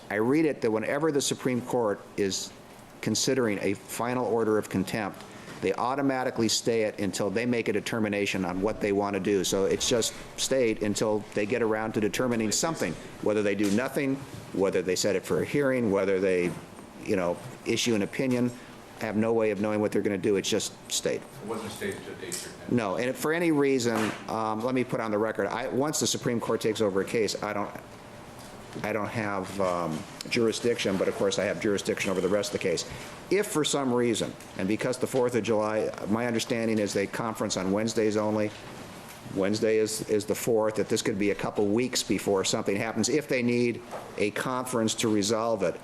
I read it that whenever the Supreme Court is considering a final order of contempt, they automatically stay it until they make a determination on what they want to do. So it's just stayed until they get around to determining something, whether they do nothing, whether they set it for a hearing, whether they, issue an opinion. I have no way of knowing what they're going to do. It's just stayed. It wasn't stayed to a date certain. No, and for any reason, let me put on the record, once the Supreme Court takes over a case, I don't have jurisdiction, but of course I have jurisdiction over the rest of the case. If for some reason, and because the 4th of July, my understanding is they conference on Wednesdays only, Wednesday is the 4th, that this could be a couple weeks before something happens, if they need a conference to resolve it.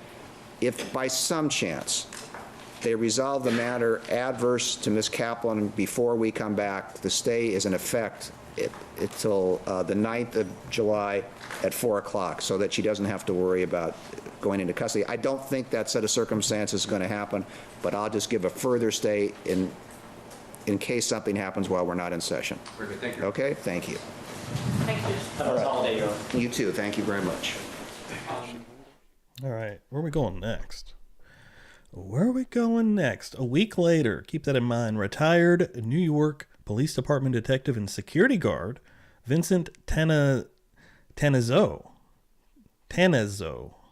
If by some chance they resolve the matter adverse to Ms. Kaplan before we come back, the stay is in effect until the 9th of July at 4 o'clock, so that she doesn't have to worry about going into custody. I don't think that set of circumstances is going to happen, but I'll just give a further stay in case something happens while we're not in session. Perfect, thank you. Okay, thank you. Thank you. Have a holiday, Your Honor. You too, thank you very much. All right, where are we going next? Where are we going next? A week later, keep that in mind, retired New York Police Department detective and security guard Vincent Tazo,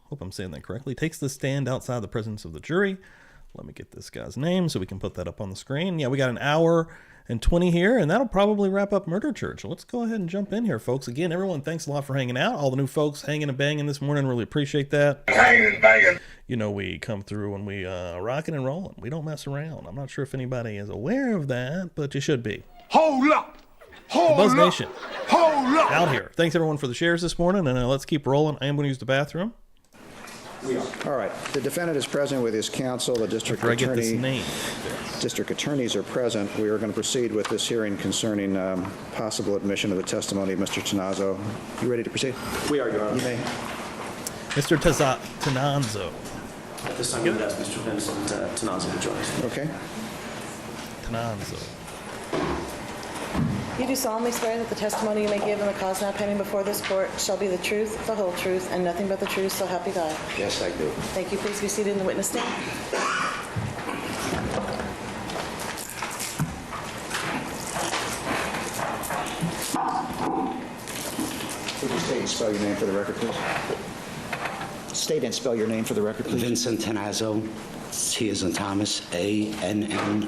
hope I'm saying that correctly, takes the stand outside the presence of the jury. Let me get this guy's name so we can put that up on the screen. Yeah, we got an hour and 20 here, and that'll probably wrap up Murder Church. Let's go ahead and jump in here, folks. Again, everyone, thanks a lot for hanging out. All the new folks hanging and banging this morning, really appreciate that. Hanging and banging. You know, we come through and we rocking and rolling. We don't mess around. I'm not sure if anybody is aware of that, but you should be. Hold up. Hold Buzz up. Nation. Hold up. Out here. Thanks, everyone, for the shares this morning, and let's keep rolling. I am going to use the bathroom. All right. The defendant is present with his counsel. The district After I get this attorney. name. District attorneys are present. We are going to proceed with this hearing concerning possible admission of the testimony of Mr. Tazo. You ready to proceed? We are, Your Honor. You may. Mr. Tananzo. At this time, we would ask Mr. Vincent Tazo to join us. Okay. Tananzo. You do solemnly swear that the testimony you may give in the cause now pending before this court shall be the truth, the whole truth, and nothing but the truth, so help you God. Yes, I do. Thank you. Please be seated in the witness stand. Would you state and spell your name for the record, please? State and spell your name for the record, please. Vincent Tazo, T as in Thomas, A-N-N-A-Z-Z-O.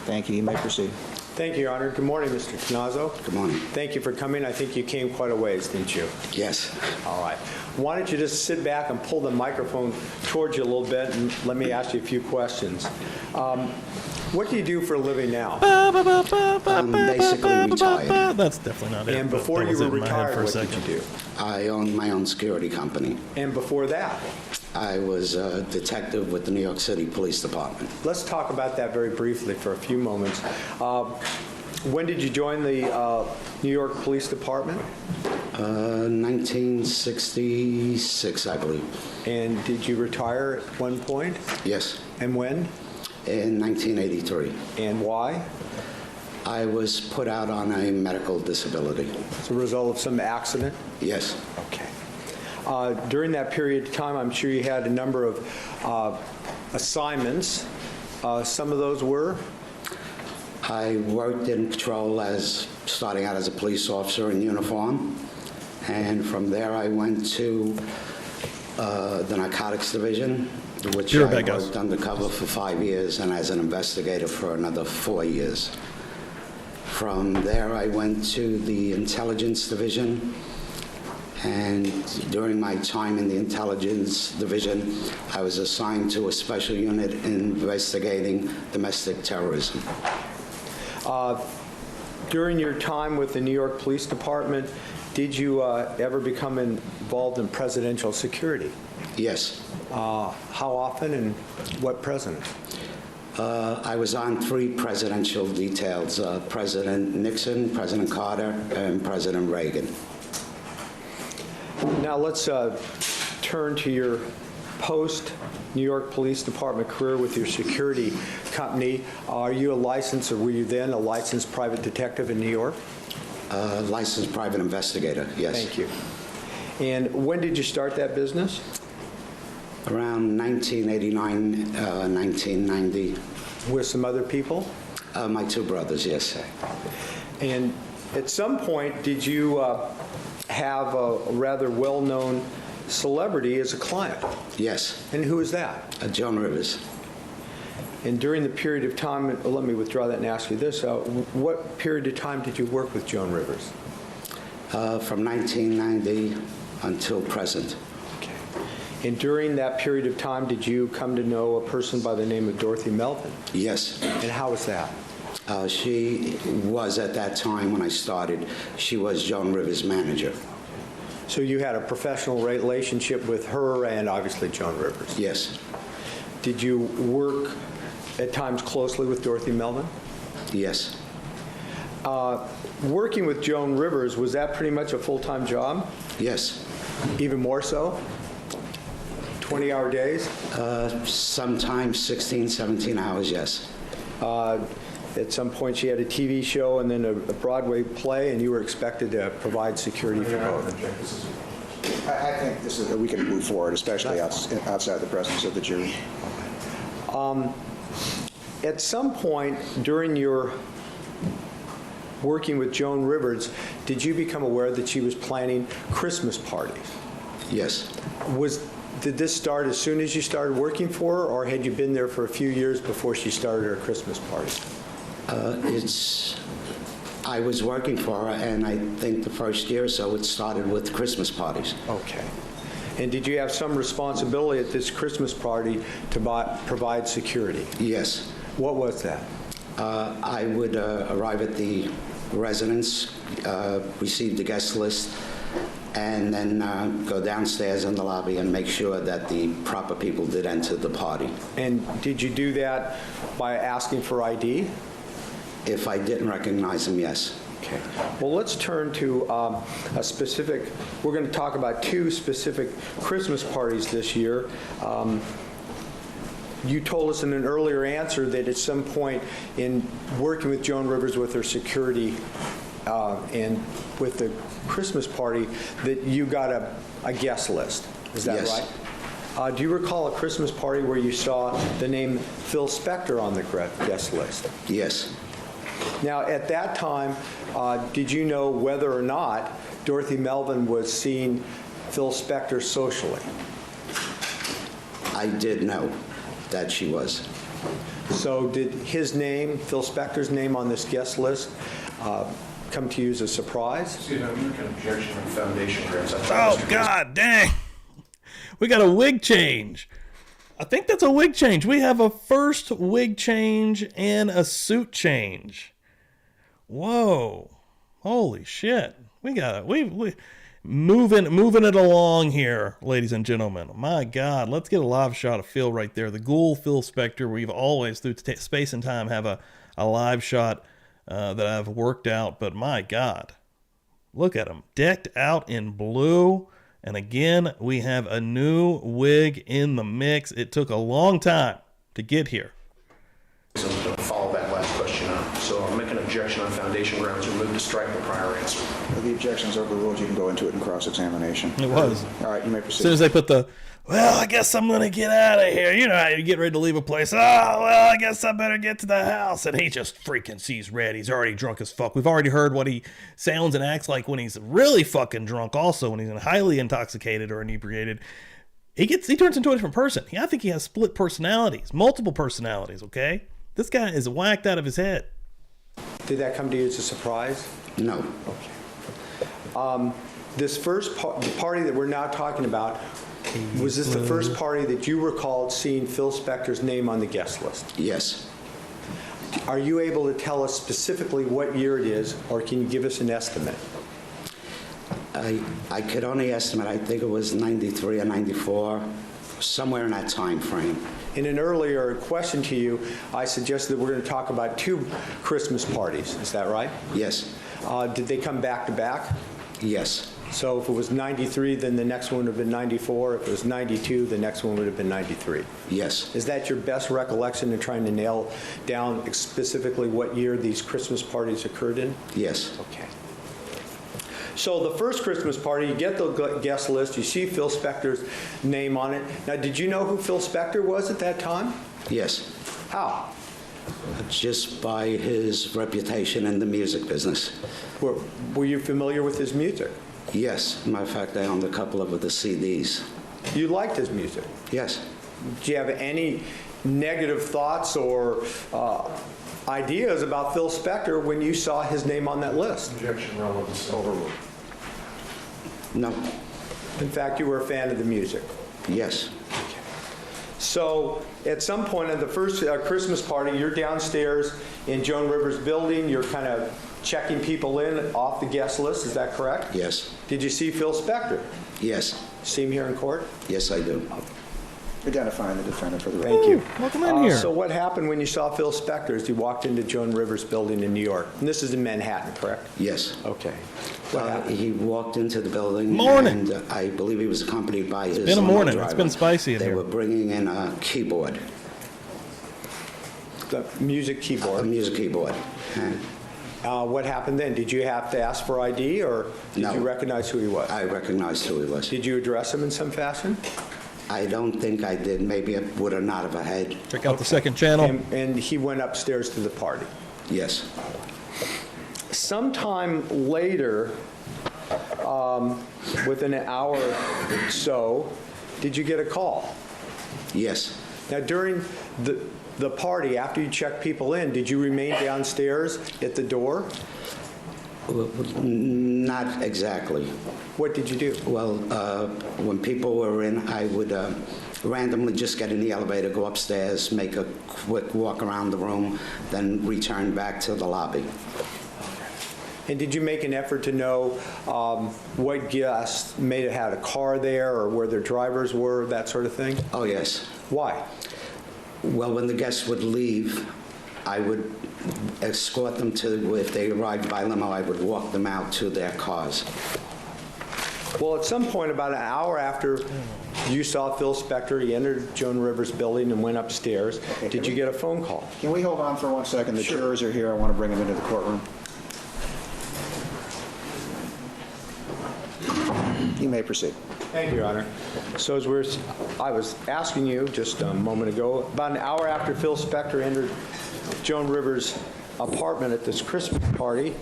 Thank you. You may proceed. Thank you, Your Honor. Good morning, Mr. Tazo. Good morning. Thank you for coming. I think you came quite a ways, didn't you? Yes. All right. Why don't you just sit back and pull the microphone towards you a little bit, and let me ask you a few questions. What do you do for a living now? I'm basically retired. That's definitely not it. And but before that you was were in my head retired, for a what did second. you do? I own my own security company. And before that? I was a detective with the New York City Police Department. Let's talk about that very briefly for a few moments. When did you join the New York Police Department? 1966, I believe. And did you retire at one point? Yes. And when? In 1983. And why? I was put out on a medical disability. As a result of some accident? Yes. Okay. During that period of time, I'm sure you had a number of assignments. Some of those were? I worked in patrol starting out as a police officer in uniform. And from there I went to the narcotics division, which I worked undercover for 5 years and as an investigator for another 4 years. From there I went to the intelligence division, and during my time in the intelligence division, I was assigned to a special unit investigating domestic terrorism. During your time with the New York Police Department, did you ever become involved in presidential security? Yes. How often and what president? I was on 3 presidential details, President Nixon, President Carter, and President Reagan. Now let's turn to your post-New York Police Department career with your security company. Are you a licensed, or were you then a licensed private detective in New York? Licensed private investigator, yes. Thank you. And when did you start that business? Around 1989, 1990. With some other people? My 2 brothers, yes. And at some point, did you have a rather well-known celebrity as a client? Yes. And who is that? Joan Rivers. And during the period of time, let me withdraw that and ask you this, what period of time did you work with Joan Rivers? From 1990 until present. Okay. And during that period of time, did you come to know a person by the name of Dorothy Melvin? Yes. And how was that? She was, at that time when I started, she was Joan Rivers' manager. So you had a professional relationship with her and obviously Joan Rivers? Yes. Did you work at times closely with Dorothy Melvin? Yes. Working with Joan Rivers, was that pretty much a full-time job? Yes. Even more so? 20-hour days? Sometimes 16, 17 hours, yes. At some point, she had a TV show and then a Broadway play, and you were expected to provide security for both. I think this is, we can move forward, especially outside the presence of the jury. At some point during your working with Joan Rivers, did you become aware that she was planning Christmas parties? Yes. Did this start as soon as you started working for her, or had you been there for a few years before she started her Christmas party? I was working for her, and I think the first year or so it started with Christmas parties. Okay. And did you have some responsibility at this Christmas party to provide security? Yes. What was that? I would arrive at the residence, receive the guest list, and then go downstairs in the lobby and make sure that the proper people did enter the party. And did you do that by asking for ID? If I didn't recognize them, yes. Okay. Well, let's turn to a specific, we're going to talk about two specific Christmas parties this year. You told us in an earlier answer that at some point in working with Joan Rivers with her security and with the Christmas party that you got a guest list. Is that Yes. right? Do you recall a Christmas party where you saw the name Phil Spector on the guest list? Yes. Now, at that time, did you know whether or not Dorothy Melvin was seeing Phil Spector socially? I did know that she was. So did his name, Phil Spector's name on this guest list, come to you as a surprise? Excuse me, I'm making an objection on foundation grounds. Oh, God dang. We got a wig change. I think that's a wig change. We have a first wig change and a suit change. Whoa. Holy shit. We got it. We moving it along here, ladies and gentlemen. My God, let's get a live shot of Phil right there. The ghoul Phil Spector. We've always, through space and time, have a live shot that I've worked out. But my God, look at him. Decked out in blue. And again, we have a new wig in the mix. It took a long time to get here. So I'm going to follow that last question up. So I'll make an objection on foundation grounds or move to strike the prior answer. The objection's overruled. You can go into it in cross-examination. It was. All right, you may As proceed. soon as they put the, well, I guess I'm going to get out of here. You know how you get ready to leave a place. Oh, well, I guess I better get to the house. And he just freaking sees red. He's already drunk as fuck. We've already heard what he sounds and acts like when he's really fucking drunk also, when he's highly intoxicated or inebriated. He turns into a different person. I think he has split personalities, multiple personalities, okay? This guy is whacked out of his head. Did that come to you as a surprise? No. Okay. This first party that we're now talking about, was this the first party that you recalled seeing Phil Spector's name on the guest list? Yes. Are you able to tell us specifically what year it is, or can you give us an estimate? I could only estimate, I think it was 93 or 94, somewhere in that time frame. In an earlier question to you, I suggested that we're going to talk about two Christmas parties. Is that right? Yes. Did they come back to back? Yes. So if it was 93, then the next one would have been 94. If it was 92, the next one would have been 93. Yes. Is that your best recollection in trying to nail down specifically what year these Christmas parties occurred in? Yes. Okay. So the first Christmas party, you get the guest list, you see Phil Spector's name on it. Now, did you know who Phil Spector was at that time? Yes. How? Just by his reputation in the music business. Were you familiar with his music? Yes. Matter of fact, I owned a couple of the CDs. You liked his music? Yes. Do you have any negative thoughts or ideas about Phil Spector when you saw his name on that list? Objection, relevance overruled. No. In fact, you were a fan of the music? Yes. So at some point in the first Christmas party, you're downstairs in Joan Rivers' building. You're kind of checking people in off the guest list. Is that correct? Yes. Did you see Phil Spector? Yes. See him here in court? Yes, I do. Identifying the defendant for the record. Thank you. Welcome in here. So what happened when you saw Phil Spector as you walked into Joan Rivers' building in New York? And this is in Manhattan, correct? Yes. Okay. He walked into the building. Morning. And I believe he was accompanied by his Been a limo morning. driver. It's been spicy in They here. were bringing in a keyboard. The music keyboard? A music keyboard. What happened then? Did you have to ask for ID, or did No. you recognize who he was? I recognized who he was. Did you address him in some fashion? I don't think I did. Maybe I would have nodded my head. Check out the second channel. And he went upstairs to the party. Yes. Sometime later, within an hour or so, did you get a call? Yes. Now, during the party, after you checked people in, did you remain downstairs at the door? Not exactly. What did you do? Well, when people were in, I would randomly just get in the elevator, go upstairs, make a quick walk around the room, then return back to the lobby. And did you make an effort to know what guests may have had a car there or where their drivers were, that sort of thing? Oh, yes. Why? Well, when the guests would leave, I would escort them to, if they arrived by limo, I would walk them out to their cars. Well, at some point, about an hour after you saw Phil Spector, he entered Joan Rivers' building and went upstairs. Did you get a phone call? Can we hold on for 1 second? The jurors are here. I want to bring them into the courtroom. You may proceed. Thank you, Your Honor. So as I was asking you just a moment ago, about an hour after Phil Spector entered Joan Rivers' apartment at this Christmas party,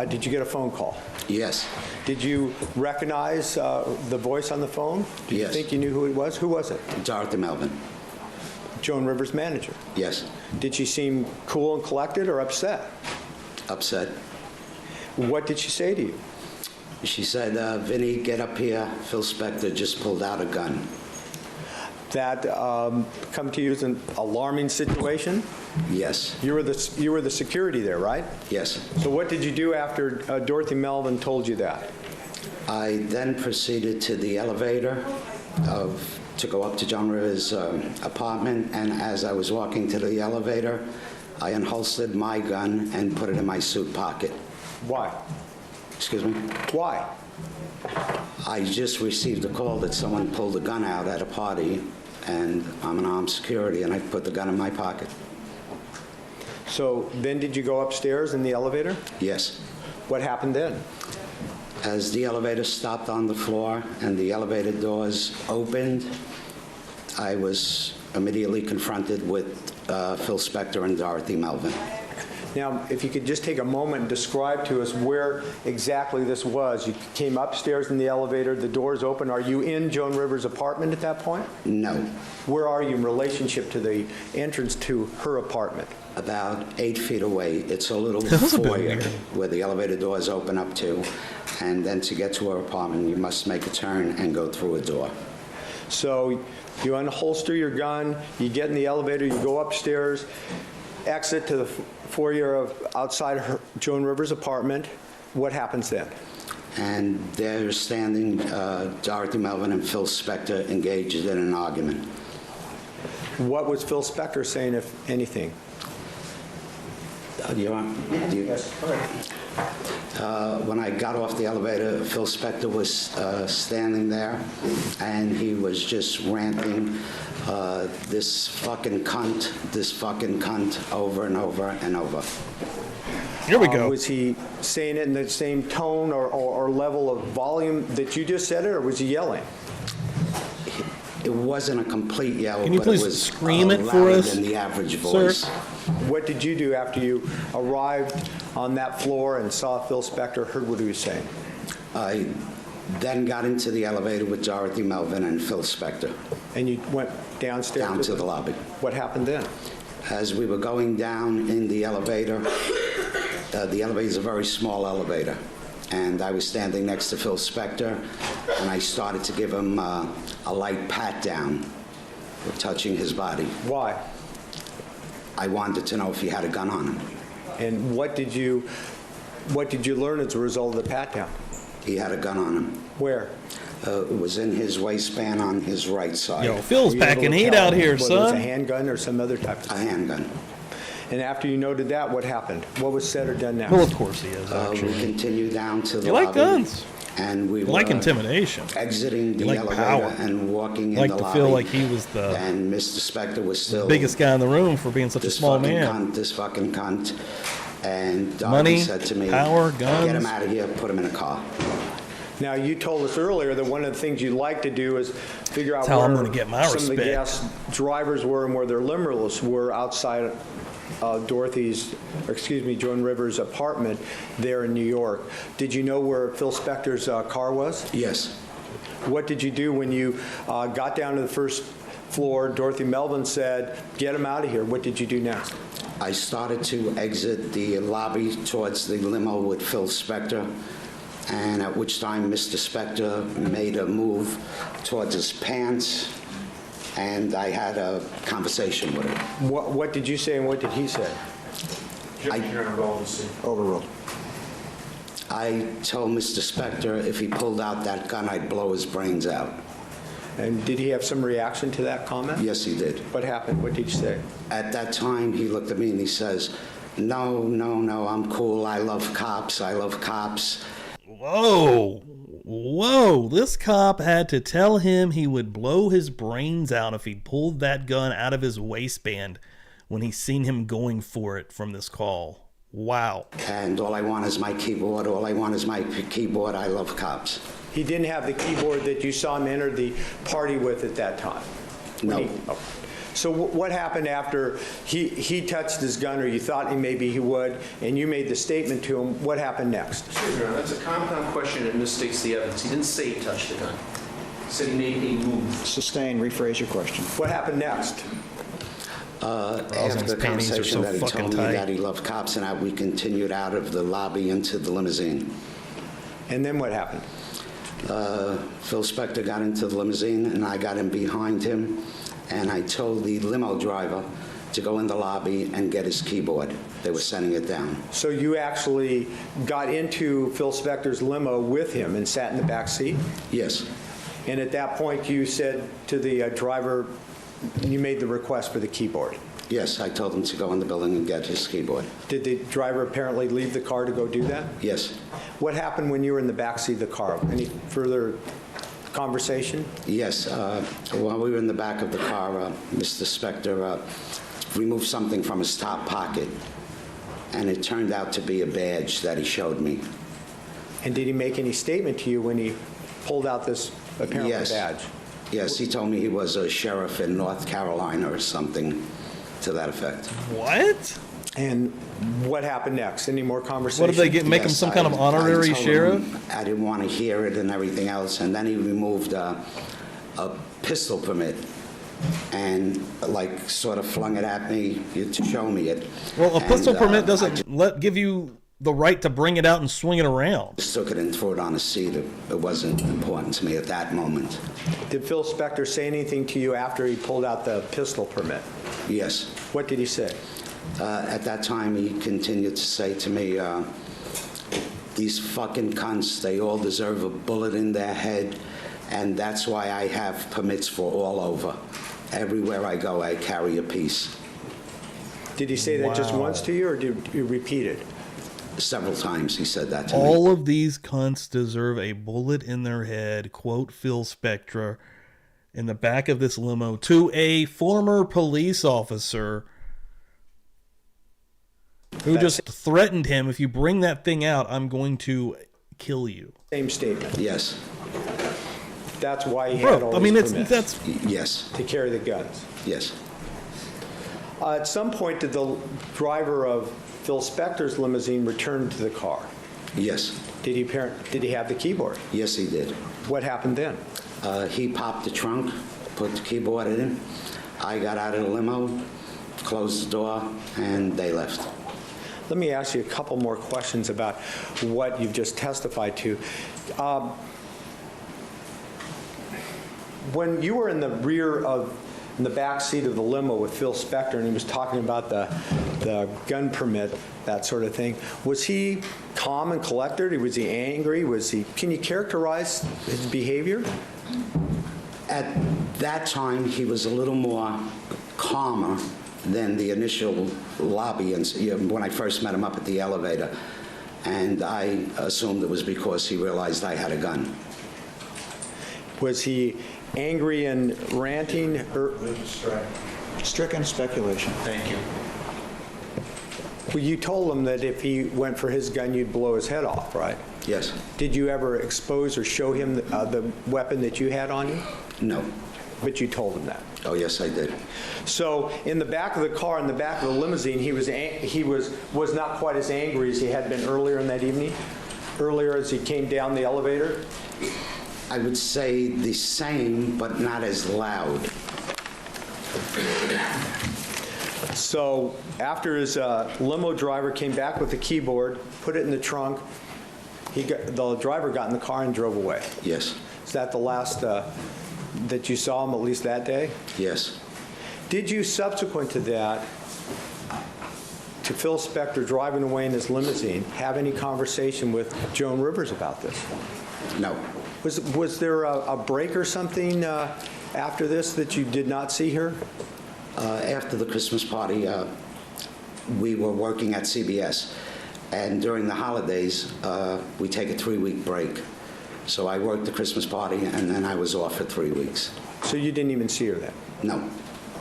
did you get a phone call? Yes. Did you recognize the voice on the phone? Did Yes. you think you knew who it was? Who was it? Dorothy Melvin. Joan Rivers' manager. Yes. Did she seem cool and collected or upset? Upset. What did she say to you? She said, Vinny, get up here. Phil Spector just pulled out a gun. That come to you as an alarming situation? Yes. You were the security there, right? Yes. So what did you do after Dorothy Melvin told you that? I then proceeded to the elevator to go up to Joan Rivers' apartment, and as I was walking to the elevator, I unholstered my gun and put it in my suit pocket. Why? Excuse me? Why? I just received a call that someone pulled a gun out at a party, and I'm an armed security, and I put the gun in my pocket. So then did you go upstairs in the elevator? Yes. What happened then? As the elevator stopped on the floor and the elevator doors opened, I was immediately confronted with Phil Spector and Dorothy Melvin. Now, if you could just take a moment and describe to us where exactly this was. You came upstairs in the elevator, the doors open. Are you in Joan Rivers' apartment at that point? No. Where are you in relationship to the entrance to her apartment? About 8 feet away. It's a little foyer where the elevator doors open up to, and then to get to her apartment, you must make a turn and go through a door. So you unholster your gun, you get in the elevator, you go upstairs, exit to the foyer of outside Joan Rivers' apartment. What happens then? And they're standing, Dorothy Melvin and Phil Spector engaged in an argument. What was Phil Spector saying, if anything? When I got off the elevator, Phil Spector was standing there, and he was just ranting, this fucking cunt, over and over and over. Here we go. Was he saying it in the same tone or level of volume that you just said it, or was he yelling? It wasn't a complete yell, Can you but please it was scream it for louder us, than the average voice. sir? What did you do after you arrived on that floor and saw Phil Spector, heard what he was saying? I then got into the elevator with Dorothy Melvin and Phil Spector. And you went downstairs? Down to the lobby. What happened then? As we were going down in the elevator is a very small elevator, and I was standing next to Phil Spector, and I started to give him a light pat down, touching his body. Why? I wanted to know if he had a gun on him. And what did you learn as a result of the pat down? He had a gun on him. Where? It was in his waistband on his right side. Yo, Phil's packing heat out here, whether it was a son. handgun or some other type of A handgun. And after you noted that, what happened? What was said or done next? Well, of course he is, We actually. continued down to the You lobby. like guns. And we You were like intimidation. exiting the You like elevator power. and walking You in like the to lobby. feel like he was the And Mr. Spector was still biggest guy in the room for being such a this small fucking man. cunt, this fucking cunt. And Dorothy Money, said to me, power, guns. get him out of here, put him in a car. Now, you told us earlier that one of the things you like to do is figure out That's how I'm where gonna get my some of the respect. gas drivers were and where their limerals were outside Joan Rivers' apartment there in New York. Did you know where Phil Spector's car was? Yes. What did you do when you got down to the first floor, Dorothy Melvin said, "Get him out of here." What did you do next? I started to exit the lobby towards the limo with Phil Spector, and at which time Mr. Spector made a move towards his pants, and I had a conversation with him. What did you say and what did he say? Overruled. I told Mr. Spector if he pulled out that gun, I'd blow his brains out. And did he have some reaction to that comment? Yes, he did. What happened? What did you say? At that time, he looked at me and he says, "No, no, no, I'm cool. I love cops. I love cops." Whoa. Whoa. This cop had to tell him he would blow his brains out if he pulled that gun out of his waistband when he seen him going for it from this call. Wow. And all I want is my keyboard. All I want is my keyboard. I love cops. He didn't have the keyboard that you saw him enter the party with at that time? No. So what happened after he touched his gun, or you thought maybe he would, and you made the statement to him? What happened next? Excuse me, Your Honor, that's a compound question that misstates the evidence. He didn't say he touched the gun. He said he made a move. Sustain, rephrase your question. What happened next? After the conversation that he told me that he loved cops, and we continued out of the lobby into the limousine. And then what happened? Phil Spector got into the limousine, and I got in behind him, and I told the limo driver to go in the lobby and get his keyboard. They were sending it down. So you actually got into Phil Spector's limo with him and sat in the back seat? Yes. And at that point, you said to the driver, you made the request for the keyboard? Yes, I told him to go in the building and get his keyboard. Did the driver apparently leave the car to go do that? Yes. What happened when you were in the backseat of the car? Any further conversation? Yes. While we were in the back of the car, Mr. Spector removed something from his top pocket, and it turned out to be a badge that he showed me. And did he make any statement to you when he pulled out this apparently badge? Yes, he told me he was a sheriff in North Carolina or something to that effect. What? And what happened next? Any more conversation? What did they make him some kind of honorary sheriff? I didn't want to hear it and everything else, and then he removed a pistol permit and like sort of flung it at me to show me it. Well, a pistol permit doesn't give you the right to bring it out and swing it around. Just took it and threw it on a seat. It wasn't important to me at that moment. Did Phil Spector say anything to you after he pulled out the pistol permit? Yes. What did he say? At that time, he continued to say to me, these fucking cunts, they all deserve a bullet in their head, and that's why I have permits for all over. Everywhere I go, I carry a piece. Did he say that just once to you, or did he repeat it? Several times he said that to me. All of these cunts deserve a bullet in their head, quote Phil Spector, in the back of this limo to a former police officer who just threatened him, if you bring that thing out, I'm going to kill you. Same statement. Yes. That's why he had all these permits. Yes. To carry the guns. Yes. At some point, did the driver of Phil Spector's limousine return to the car? Yes. Did he have the keyboard? Yes, he did. What happened then? He popped the trunk, put the keyboard in. I got out of the limo, closed the door, and they left. Let me ask you a couple more questions about what you've just testified to. When you were in the back seat of the limo with Phil Spector, and he was talking about the gun permit, that sort of thing, was he calm and collected? Was he angry? Can you characterize his behavior? At that time, he was a little more calmer than the initial lobby when I first met him up at the elevator. And I assumed it was because he realized I had a gun. Was he angry and ranting? Stricken speculation. Thank you. Well, you told him that if he went for his gun, you'd blow his head off, right? Yes. Did you ever expose or show him the weapon that you had on you? No. But you told him that? Oh, yes, I did. So in the back of the car, in the back of the limousine, he was not quite as angry as he had been earlier in that evening? Earlier as he came down the elevator? I would say the same, but not as loud. So after his limo driver came back with the keyboard, put it in the trunk, the driver got in the car and drove away. Yes. Is that the last that you saw him, at least that day? Yes. Did you, subsequent to that, to Phil Spector driving away in his limousine, have any conversation with Joan Rivers about this? No. Was there a break or something after this that you did not see her? After the Christmas party, we were working at CBS, and during the holidays, we take a 3-week break. So I worked the Christmas party, and then I was off for 3 weeks. So you didn't even see her then? No.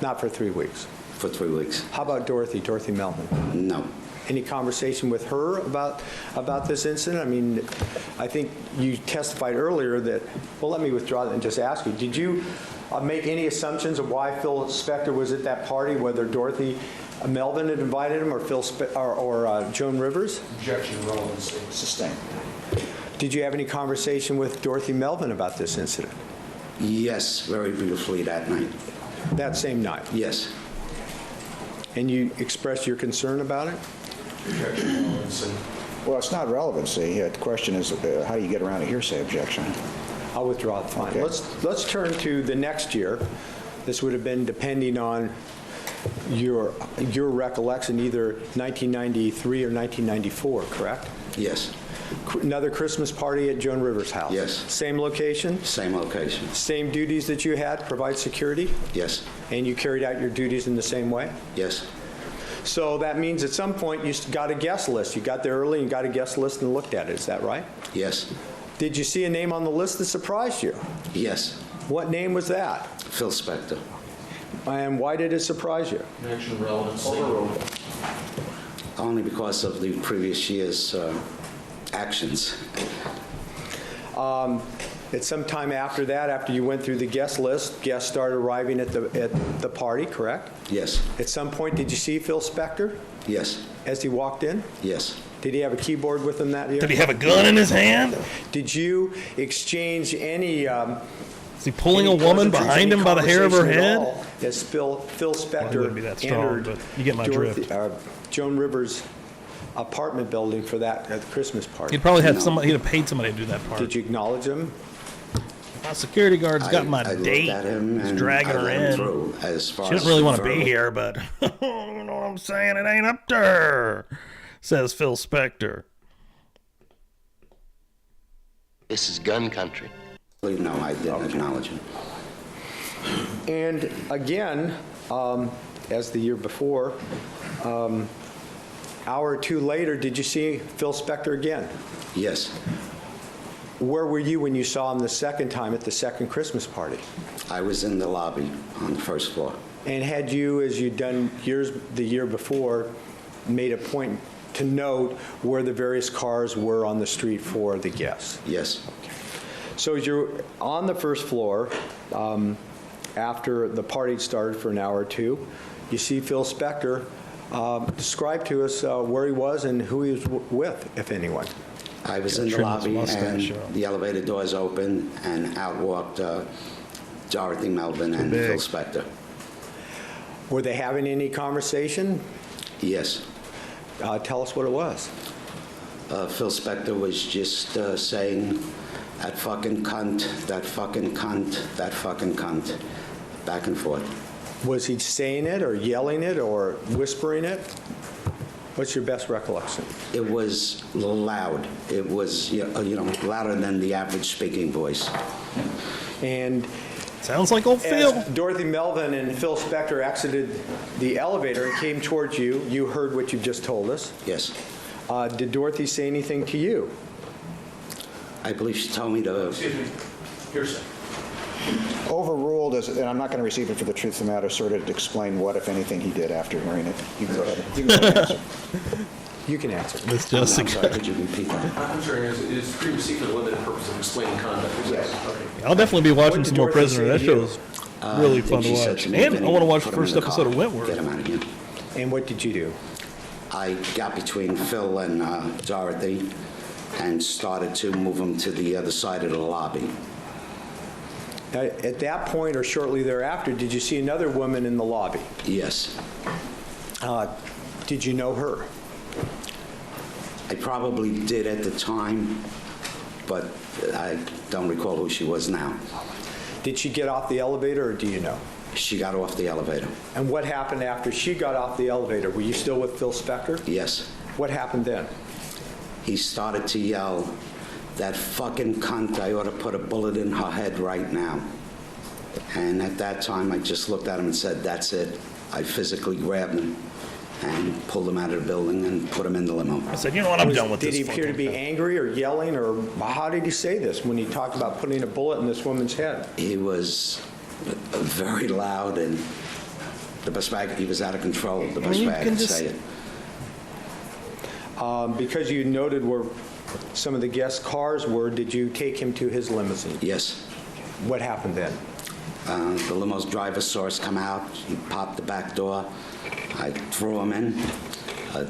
Not for 3 weeks? For 3 weeks. How about Dorothy Melvin? No. Any conversation with her about this incident? I mean, I think you testified earlier that, well, let me withdraw that and just ask you, did you make any assumptions of why Phil Spector was at that party, whether Dorothy Melvin had invited him or Joan Rivers? Objection, relevancy. Sustained. Did you have any conversation with Dorothy Melvin about this incident? Yes, very briefly that night. That same night? Yes. And you expressed your concern about it? Objection, relevancy. Well, it's not relevancy. The question is, how do you get around a hearsay objection? I'll withdraw the fine. Okay. Let's turn to the next year. This would have been depending on your recollection, either 1993 or 1994, correct? Yes. Another Christmas party at Joan Rivers' house? Yes. Same location? Same location. Same duties that you had, provide security? Yes. And you carried out your duties in the same way? Yes. So that means at some point you got a guest list. You got there early and got a guest list and looked at it. Is that right? Yes. Did you see a name on the list that surprised you? Yes. What name was that? Phil Spector. And why did it surprise you? Objection, relevancy. Only because of the previous year's actions. At some time after that, after you went through the guest list, guests started arriving at the party, correct? Yes. At some point, did you see Phil Spector Yes. as he walked in? Yes. Did he have a keyboard with him that year? Did he have a gun in his hand? Did you exchange any... Is he pulling a woman behind him by the hair of her head? As Phil Spector wouldn't be that strong, entered but you get my drift. Joan Rivers' apartment building for that Christmas party. He'd probably had somebody. He'd have paid somebody to do that part. Did you acknowledge him? My security guard's got my I date. looked at him He's and dragging I her let him in. through as far She doesn't as really want to be verbal. here, but you know what I'm saying? It ain't up to her, says Phil Spector. This is gun country. No, I didn't acknowledge him. And again, as the year before, hour or two later, did you see Phil Spector again? Yes. Where were you when you saw him the second time at the second Christmas party? I was in the lobby on the first floor. And had you, as you'd done the year before, made a point to note where the various cars were on the street for the guests? Yes. So as you're on the first floor, after the party started for an hour or two, you see Phil Spector. Describe to us where he was and who he was with, if anyone. I was in the lobby, and the elevator doors opened, and out walked Dorothy Melvin and Phil Spector. Were they having any conversation? Yes. Tell us what it was. Phil Spector was just saying, that fucking cunt, that fucking cunt, that fucking cunt, back and forth. Was he saying it or yelling it or whispering it? What's your best recollection? It was loud. It was, louder than the average speaking voice. And sounds like old Phil. As Dorothy Melvin and Phil Spector exited the elevator and came towards you, you heard what you just told us. Yes. Did Dorothy say anything to you? I believe she told me to... Excuse me. Hearsay. Overruled, and I'm not going to receive it for the truth of the matter, sort of explain what, if anything, he did after hearing it. You can go ahead. You can go ahead and answer. You can answer. Miss Jessica. I'm sorry, could you repeat that? I'm sorry, is supremacy for the limited purpose of explaining conduct? Yes. Okay. I'll definitely be watching What some did more Dorothy Prisoner. That say to you? show's really fun to She said watch. me, And I Vinny, want to watch the put him in first the episode car. of Wentworth. Get him out of here. And what did you do? I got between Phil and Dorothy and started to move him to the other side of the lobby. At that point or shortly thereafter, did you see another woman in the lobby? Yes. Did you know her? I probably did at the time, but I don't recall who she was now. Did she get off the elevator, or do you know? She got off the elevator. And what happened after she got off the elevator? Were you still with Phil Spector? Yes. What happened then? He started to yell, "That fucking cunt, I ought to put a bullet in her head right now." And at that time, I just looked at him and said, "That's it." I physically grabbed him and pulled him out of the building and put him in the limo. I said, you know what, I'm done with this. Did he appear to be angry or yelling, or how did he say this when he talked about putting a bullet in this woman's head? He was very loud, and the best way, he was out of control, the best way I can say it. Because you noted where some of the guest cars were, did you take him to his limousine? Yes. What happened then? The limo's driver saw us come out. He popped the back door. I threw him in.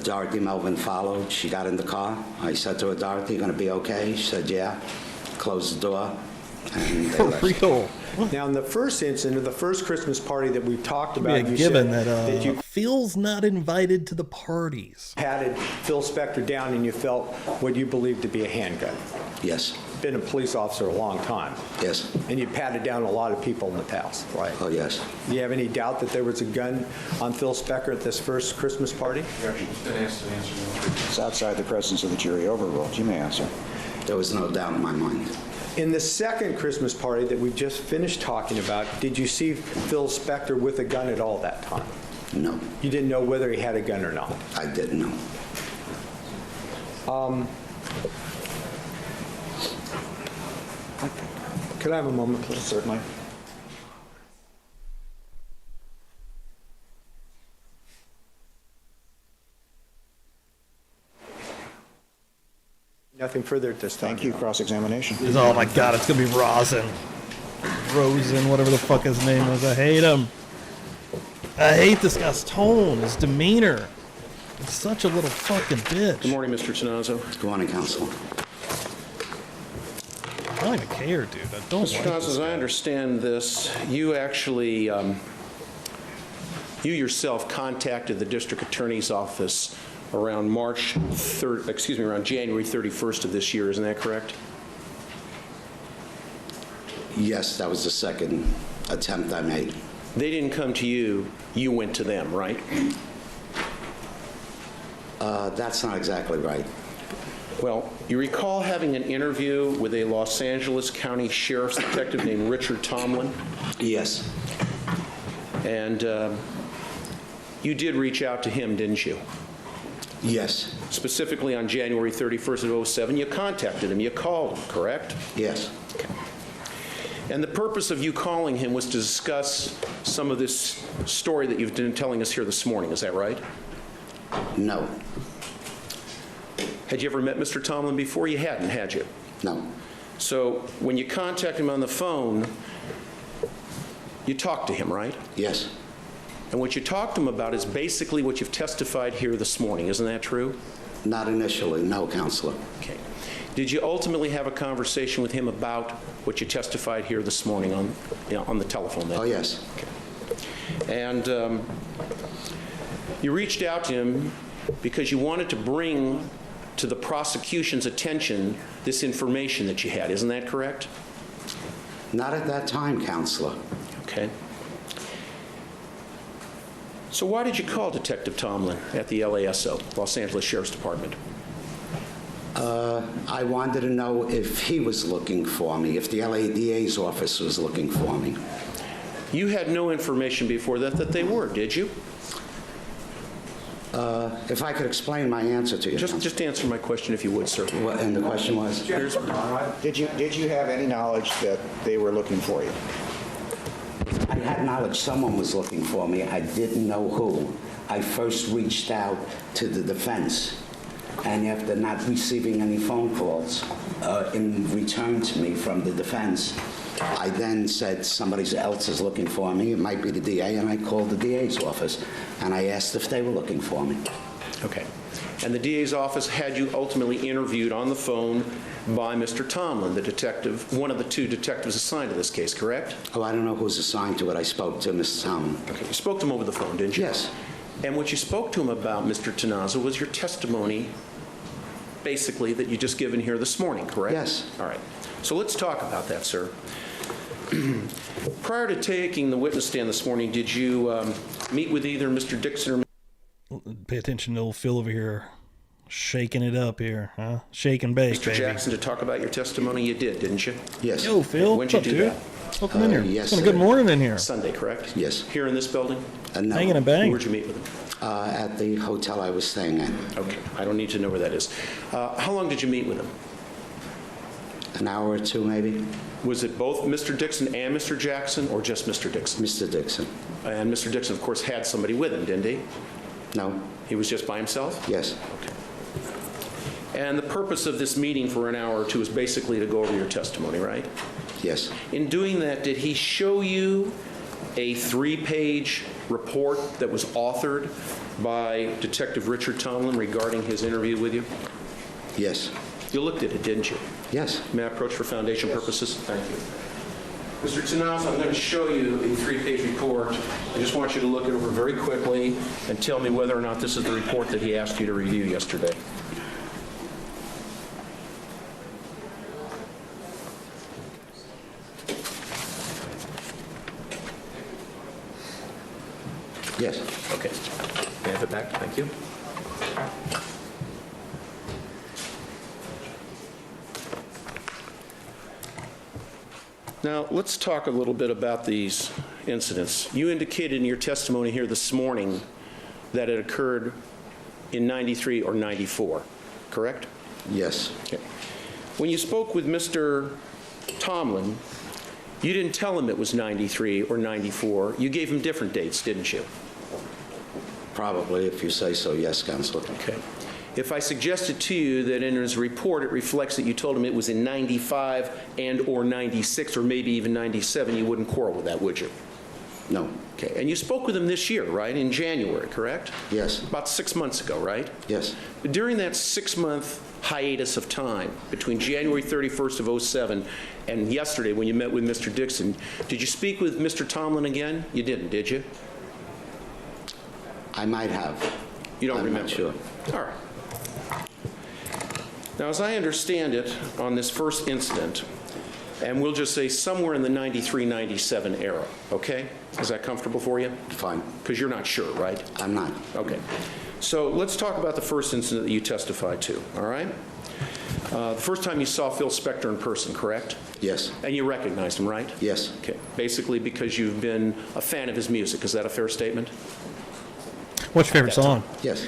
Dorothy Melvin followed. She got in the car. I said to her, "Dorothy, you going to be okay?" She said, "Yeah." Closed the door. And they left. Real. Now, in the first incident of the first Christmas party that we've talked about, Be a you given said that you Phil's not invited to the parties. patted Phil Spector down and you felt what you believed to be a handgun. Yes. Been a police officer a long time. Yes. And you patted down a lot of people in the past, right? Oh, yes. Do you have any doubt that there was a gun on Phil Spector at this first Christmas party? It's outside the presence of the jury. Overruled. You may answer. There was no doubt in my mind. In the second Christmas party that we just finished talking about, did you see Phil Spector with a gun at all that time? No. You didn't know whether he had a gun or not? I didn't know. Could I have a moment, please? Certainly. Nothing further at this time. Thank you. Cross-examination. Oh my God, it's gonna be Rosen, whatever the fuck his name was. I hate him. I hate this guy's tone, his demeanor. He's such a little fucking bitch. Good morning, Mr. Tazo. Good morning, Counsel. I don't even care, dude. I don't Mr. like Tazo, this as I guy. understand this, you actually, you yourself contacted the district attorney's office around around January 31st of this year, isn't that correct? Yes, that was the second attempt I made. They didn't come to you, you went to them, right? That's not exactly right. Well, you recall having an interview with a Los Angeles County Sheriff's detective named Richard Tomlin? Yes. And you did reach out to him, didn't you? Yes. Specifically on January 31st of 07, you contacted him, you called him, correct? Yes. Okay. And the purpose of you calling him was to discuss some of this story that you've been telling us here this morning, is that right? No. Had you ever met Mr. Tomlin before? You hadn't, had you? No. So when you contacted him on the phone, you talked to him, right? Yes. And what you talked to him about is basically what you've testified here this morning. Isn't that true? Not initially, no, Counselor. Okay. Did you ultimately have a conversation with him about what you testified here this morning on the telephone? Then? Oh, yes. Okay. And you reached out to him because you wanted to bring to the prosecution's attention this information that you had. Isn't that correct? Not at that time, Counselor. Okay. So why did you call Detective Tomlin at the LASO, Los Angeles Sheriff's Department? I wanted to know if he was looking for me, if the LADA's office was looking for me. You had no information before that they were, did you? If I could explain my answer to you. Just answer my question if you would, sir. And the question was? Did you have any knowledge that they were looking for you? I had knowledge someone was looking for me. I didn't know who. I first reached out to the defense, and after not receiving any phone calls in return to me from the defense, I then said somebody else is looking for me. It might be the DA, and I called the DA's office, and I asked if they were looking for me. Okay. And the DA's office had you ultimately interviewed on the phone by Mr. Tomlin, the detective, one of the two detectives assigned to this case, correct? Oh, I don't know who's assigned to it. I spoke to Mr. Tomlin. Okay, you spoke to him over the phone, didn't you? Yes. And what you spoke to him about, Mr. Tazo, was your testimony, basically, that you just given here this morning, correct? Yes. All right. So let's talk about that, sir. Prior to taking the witness stand this morning, did you meet with either Mr. Dixon or Pay attention to old Phil over here. Shaking it up here, huh? Shake and bake, Mr. baby. Jackson to talk about your testimony? You did, didn't you? Yes. Yo, Phil. When'd What's you up, do dude? that? Welcome in here. Yes, It's been a good morning in here. Sunday, correct? Yes. Here in this building? No. Hanging a bang. Where'd you meet with him? At the hotel I was staying at. Okay, I don't need to know where that is. How long did you meet with him? An hour or two, maybe. Was it both Mr. Dixon and Mr. Jackson, or just Mr. Dixon? Mr. Dixon. And Mr. Dixon, of course, had somebody with him, didn't he? No. He was just by himself? Yes. Okay. And the purpose of this meeting for an hour or two is basically to go over your testimony, right? Yes. In doing that, did he show you a 3-page report that was authored by Detective Richard Tomlin regarding his interview with you? Yes. You looked at it, didn't you? Yes. May I approach for foundation purposes? Thank you. Mr. Tazo, I'm going to show you a 3-page report. I just want you to look it over very quickly and tell me whether or not this is the report that he asked you to review yesterday. Yes. Okay. May I have it back? Thank you. Now, let's talk a little bit about these incidents. You indicated in your testimony here this morning that it occurred in 93 or 94, correct? Yes. Okay. When you spoke with Mr. Tomlin, you didn't tell him it was 93 or 94. You gave him different dates, didn't you? Probably, if you say so, yes, Counselor. Okay. If I suggested to you that in his report it reflects that you told him it was in 95 and or 96 or maybe even 97, you wouldn't quarrel with that, would you? No. Okay. And you spoke with him this year, right? In January, correct? Yes. About 6 months ago, right? Yes. During that 6-month hiatus of time between January 31st of 07 and yesterday when you met with Mr. Dixon, did you speak with Mr. Tomlin again? You didn't, did you? I might have. You don't I'm remember? not sure. All right. Now, as I understand it, on this first incident, and we'll just say somewhere in the 93, 97 era, okay? Is that comfortable for you? Fine. Because you're not sure, right? I'm not. Okay. So let's talk about the first incident that you testified to, all right? The first time you saw Phil Spector in person, correct? Yes. And you recognized him, right? Yes. Okay. Basically because you've been a fan of his music. Is that a fair statement? What's your favorite song? Yes.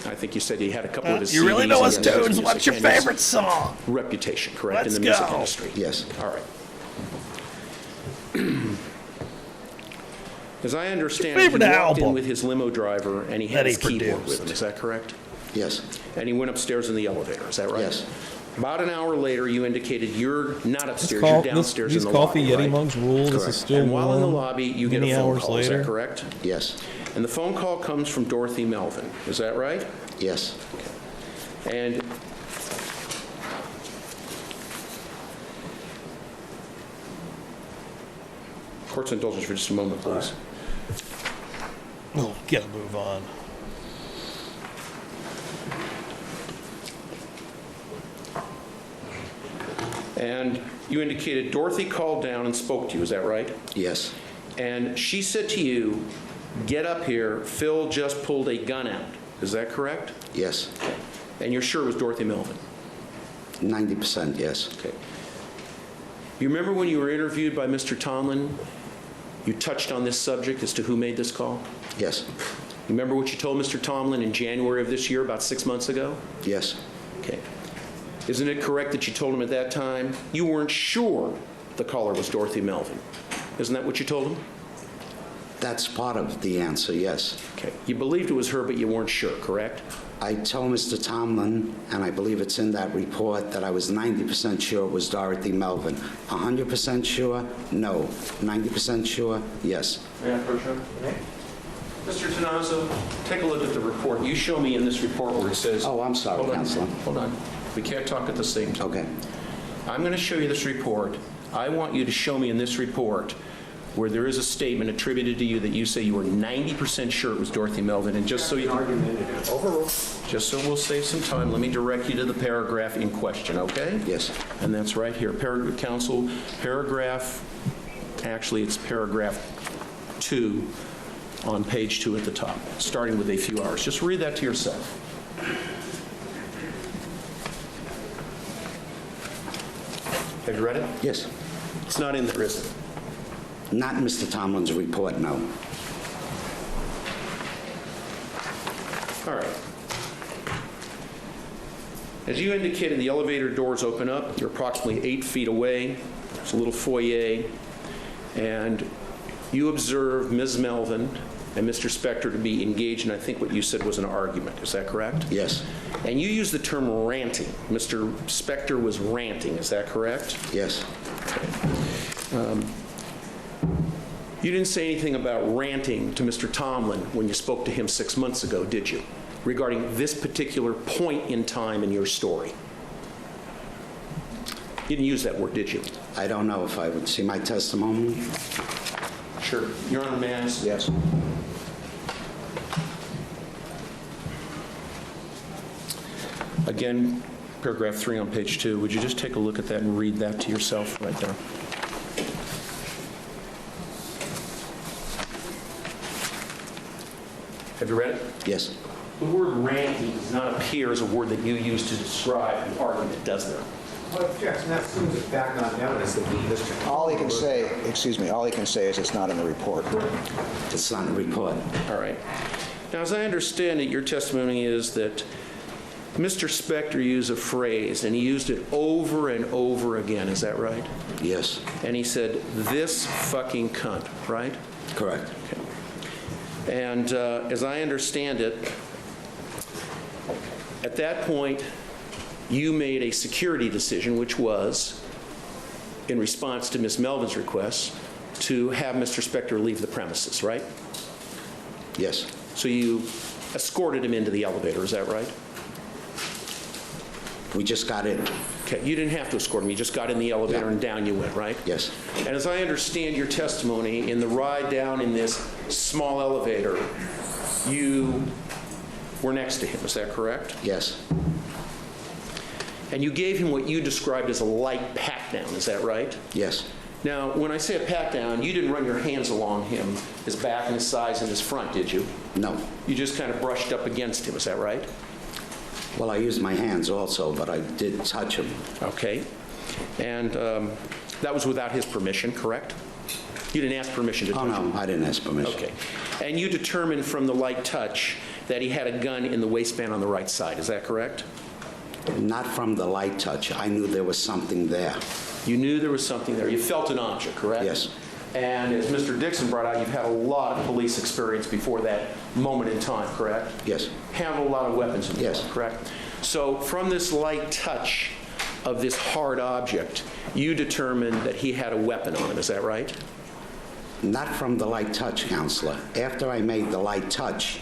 I think you said he had a couple of his You really CDs know and his his tunes. music What's your and his favorite song? Reputation, correct, Let's in the music go. industry? Yes. All right. As I understand it, favorite he walked in album with his limo driver and he had that he his keyboard produced. with him. Is that correct? Yes. And he went upstairs in the elevator. Is that right? Yes. About an hour later, you indicated you're not upstairs, Call- you're downstairs these in the coffee lobby, Yeti right? mugs rule. This is Correct. still And while in the warm. lobby, you get a Many phone hours call. Is later. that correct? Yes. And the phone call comes from Dorothy Melvin. Is that right? Yes. And court's indulgence for just a moment, please. Oh, gotta move on. And you indicated Dorothy called down and spoke to you. Is that right? Yes. And she said to you, "Get up here. Phil just pulled a gun out." Is that correct? Yes. And you're sure it was Dorothy Melvin? 90%, yes. Okay. You remember when you were interviewed by Mr. Tomlin, you touched on this subject as to who made this call? Yes. You remember what you told Mr. Tomlin in January of this year, about 6 months ago? Yes. Okay. Isn't it correct that you told him at that time you weren't sure the caller was Dorothy Melvin? Isn't that what you told him? That's part of the answer, yes. Okay. You believed it was her, but you weren't sure, correct? I told Mr. Tomlin, and I believe it's in that report, that I was 90% sure it was Dorothy Melvin. 100% sure? No. 90% sure? Yes. May I approach her? Mr. Tazo, take a look at the report. You show me in this report where it says... Oh, I'm sorry, Counselor. Hold on. We can't talk at the same time. Okay. I'm going to show you this report. I want you to show me in this report where there is a statement attributed to you that you say you were 90% sure it was Dorothy Melvin. And just so you can... Overruled. Just so we'll save some time, let me direct you to the paragraph in question, okay? Yes. And that's right here. Counsel, paragraph... Actually, it's paragraph 2 on page 2 at the top, starting with a few hours. Just read that to yourself. Have you read it? Yes. It's not in there, is it? Not in Mr. Tomlin's report, no. All right. As you indicated, the elevator doors open up. You're approximately 8 feet away. There's a little foyer. And you observe Ms. Melvin and Mr. Spector to be engaged in, I think what you said was an argument. Is that correct? Yes. And you used the term ranting. Mr. Spector was ranting. Is that correct? Yes. Okay. You didn't say anything about ranting to Mr. Tomlin when you spoke to him 6 months ago, did you? Regarding this particular point in time in your story. You didn't use that word, did you? I don't know if I would see my testimony. Sure. Your Honor, may I ask? Yes. Again, paragraph 3 on page 2. Would you just take a look at that and read that to yourself right there? Have you read it? Yes. The word ranting does not appear as a word that you use to describe an argument, does there? Well, Jackson, that assumes it's backed on evidence that the district... All he can say, excuse me, all he can say is it's not in the report. It's not in the report. All right. Now, as I understand it, your testimony is that Mr. Spector used a phrase, and he used it over and over again. Is that right? Yes. And he said, "This fucking cunt," right? Correct. Okay. And as I understand it, at that point, you made a security decision, which was, in response to Ms. Melvin's request, to have Mr. Spector leave the premises, right? Yes. So you escorted him into the elevator, is that right? We just got in. Okay, you didn't have to escort him, you just got in the elevator and down you went, right? Yes. And as I understand your testimony, in the ride down in this small elevator, you were next to him, is that correct? Yes. And you gave him what you described as a light pat-down, is that right? Yes. Now, when I say a pat-down, you didn't run your hands along him, his back and his sides and his front, did you? No. You just kind of brushed up against him, is that right? Well, I used my hands also, but I did touch him. Okay. And that was without his permission, correct? You didn't ask permission to touch him? Oh, no, I didn't ask permission. Okay. And you determined from the light touch that he had a gun in the waistband on the right side, is that correct? Not from the light touch. I knew there was something there. You knew there was something there. You felt an object, correct? Yes. And as Mr. Dixon brought out, you've had a lot of police experience before that moment in time, correct? Yes. Handled a lot of weapons in Yes. correct? So from this light touch of this hard object, you determined that he had a weapon on him, is that right? Not from the light touch, Counselor. After I made the light touch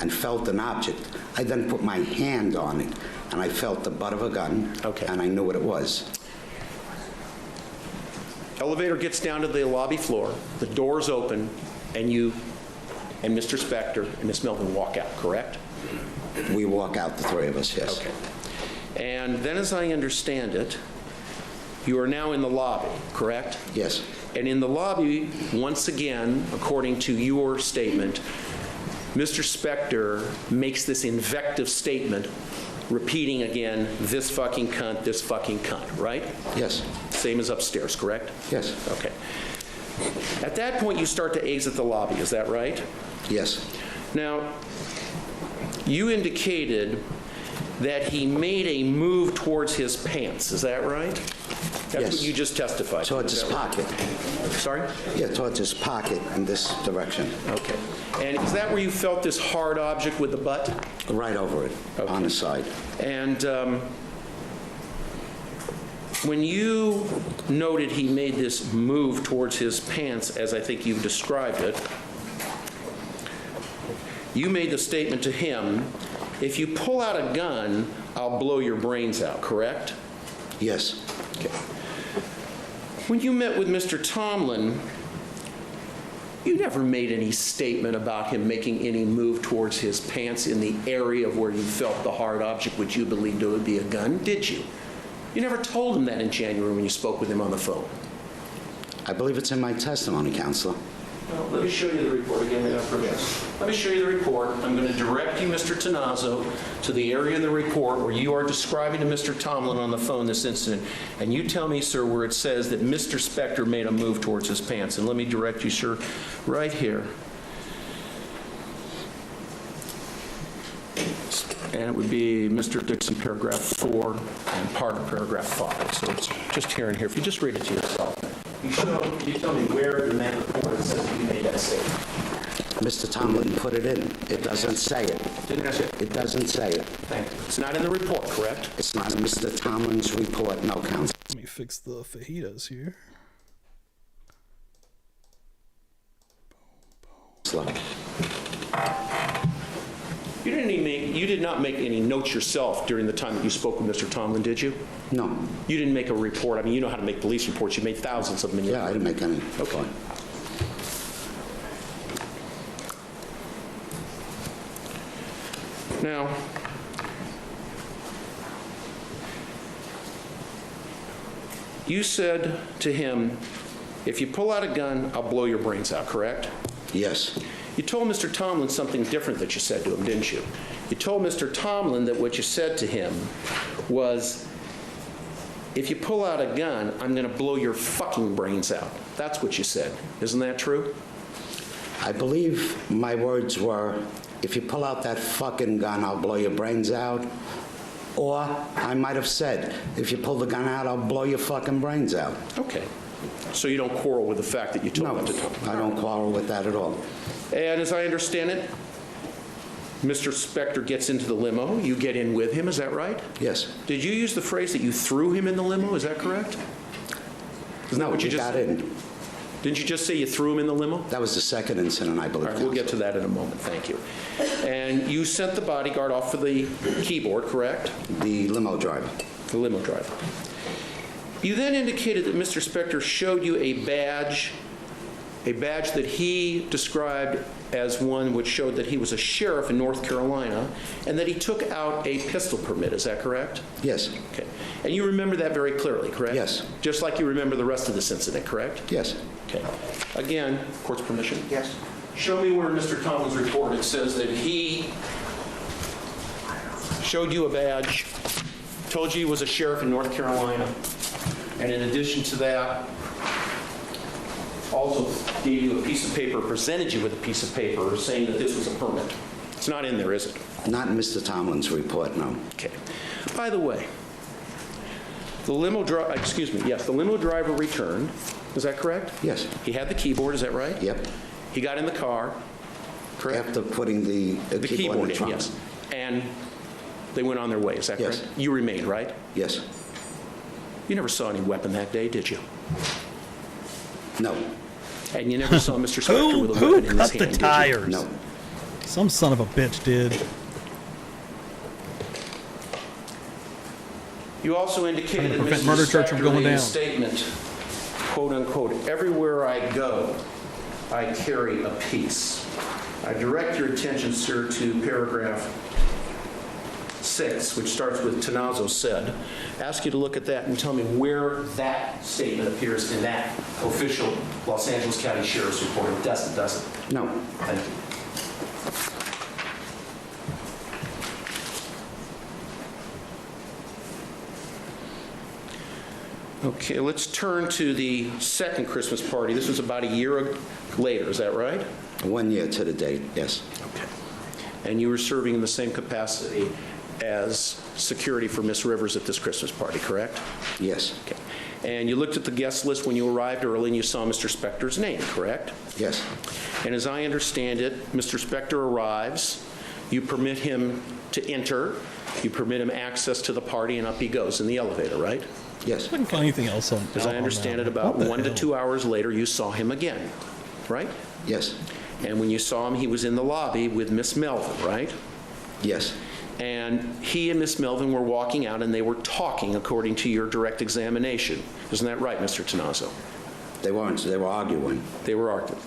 and felt an object, I then put my hand on it, and I felt the butt of a gun, and I knew what it was. Elevator gets down to the lobby floor, the doors open, and you and Mr. Spector and Miss Melvin walk out, correct? We walk out, the three of us, yes. Okay. And then as I understand it, you are now in the lobby, correct? Yes. And in the lobby, once again, according to your statement, Mr. Spector makes this invective statement, repeating again, "This fucking cunt," right? Yes. Same as upstairs, correct? Yes. Okay. At that point, you start to exit the lobby, is that right? Yes. Now, you indicated that he made a move towards his pants, is that right? That's Yes. what you just testified to. Towards is his that right? pocket. Sorry? Yeah, towards his pocket in this direction. Okay. And is that where you felt this hard object with the butt? Right over it, on the side. And when you noted he made this move towards his pants, as I think you've described it, you made the statement to him, if you pull out a gun, I'll blow your brains out, correct? Yes. Okay. When you met with Mr. Tomlin, you never made any statement about him making any move towards his pants in the area of where you felt the hard object which you believed to be a gun, did you? You never told him that in January when you spoke with him on the phone. I believe it's in my testimony, Counselor. Well, let me show you the report again. Let me show you the report. I'm going to direct you, Mr. Tazo, to the area in the report where you are describing to Mr. Tomlin on the phone this incident. And you tell me, sir, where it says that Mr. Spector made a move towards his pants. And let me direct you, sir, right here. And it would be Mr. Dixon, paragraph 4, and part of paragraph 5. So it's just here and here. If you just read it to yourself. You tell me where in that report it says that you made that statement. Mr. Tomlin put it in. It doesn't say it. Didn't say it? It doesn't say it. Thank you. It's not in the report, correct? It's not in Mr. Tomlin's report, no, Counselor. Let me fix the fajitas here. Slow. You did not make any notes yourself during the time that you spoke with Mr. Tomlin, did you? No. You didn't make a report. I mean, you know how to make police reports. You made thousands of them. Yeah, I didn't make any. Okay. Now, you said to him, if you pull out a gun, I'll blow your brains out, correct? Yes. You told Mr. Tomlin something different that you said to him, didn't you? You told Mr. Tomlin that what you said to him was, if you pull out a gun, I'm going to blow your fucking brains out. That's what you said. Isn't that true? I believe my words were, if you pull out that fucking gun, I'll blow your brains out. Or I might have said, if you pull the gun out, I'll blow your fucking brains out. Okay. So you don't quarrel with the fact that you told him to do it? No, I don't quarrel with that at all. And as I understand it, Mr. Spector gets into the limo. You get in with him, is that right? Yes. Did you use the phrase that you threw him in the limo? Is that correct? Isn't that what you just got in. Didn't you just say you threw him in the limo? That was the second incident, I believe. All right, we'll get to that in a moment. Thank you. And you sent the bodyguard off for the keyboard, correct? The limo driver. The limo driver. You then indicated that Mr. Spector showed you a badge that he described as one which showed that he was a sheriff in North Carolina, and that he took out a pistol permit. Is that correct? Yes. Okay. And you remember that very clearly, correct? Yes. Just like you remember the rest of this incident, correct? Yes. Okay. Again, court's permission. Yes. Show me where in Mr. Tomlin's report it says that he showed you a badge, told you he was a sheriff in North Carolina, and in addition to that, also gave you a piece of paper, presented you with a piece of paper saying that this was a permit. It's not in there, is it? Not in Mr. Tomlin's report, no. Okay. By the way, the limo driver returned. Is that correct? Yes. He had the keyboard, is that right? Yep. He got in the car, correct? After putting the keyboard in the trunk. yes. And they went on their way, is that Yes. correct? You remained, right? Yes. You never saw any weapon that day, did you? No. And you never saw Mr. Spector with a weapon in his hand, Who cut the did you? tires? No. Some son of a bitch did. You also indicated that prevent Mr. murder charge Spector from going made a down. statement, quote unquote, everywhere I go, I carry a piece. I direct your attention, sir, to paragraph 6, which starts with Tazo said. Ask you to look at that and tell me where that statement appears in that official Los Angeles County Sheriff's report. It doesn't, does it? No. Thank you. Okay, let's turn to the second Christmas party. This was about a year later, is that right? 1 year to the date, yes. Okay. And you were serving in the same capacity as security for Miss Rivers at this Christmas party, correct? Yes. Okay. And you looked at the guest list when you arrived early and you saw Mr. Spector's name, correct? Yes. And as I understand it, Mr. Spector arrives, you permit him to enter, you permit him access to the party, and up he goes in the elevator, right? Yes. I couldn't find anything else on. As I understand it, about 1 to 2 hours later, you saw him again, right? Yes. And when you saw him, he was in the lobby with Miss Melvin, right? Yes. And he and Miss Melvin were walking out, and they were talking according to your direct examination. Isn't that right, Mr. Tazo? They weren't. They were arguing. They were arguing.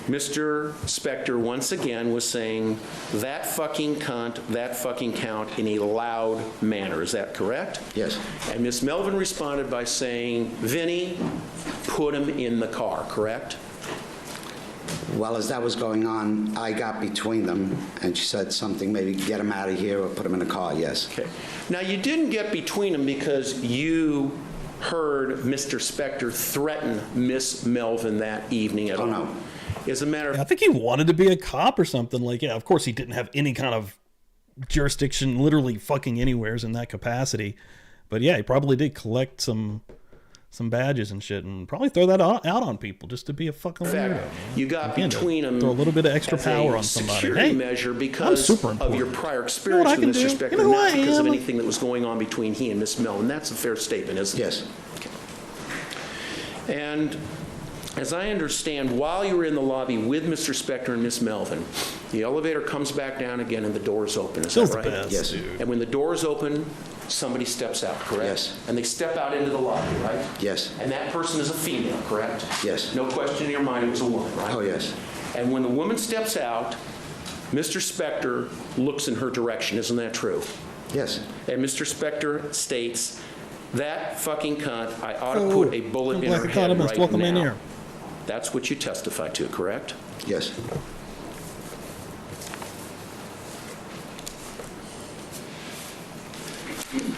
Mr. Spector once again was saying, that fucking cunt, that fucking count, in a loud manner. Is that correct? Yes. And Miss Melvin responded by saying, Vinny, put him in the car, correct? Well, as that was going on, I got between them, and she said something, maybe get him out of here or put him in the car, yes. Okay. Now, you didn't get between them because you heard Mr. Spector threaten Miss Melvin that evening at all. No. As a matter of I think he wanted to be a cop or something. Like, yeah, of course he didn't have any kind of jurisdiction, literally fucking anywheres in that capacity. But yeah, he probably did collect some badges and shit, and probably throw that out on people just to be a fucking weirdo. You got Again, between them. throw a little bit of extra power on somebody. Security Hey, measure I'm because super of important. your prior experience You know with what I Mr. can do? Spector, You know who not I because of am? anything that was going on between he and Miss Melvin. That's a fair statement, isn't it? Yes. Okay. And as I understand, while you were in the lobby with Mr. Spector and Miss Melvin, the elevator comes back down again and the door's open. Is that right? Best, Yes. dude. And when the door's open, somebody steps out, correct? Yes. And they step out into the lobby, right? Yes. And that person is a female, correct? Yes. No question in your mind it was a woman, right? Oh, yes. And when the woman steps out, Mr. Spector looks in her direction. Isn't that true? Yes. And Mr. Spector states, that fucking cunt, I ought to put a bullet in her head right Welcome in now. here. That's what you testified to, correct? Yes.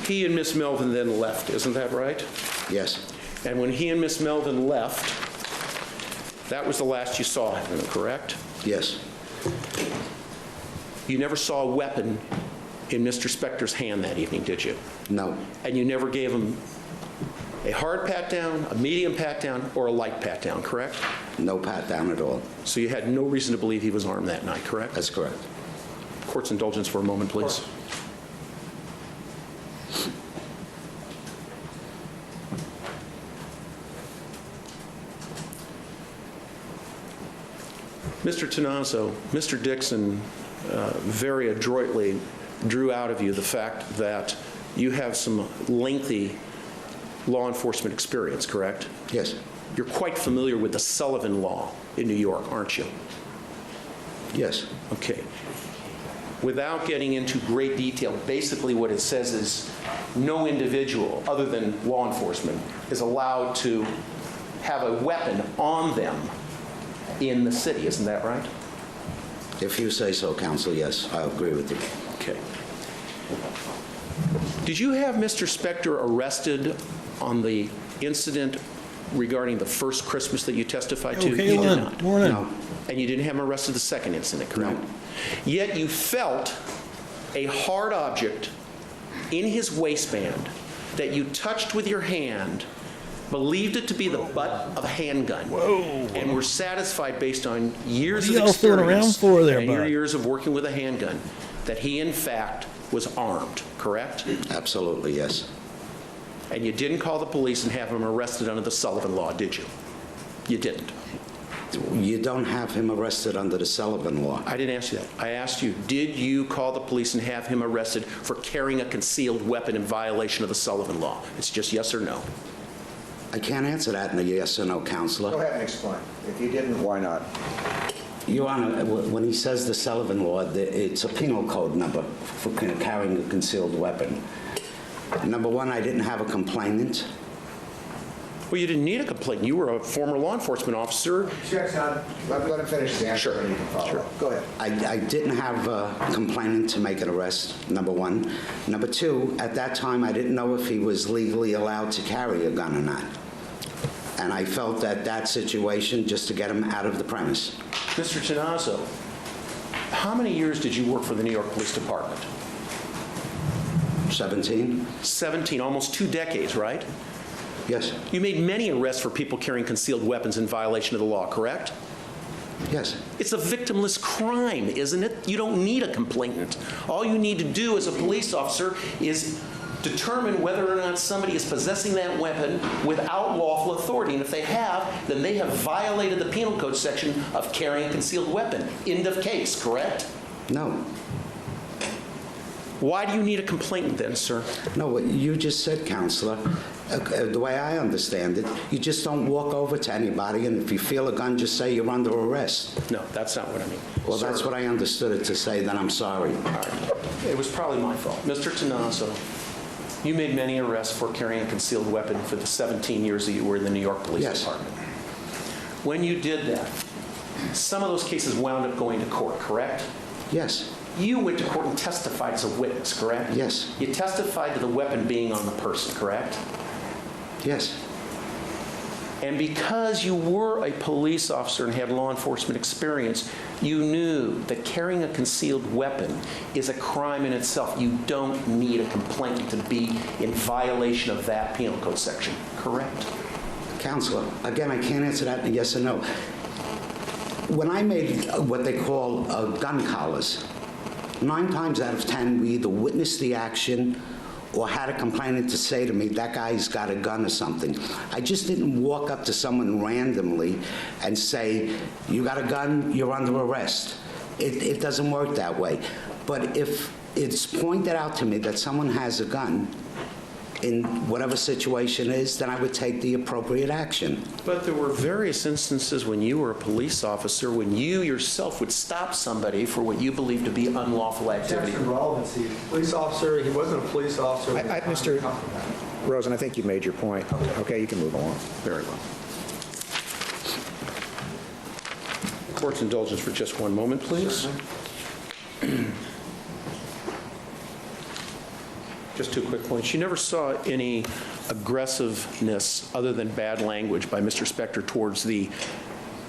He and Miss Melvin then left, isn't that right? Yes. And when he and Miss Melvin left, that was the last you saw of him, correct? Yes. You never saw a weapon in Mr. Spector's hand that evening, did you? No. And you never gave him a hard pat down, a medium pat down, or a light pat down, correct? No pat down at all. So you had no reason to believe he was armed that night, correct? That's correct. Court's indulgence for a moment, please. Mr. Tazo, Mr. Dixon very adroitly drew out of you the fact that you have some lengthy law enforcement experience, correct? Yes. You're quite familiar with the Sullivan Law in New York, aren't you? Yes. Okay. Without getting into great detail, basically what it says is no individual other than law enforcement is allowed to have a weapon on them in the city. Isn't that right? If you say so, counsel, yes, I agree with you. Okay. Did you have Mr. Spector arrested on the incident regarding the first Christmas that you testified to? Okay, You did not. morning. No. And you didn't have him arrested the second incident, correct? No. Yet you felt a hard object in his waistband that you touched with your hand, believed it to be the butt of a handgun. Whoa. And were satisfied based on years What are of y'all fooling around experience for there, and your bud? years of working with a handgun that he in fact was armed, correct? Absolutely, yes. And you didn't call the police and have him arrested under the Sullivan Law, did you? You didn't. You don't have him arrested under the Sullivan Law. I didn't ask you that. I asked you, did you call the police and have him arrested for carrying a concealed weapon in violation of the Sullivan Law? It's just yes or no. I can't answer that in a yes or no, counselor. Go ahead and explain. If you didn't, why not? Your Honor, when he says the Sullivan Law, it's a penal code number for carrying a concealed weapon. Number one, I didn't have a complainant. Well, you didn't need a complaint. You were a former law enforcement officer. Check's on. Let him finish the answer. Sure. And you can follow Sure. up. Go ahead. I didn't have a complainant to make an arrest, number one. Number two, at that time, I didn't know if he was legally allowed to carry a gun or not. And I felt that situation, just to get him out of the premise. Mr. Tazo, how many years did you work for the New York Police Department? 17. 17, almost 2 decades, right? Yes. You made many arrests for people carrying concealed weapons in violation of the law, correct? Yes. It's a victimless crime, isn't it? You don't need a complainant. All you need to do as a police officer is determine whether or not somebody is possessing that weapon without lawful authority. And if they have, then they have violated the penal code section of carrying a concealed weapon. End of case, correct? No. Why do you need a complainant then, sir? No, what you just said, Counselor, the way I understand it, you just don't walk over to anybody, and if you feel a gun, just say you're under arrest. No, that's not what I mean. Well, Sir, that's what I understood it to say, then I'm sorry. all right. It was probably my fault. Mr. Tazo, you made many arrests for carrying a concealed weapon for the 17 years that you were in the New York Police Yes. Department. When you did that, some of those cases wound up going to court, correct? Yes. You went to court and testified as a witness, correct? Yes. You testified to the weapon being on the person, correct? Yes. And because you were a police officer and had law enforcement experience, you knew that carrying a concealed weapon is a crime in itself. You don't need a complainant to be in violation of that penal code section, correct? Counselor, again, I can't answer that yes or no. When I made what they call gun collars, 9 times out of 10, we either witnessed the action or had a complainant to say to me, that guy's got a gun or something. I just didn't walk up to someone randomly and say, you got a gun, you're under arrest. It doesn't work that way. But if it's pointed out to me that someone has a gun in whatever situation is, then I would take the appropriate action. But there were various instances when you were a police officer, when you yourself would stop somebody for what you believed to be unlawful activity. Objection relevancy. Police officer, he wasn't a police officer. Mr. Rosen, I think you made your point. Okay, you can move along. Very well. Court's indulgence for just one moment, please. Just 2 quick points. You never saw any aggressiveness other than bad language by Mr. Spector towards the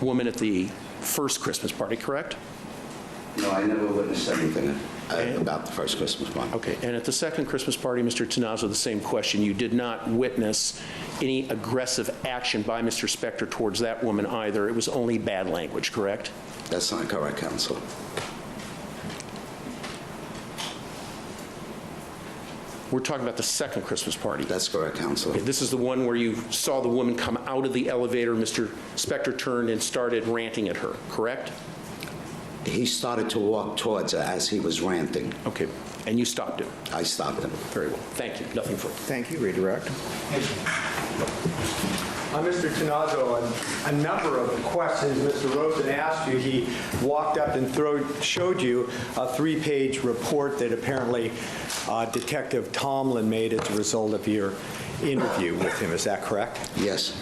woman at the first Christmas party, correct? No, I never witnessed anything about the first Christmas party. Okay, and at the second Christmas party, Mr. Tazo, the same question. You did not witness any aggressive action by Mr. Spector towards that woman either. It was only bad language, correct? That's not correct, Counselor. We're talking about the second Christmas party. That's correct, Counselor. Okay, this is the one where you saw the woman come out of the elevator, Mr. Spector turned and started ranting at her, correct? He started to walk towards her as he was ranting. Okay, and you stopped him? I stopped him. Very well. Thank you. Nothing further. Thank you. Redirect. Mr. Tazo, a number of the questions Mr. Rosen asked you, he walked up and showed you a 3-page report that apparently Detective Tomlin made as a result of your interview with him. Is that correct? Yes.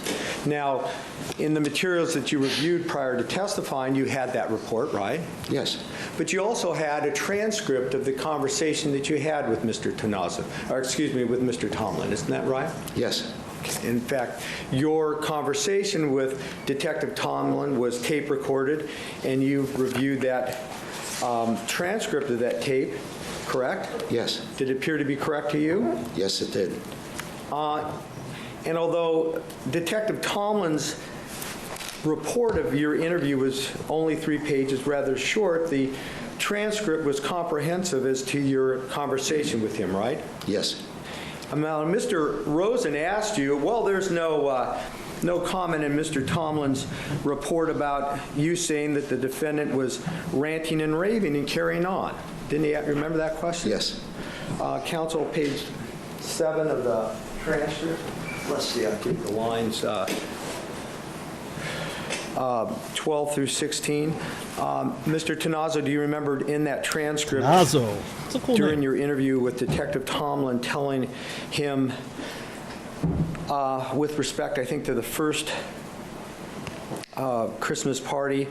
Now, in the materials that you reviewed prior to testifying, you had that report, right? Yes. But you also had a transcript of the conversation that you had with Mr. Tazo, or excuse me, with Mr. Tomlin. Isn't that right? Yes. In fact, your conversation with Detective Tomlin was tape recorded, and you reviewed that transcript of that tape, correct? Yes. Did it appear to be correct to you? Yes, it did. And although Detective Tomlin's report of your interview was only 3 pages, rather short, the transcript was comprehensive as to your conversation with him, right? Yes. Now, Mr. Rosen asked you, well, there's no comment in Mr. Tomlin's report about you saying that the defendant was ranting and raving and carrying on. Didn't he remember that question? Yes. Counsel, page 7 of the transcript. Let's see, I'll keep the lines 12 through 16. Mr. Tazo, do you remember in that transcript during your interview with Detective Tomlin telling him, with respect, I think, to the first Christmas party,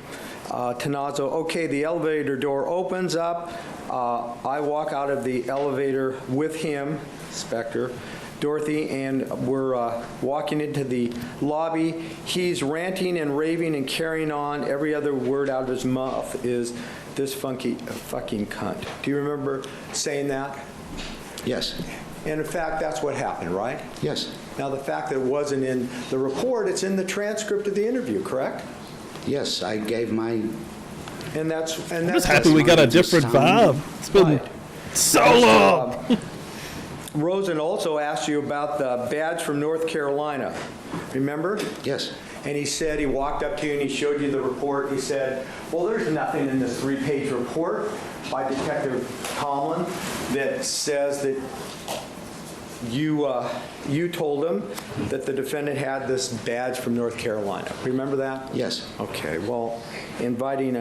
Tazo, okay, the elevator door opens up. I walk out of the elevator with him, Spector, Dorothy, and we're walking into the lobby. He's ranting and raving and carrying on. Every other word out of his mouth is this fucking cunt. Do you remember saying that? Yes. And in fact, that's what happened, right? Yes. Now, the fact that it wasn't in the report, it's in the transcript of the interview, correct? Yes, I gave my... And that's... I'm just happy we got a different vibe. It's been so long. Rosen also asked you about the badge from North Carolina. Remember? Yes. And he said, he walked up to you and he showed you the report. He said, well, there's nothing in this 3-page report by Detective Tomlin that says that you told him that the defendant had this badge from North Carolina. Remember that? Yes. Okay, well, inviting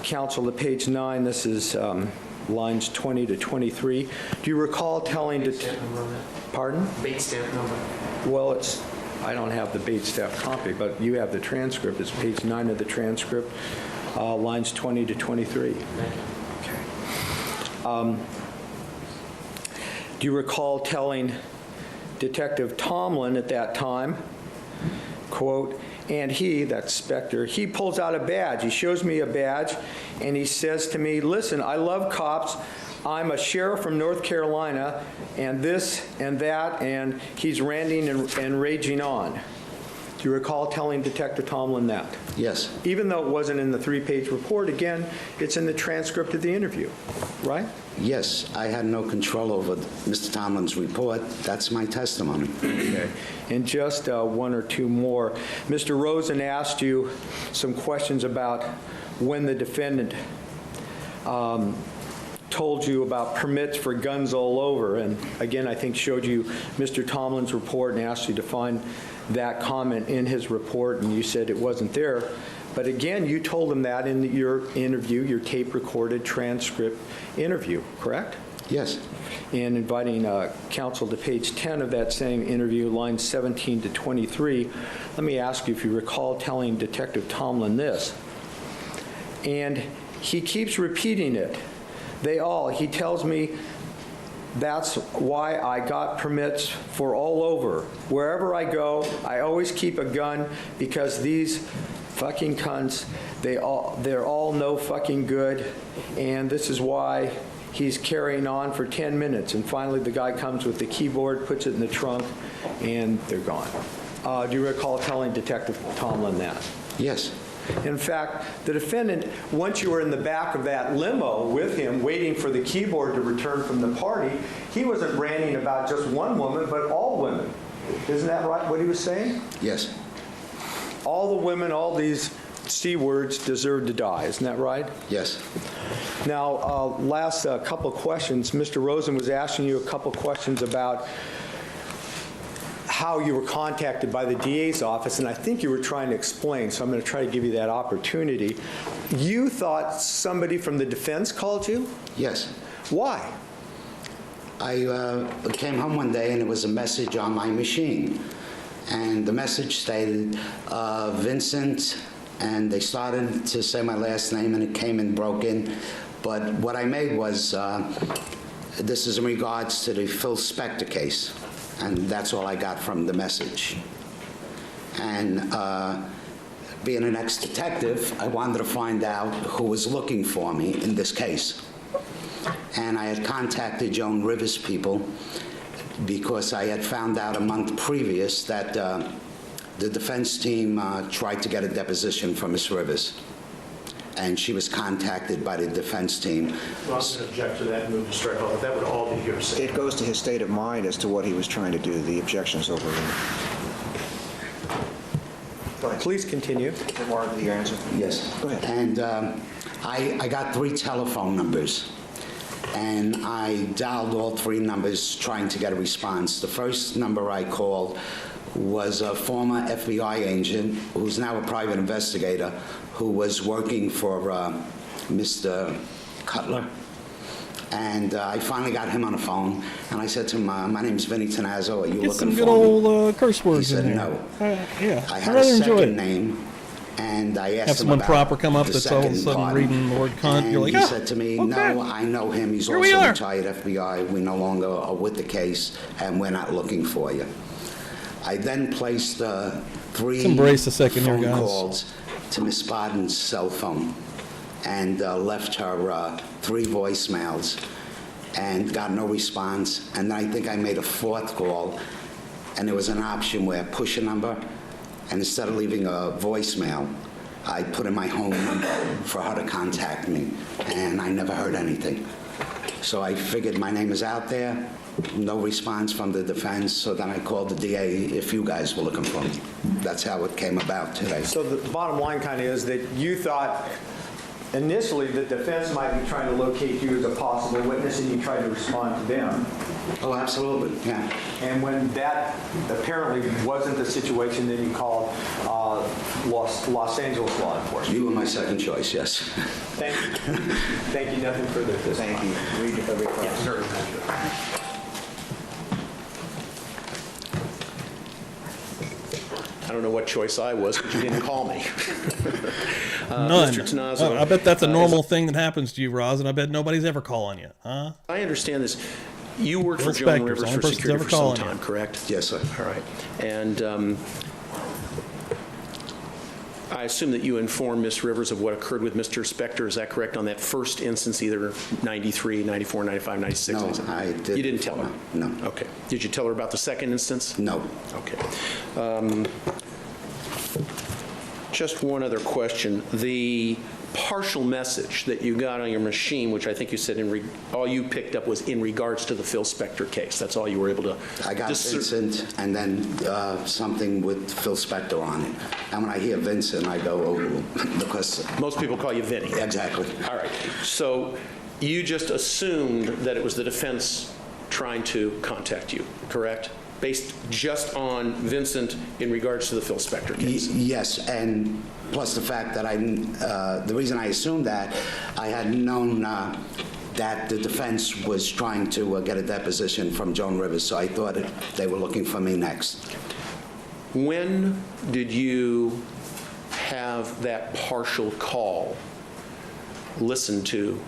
counsel to page 9, this is lines 20 to 23. Do you recall telling... Pardon? Bait stamp number. Well, I don't have the Bates staff copy, but you have the transcript. It's page 9 of the transcript, lines 20 to 23. Okay. Do you recall telling Detective Tomlin at that time, quote, and he, that's Spector, he pulls out a badge. He shows me a badge, and he says to me, listen, I love cops. I'm a sheriff from North Carolina, and this and that, and he's ranting and raging on. Do you recall telling Detective Tomlin that? Yes. Even though it wasn't in the 3-page report, again, it's in the transcript of the interview, right? Yes, I had no control over Mr. Tomlin's report. That's my testimony. Okay. And just one or two more. Mr. Rosen asked you some questions about when the defendant told you about permits for guns all over, and again, I think showed you Mr. Tomlin's report and asked you to find that comment in his report, and you said it wasn't there. But again, you told him that in your interview, your tape-recorded transcript interview, correct? Yes. And inviting counsel to page 10 of that same interview, lines 17 to 23, let me ask you if you recall telling Detective Tomlin this. And he keeps repeating it. He tells me that's why I got permits for all over. Wherever I go, I always keep a gun because these fucking cunts, they're all no fucking good, and this is why he's carrying on for 10 minutes, and finally the guy comes with the keyboard, puts it in the trunk, and they're gone. Do you recall telling Detective Tomlin that? Yes. In fact, the defendant, once you were in the back of that limo with him, waiting for the keyboard to return from the party, he wasn't ranting about just one woman, but all women. Isn't that right, what he was saying? Yes. All the women, all these C words deserve to die. Isn't that right? Yes. Now, last couple questions. Mr. Rosen was asking you a couple questions about how you were contacted by the DA's office, and I think you were trying to explain, so I'm going to try to give you that opportunity. You thought somebody from the defense called you? Yes. Why? I came home one day and there was a message on my machine, and the message stated Vincent, and they started to say my last name, and it came in broken. But what I made was, this is in regards to the Phil Spector case. And that's all I got from the message. And being an ex-detective, I wanted to find out who was looking for me in this case. And I had contacted Joan Rivers' people because I had found out a month previous that the defense team tried to get a deposition from Ms. Rivers. And she was contacted by the defense team. Well, I'm going to object to that and move to strike all. That would all be hearsay. It goes to his state of mind as to what he was trying to do. The objection is overruled. Please continue. More of your answer? Yes. Go ahead. And I got 3 telephone numbers, and I dialed all 3 numbers trying to get a response. The first number I called was a former FBI agent who's now a private investigator who was working for Mr. Cutler. And I finally got him on the phone, and I said to him, my name's Vinny Tazo, are you Get looking some for good me? old curse words He said in there. no. Yeah, I I had rather a enjoy second it. name, and I asked Have him someone about proper come up the that's all of a second sudden part. reading the word cunt. And You're like, he ah, said to me, okay. no, I know him. He's Here we also are. retired FBI. We no longer are with the case, and we're not looking for you. I then placed 3 Let's embrace the second year, phone guys. calls to Miss Barton's cell phone and left her 3 voicemails and got no response. And then I think I made a 4th call, and there was an option where push a number, and instead of leaving a voicemail, I put in my home number for her to contact me, and I never heard anything. So I figured my name is out there, no response from the defense, so then I called the DA if you guys were looking for me. That's how it came about today. So the bottom line kind of is that you thought initially the defense might be trying to locate you as a possible witness, and you tried to respond to them. Oh, absolutely, yeah. And when that apparently wasn't the situation, then you called Los Angeles law enforcement. You were my second choice, yes. Thank you. Thank you. Nothing further at this time. Thank you. Read your request. Yes, sir. I don't know what choice I was, but you didn't call me. None. Mr. Tazo, I bet that's a normal thing that happens to you, Roz, and I bet nobody's ever calling you, huh? I understand this. You worked for Phil Joan Spector's Rivers the only for person security ever for some calling time, you. correct? Yes, sir. All right. And I assume that you informed Ms. Rivers of what occurred with Mr. Spector. Is that correct, on that first instance, either 93, 94, 95, 96? No, 97? I didn't. You didn't tell her? No. Okay. Did you tell her about the second instance? No. Okay. Just one other question. The partial message that you got on your machine, which I think you said all you picked up was in regards to the Phil Spector case. That's all you were able to I got Vincent and then something with Phil Spector on it. And when I hear Vincent, I go, oh, because... Most people call you Vinny. Exactly. All right. So you just assumed that it was the defense trying to contact you, correct? Based just on Vincent in regards to the Phil Spector case? Yes, and plus the fact that the reason I assumed that, I had known that the defense was trying to get a deposition from Joan Rivers, so I thought they were looking for me next. When did you have that partial call listened to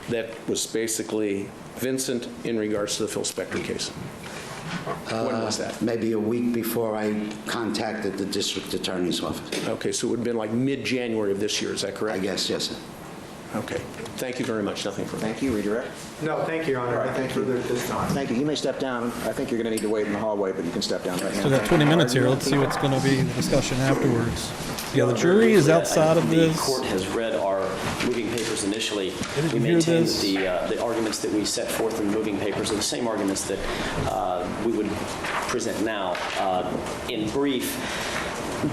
that was basically Vincent in regards to the Phil Spector case? When was that? Maybe a week before I contacted the district attorney's office. Okay, so it would have been like mid-January of this year, is that correct? I guess, yes, sir. Okay. Thank you very much. Nothing further. Thank you. Redirect. No, thank you, Your Honor. Nothing further at this time. Thank you. You may step down. I think you're going to need to wait in the hallway, but you can step down right now. Still got 20 minutes here. Let's see what's going to be the discussion afterwards. Yeah, the jury is outside of this. The court has read our moving papers initially. Didn't We you hear maintain this? that the arguments that we set forth in the moving papers are the same arguments that we would present now. In brief,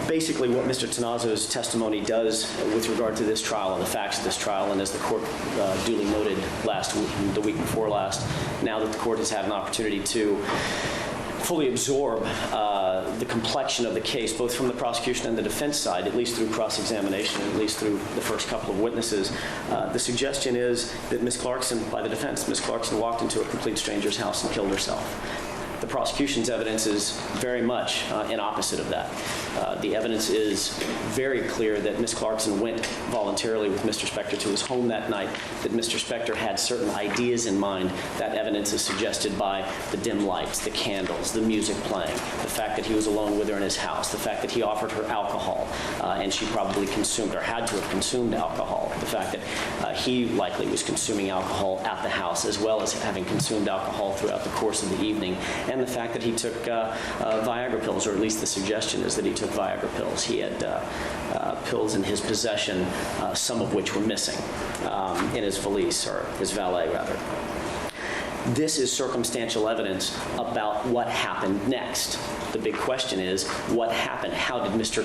basically what Mr. Tazo's testimony does with regard to this trial and the facts of this trial, and as the court duly noted the week before last, now that the court has had an opportunity to fully absorb the complexion of the case, both from the prosecution and the defense side, at least through cross-examination, at least through the first couple of witnesses. The suggestion is that Ms. Clarkson, by the defense, Ms. Clarkson walked into a complete stranger's house and killed herself. The prosecution's evidence is very much in opposite of that. The evidence is very clear that Ms. Clarkson went voluntarily with Mr. Spector to his home that night, that Mr. Spector had certain ideas in mind. That evidence is suggested by the dim lights, the candles, the music playing, the fact that he was alone with her in his house, the fact that he offered her alcohol, and she probably consumed or had to have consumed alcohol, the fact that he likely was consuming alcohol at the house, as well as having consumed alcohol throughout the course of the evening, and the fact that he took Viagra pills, or at least the suggestion is that he took Viagra pills. He had pills in his possession, some of which were missing in his valise, or his valet, rather. This is circumstantial evidence about what happened next. The big question is, what happened? How did Mr.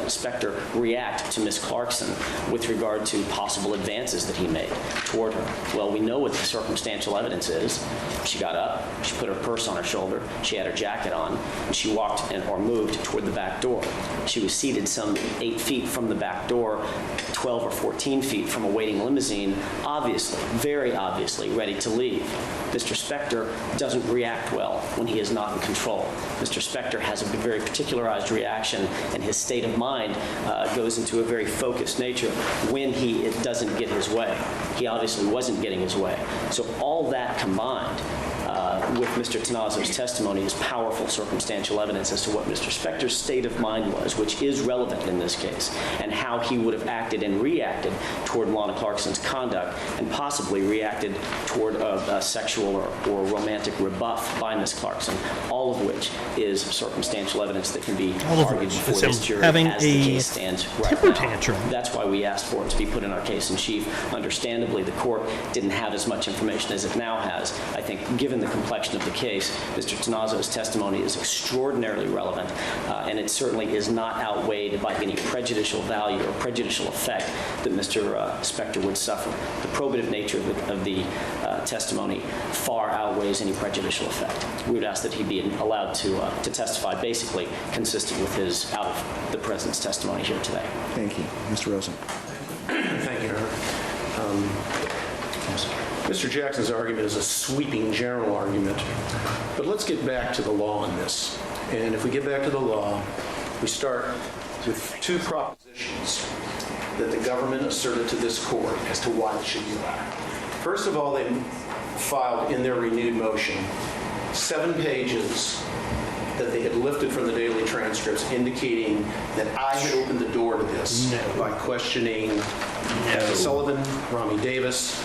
Spector react to Ms. Clarkson with regard to possible advances that he made toward her? Well, we know what the circumstantial evidence is. She got up, she put her purse on her shoulder, she had her jacket on, and she walked or moved toward the back door. She was seated some 8 feet from the back door, 12 or 14 feet from a waiting limousine, obviously, very obviously, ready to leave. Mr. Spector doesn't react well when he is not in control. Mr. Spector has a very particularized reaction, and his state of mind goes into a very focused nature when he doesn't get his way. He obviously wasn't getting his way. So all that combined with Mr. Tazo's testimony is powerful circumstantial evidence as to what Mr. Spector's state of mind was, which is relevant in this case, and how he would have acted and reacted toward Lana Clarkson's conduct, and possibly reacted toward a sexual or romantic rebuff by Ms. Clarkson, all of which is circumstantial evidence that can be argued before this jury as the case stands right now. Tantrum. That's why we asked for it to be put in our case in chief. Understandably, the court didn't have as much information as it now has. I think given the complexion of the case, Mr. Tazo's testimony is extraordinarily relevant, and it certainly is not outweighed by any prejudicial value or prejudicial effect that Mr. Spector would suffer. The probative nature of the testimony far outweighs any prejudicial effect. We would ask that he be allowed to testify basically consistent with his out of the presence testimony here today. Thank you. Mr. Rosen. Thank you, Your Honor. Mr. Jackson's argument is a sweeping general argument, but let's get back to the law on this. And if we get back to the law, we start with two propositions that the government asserted to this court as to why it should be allowed. First of all, they filed in their renewed motion 7 pages that they had lifted from the daily transcripts indicating that I had opened the door to this by questioning Sullivan, Rami Davis,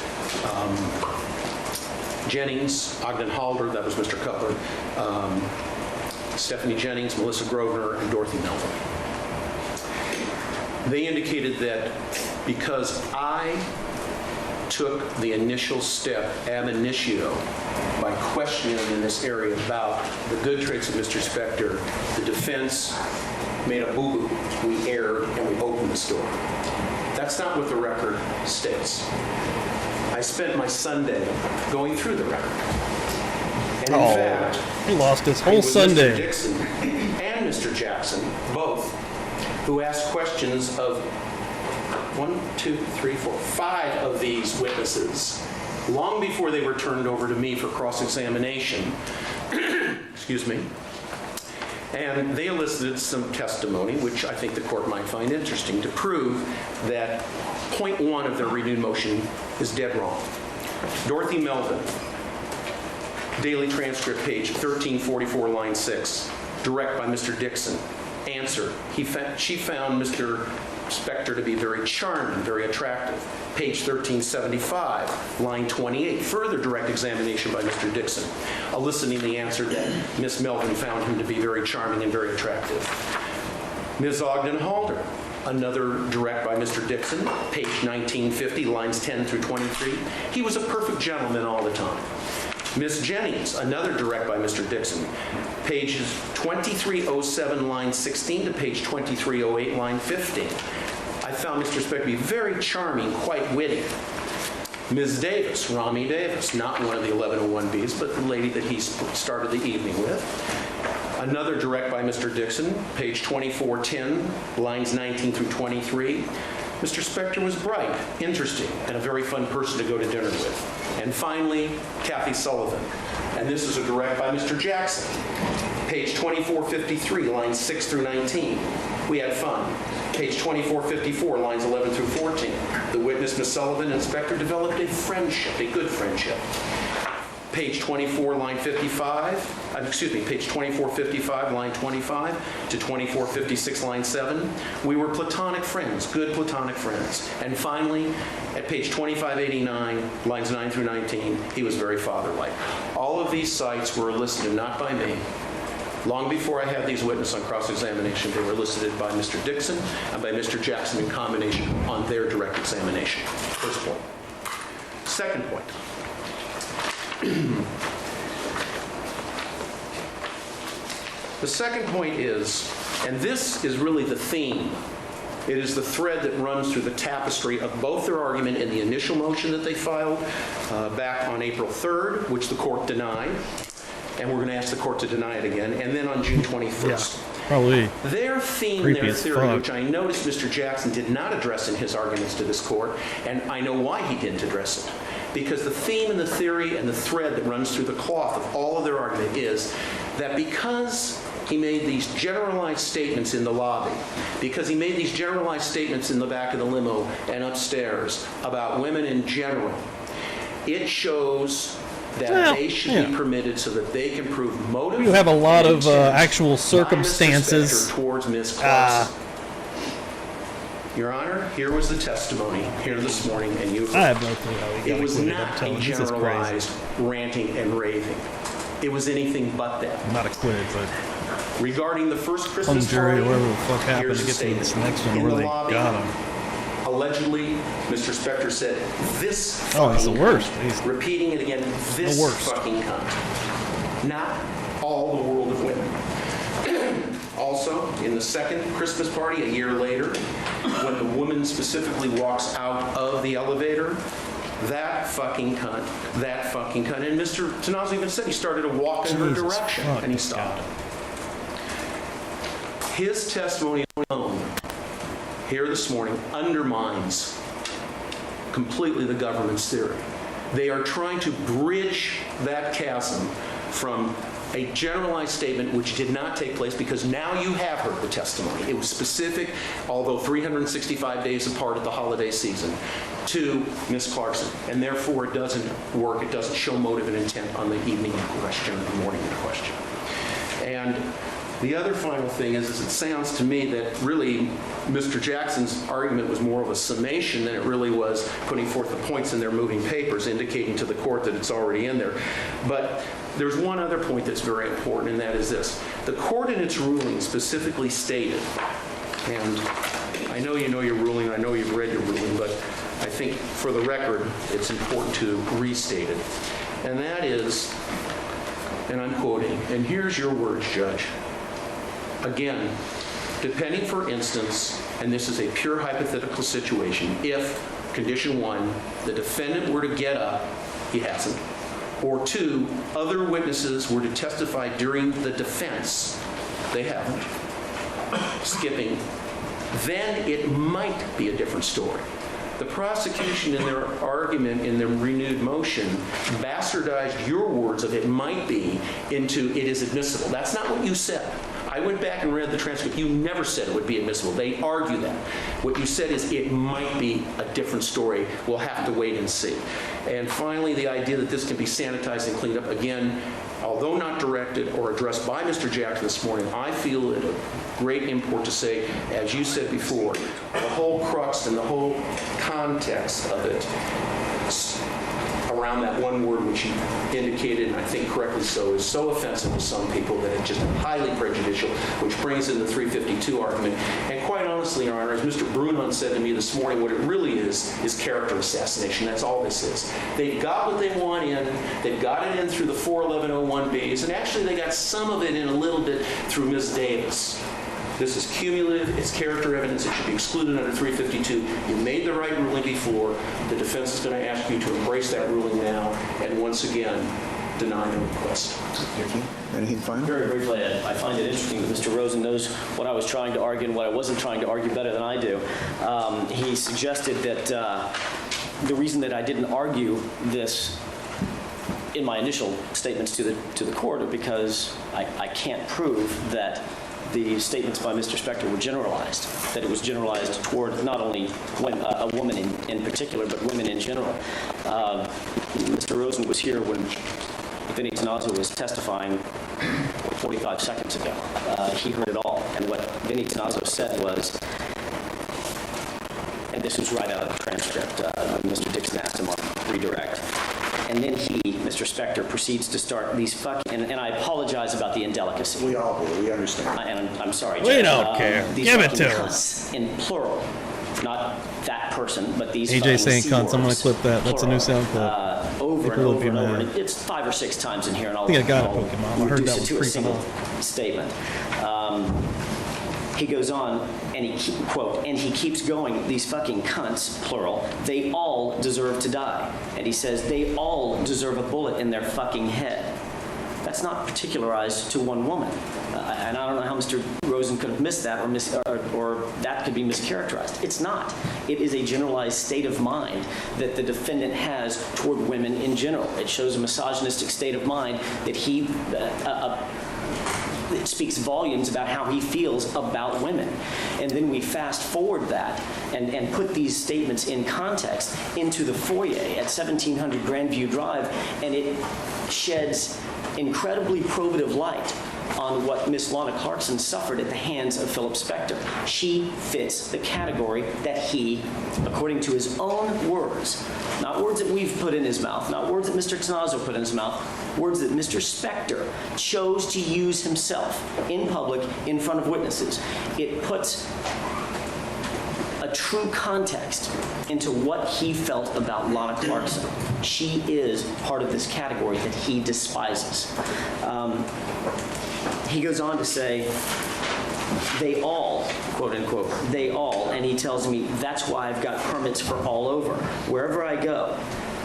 Jennings, Ogden Halder, that was Mr. Cutler, Stephanie Jennings, Melissa Grosvenor, and Dorothy Melvin. They indicated that because I took the initial step ab initio by questioning in this area about the good traits of Mr. Spector, the defense made a boo-boo. We erred and we opened this door. That's not what the record states. I spent my Sunday going through the record. And in fact, he lost his whole it was Sunday. Mr. Dixon and Mr. Jackson, both, who asked questions of 5 of these witnesses long before they were turned over to me for cross-examination. Excuse me. And they elicited some testimony, which I think the court might find interesting, to prove that point 1 of their renewed motion is dead wrong. Dorothy Melvin, daily transcript, page 1344, line 6, direct by Mr. Dixon. Answer, she found Mr. Spector to be very charming, very attractive. Page 1375, line 28, further direct examination by Mr. Dixon, eliciting the answer that Miss Melvin found him to be very charming and very attractive. Ms. Ogden Halder, another direct by Mr. Dixon, page 1950, lines 10 through 23. He was a perfect gentleman all the time. Ms. Jennings, another direct by Mr. Dixon, pages 2307, line 16 to page 2308, line 15. I found Mr. Spector to be very charming, quite witty. Ms. Davis, Rami Davis, not one of the 1101Bs, but the lady that he started the evening with. Another direct by Mr. Dixon, page 2410, lines 19 through 23. Mr. Spector was bright, interesting, and a very fun person to go to dinner with. And finally, Kathy Sullivan. And this is a direct by Mr. Jackson, page 2453, lines 6 through 19. We had fun. Page 2454, lines 11 through 14. The witness, Ms. Sullivan, and Spector developed a friendship, a good friendship. Page 24, line 55, page 2455, line 25 to 2456, line 7. We were platonic friends, good platonic friends. And finally, at page 2589, lines 9 through 19, he was very father-like. All of these sites were elicited not by me. Long before I had these witnesses on cross-examination, they were elicited by Mr. Dixon and by Mr. Jackson in combination on their direct examination. First point. Second point. The second point is, and this is really the theme, it is the thread that runs through the tapestry of both their argument in the initial motion that they filed back on April 3rd, which the court denied, and we're going to ask the court to deny it again, and then on June 21st. Yeah, probably. Their theme, their theory, which I noticed Mr. Jackson did not address in his arguments to this court, and I know why he didn't address it. Because the theme and the theory and the thread that runs through the cloth of all of their argument is that because he made these generalized statements in the lobby, because he made these generalized statements in the back of the limo and upstairs about women in general, it shows that they should be permitted so that they can prove motive. You have a lot and of intent actual by Mr. circumstances. Spector towards Ms. Clarkson. Your Honor, here was the testimony here this morning, and you I have no clue how he got it was acquitted. I'm not telling a you, this is crazy. generalized ranting and raving. It was anything but that. I'm not acquitted, but Regarding the first hung Christmas jury, party, whatever the fuck happened here's to a get to this statement. next one In where the they lobby, got him. Allegedly, Mr. Spector said, "This Oh, he's the fucking worst. cunt." He's repeating it again, "This the worst. fucking cunt." Not all the world of women. Also, in the second Christmas party, a year later, when the woman specifically walks out of the elevator, "That fucking cunt, that fucking cunt." And Mr. Tazo even said he started to walk in her Jesus direction, fuck, and he stopped. His testimony alone here this morning undermines completely the government's theory. They are trying to bridge that chasm from a generalized statement which did not take place, because now you have heard the testimony. It was specific, although 365 days apart at the holiday season, to Ms. Clarkson, and therefore it doesn't work. It doesn't show motive and intent on the evening in question or the morning in question. And the other final thing is it sounds to me that really Mr. Jackson's argument was more of a summation than it really was putting forth the points in their moving papers, indicating to the court that it's already in there. But there's one other point that's very important, and that is this. The court in its ruling specifically stated, and I know you know your ruling, I know you've read your ruling, but I think for the record it's important to restate it. And that is, and I'm quoting, "And here's your words, Judge. Again, depending, for instance, and this is a pure hypothetical situation, if, condition one, the defendant were to get up, he hasn't, or two, other witnesses were to testify during the defense, they haven't, skipping, then it might be a different story." The prosecution in their argument in the renewed motion bastardized your words of "it might be" into "it is admissible." That's not what you said. I went back and read the transcript. You never said it would be admissible. They argue that. What you said is "it might be a different story. We'll have to wait and see." And finally, the idea that this can be sanitized and cleaned up, again, although not directed or addressed by Mr. Jackson this morning, I feel it of great import to say, as you said before, the whole crux and the whole context of it around that one word which you indicated, and I think correctly so, is so offensive to some people that it's just highly prejudicial, which brings in the 352 argument. And quite honestly, Your Honor, as Mr. Brunon said to me this morning, what it really is character assassination. That's all this is. They've got what they want in. They've got it in through the 41101Bs, and actually they got some of it in a little bit through Ms. Davis. This is cumulative, it's character evidence, it should be excluded under 352. You made the right ruling before. The defense is going to ask you to embrace that ruling now, and once again, deny the request. Anything final? Very briefly, I find it interesting that Mr. Rosen knows what I was trying to argue and what I wasn't trying to argue better than I do. He suggested that the reason that I didn't argue this in my initial statements to the court are because I can't prove that the statements by Mr. Spector were generalized, that it was generalized toward not only a woman in particular, but women in general. Mr. Rosen was here when Vinny Tazo was testifying 45 seconds ago. He heard it all, and what Vinny Tazo said was, and this was right out of the transcript, Mr. Dixon asked him on redirect, and then Mr. Spector, proceeds to start these fucking, and I apologize about the indelicacy. We all do, we understand. And I'm sorry, We Judge. don't care. These Give it fucking to cunts, us. in plural, not that person, but these AJ fucking saying cunts. I'm going to C-words, clip that. That's a new sound clip. Over and People will over be and over. mad. And it's 5 or 6 times in here, and I think I got it, I'll Pokemon. I heard reduce that it to one a freaking single out. statement. He goes on, and quote, and he keeps going, "These fucking cunts," plural, "they all deserve to die." And he says, "They all deserve a bullet in their fucking head." That's not particularized to one woman. And I don't know how Mr. Rosen could have missed that or that could be mischaracterized. It's not. It is a generalized state of mind that the defendant has toward women in general. It shows a misogynistic state of mind that he it speaks volumes about how he feels about women. And then we fast forward that and put these statements in context into the foyer at 1700 Grandview Drive, and it sheds incredibly probative light on what Miss Lana Clarkson suffered at the hands of Philip Spector. She fits the category that he, according to his own words, not words that we've put in his mouth, not words that Mr. Tazo put in his mouth, words that Mr. Spector chose to use himself in public in front of witnesses. It puts a true context into what he felt about Lana Clarkson. She is part of this category that he despises. He goes on to say, they all, quote unquote, they all, and he tells me that's why I've got permits for all over. Wherever I go,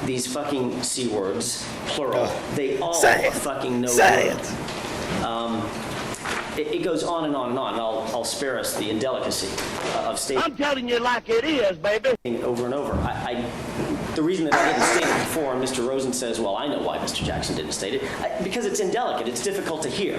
these fucking C words, plural, they all fucking know good. It goes on and on and on, and I'll spare us the indelicacy of stating. I'm telling you like it is, baby. Over and over. The reason that I didn't state it before, and Mr. Rosen says, well, I know why Mr. Jackson didn't state it, because it's indelicate, it's difficult to hear.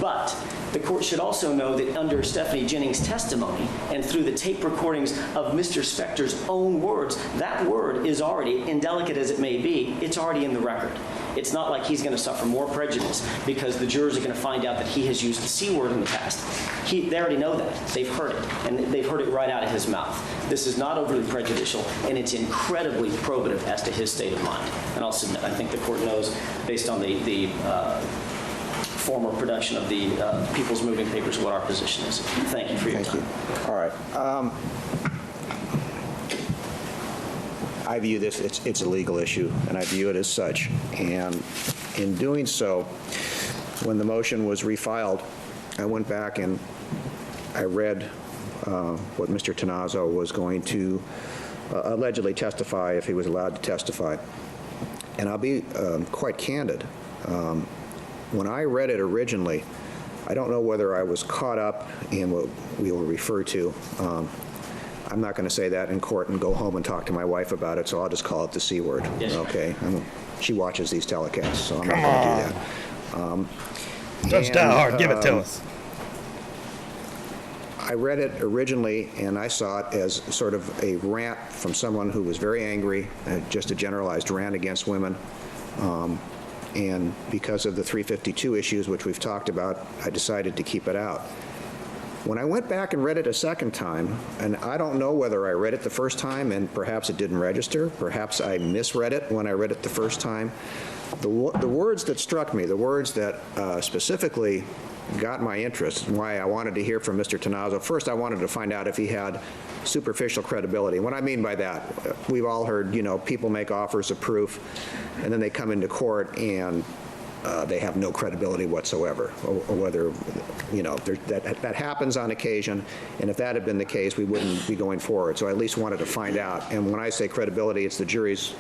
But the court should also know that under Stephanie Jennings' testimony and through the tape recordings of Mr. Spector's own words, that word is already, indelicate as it may be, it's already in the record. It's not like he's going to suffer more prejudice because the jurors are going to find out that he has used the C word in the past. They already know that. They've heard it, and they've heard it right out of his mouth. This is not overly prejudicial, and it's incredibly probative as to his state of mind. And I'll submit, I think the court knows, based on the former production of the People's Moving Papers, what our position is. Thank you for your time. Thank you. All right. I view this, it's a legal issue, and I view it as such. And in doing so, when the motion was refiled, I went back and I read what Mr. Tazo was going to allegedly testify if he was allowed to testify. And I'll be quite candid. When I read it originally, I don't know whether I was caught up in what we will refer to. I'm not going to say that in court and go home and talk to my wife about it, so I'll just call it the C word. Yes, okay? She watches these telecasts, so I'm not going to do that. Judge Diehard, give it to us. I read it originally, and I saw it as sort of a rant from someone who was very angry, just a generalized rant against women. And because of the 352 issues, which we've talked about, I decided to keep it out. When I went back and read it a second time, and I don't know whether I read it the first time and perhaps it didn't register, perhaps I misread it when I read it the first time, the words that struck me, the words that specifically got my interest, and why I wanted to hear from Mr. Tazo. First, I wanted to find out if he had superficial credibility. What I mean by that, we've all heard, people make offers of proof, and then they come into court and they have no credibility whatsoever, or whether, that happens on occasion, and if that had been the case, we wouldn't be going forward. So I at least wanted to find out. And when I say credibility, it's the jury's,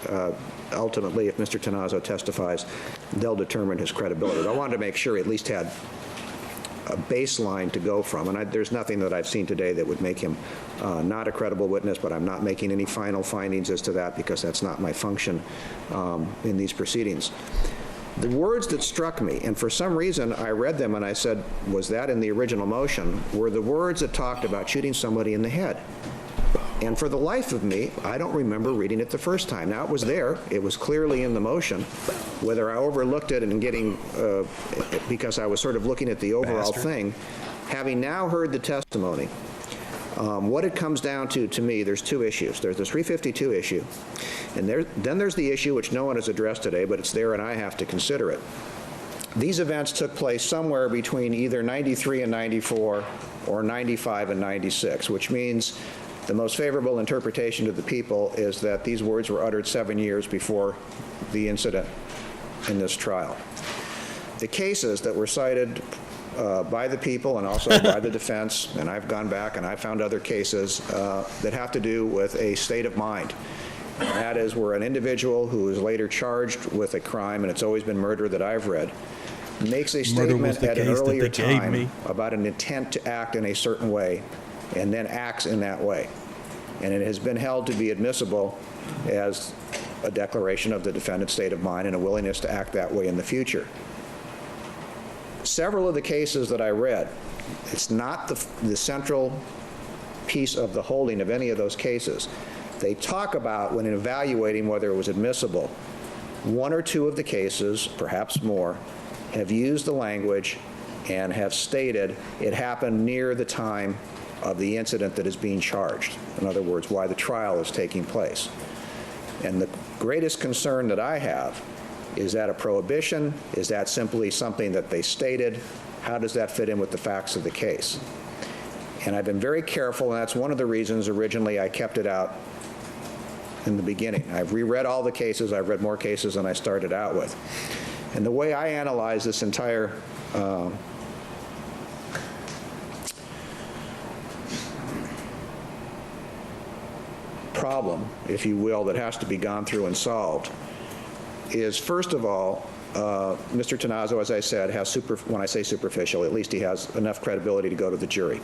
ultimately, if Mr. Tazo testifies, they'll determine his credibility. But I wanted to make sure he at least had a baseline to go from, and there's nothing that I've seen today that would make him not a credible witness, but I'm not making any final findings as to that because that's not my function in these proceedings. The words that struck me, and for some reason I read them and I said, was that in the original motion, were the words that talked about shooting somebody in the head. And for the life of me, I don't remember reading it the first time. Now, it was there. It was clearly in the motion. Whether I overlooked it and getting, because I was sort of looking at the overall thing, having now heard the testimony, what it comes down to me, there's two issues. There's the 352 issue, and then there's the issue which no one has addressed today, but it's there and I have to consider it. These events took place somewhere between either 93 and 94 or 95 and 96, which means the most favorable interpretation to the people is that these words were uttered 7 years before the incident in this trial. The cases that were cited by the people and also by the defense, and I've gone back and I found other cases that have to do with a state of mind. And that is where an individual who is later charged with a crime, and it's always been murder that I've read, makes a statement at an earlier time about an intent to act in a certain way and then acts in that way. And it has been held to be admissible as a declaration of the defendant's state of mind and a willingness to act that way in the future. several of the cases that I read, it's not the central piece of the holding of any of those cases. They talk about, when evaluating whether it was admissible, one or two of the cases, perhaps more, have used the language and have stated it happened near the time of the incident that is being charged. In other words, why the trial is taking place. And the greatest concern that I have, is that a prohibition? Is that simply something that they stated? How does that fit in with the facts of the case? And I've been very careful, and that's one of the reasons originally I kept it out in the beginning. I've reread all the cases. I've read more cases than I started out with. And the way I analyze this entire problem, if you will, that has to be gone through and solved is, first of all, Mr. Tazo, as I said, has when I say superficial, at least he has enough credibility to go to the jury.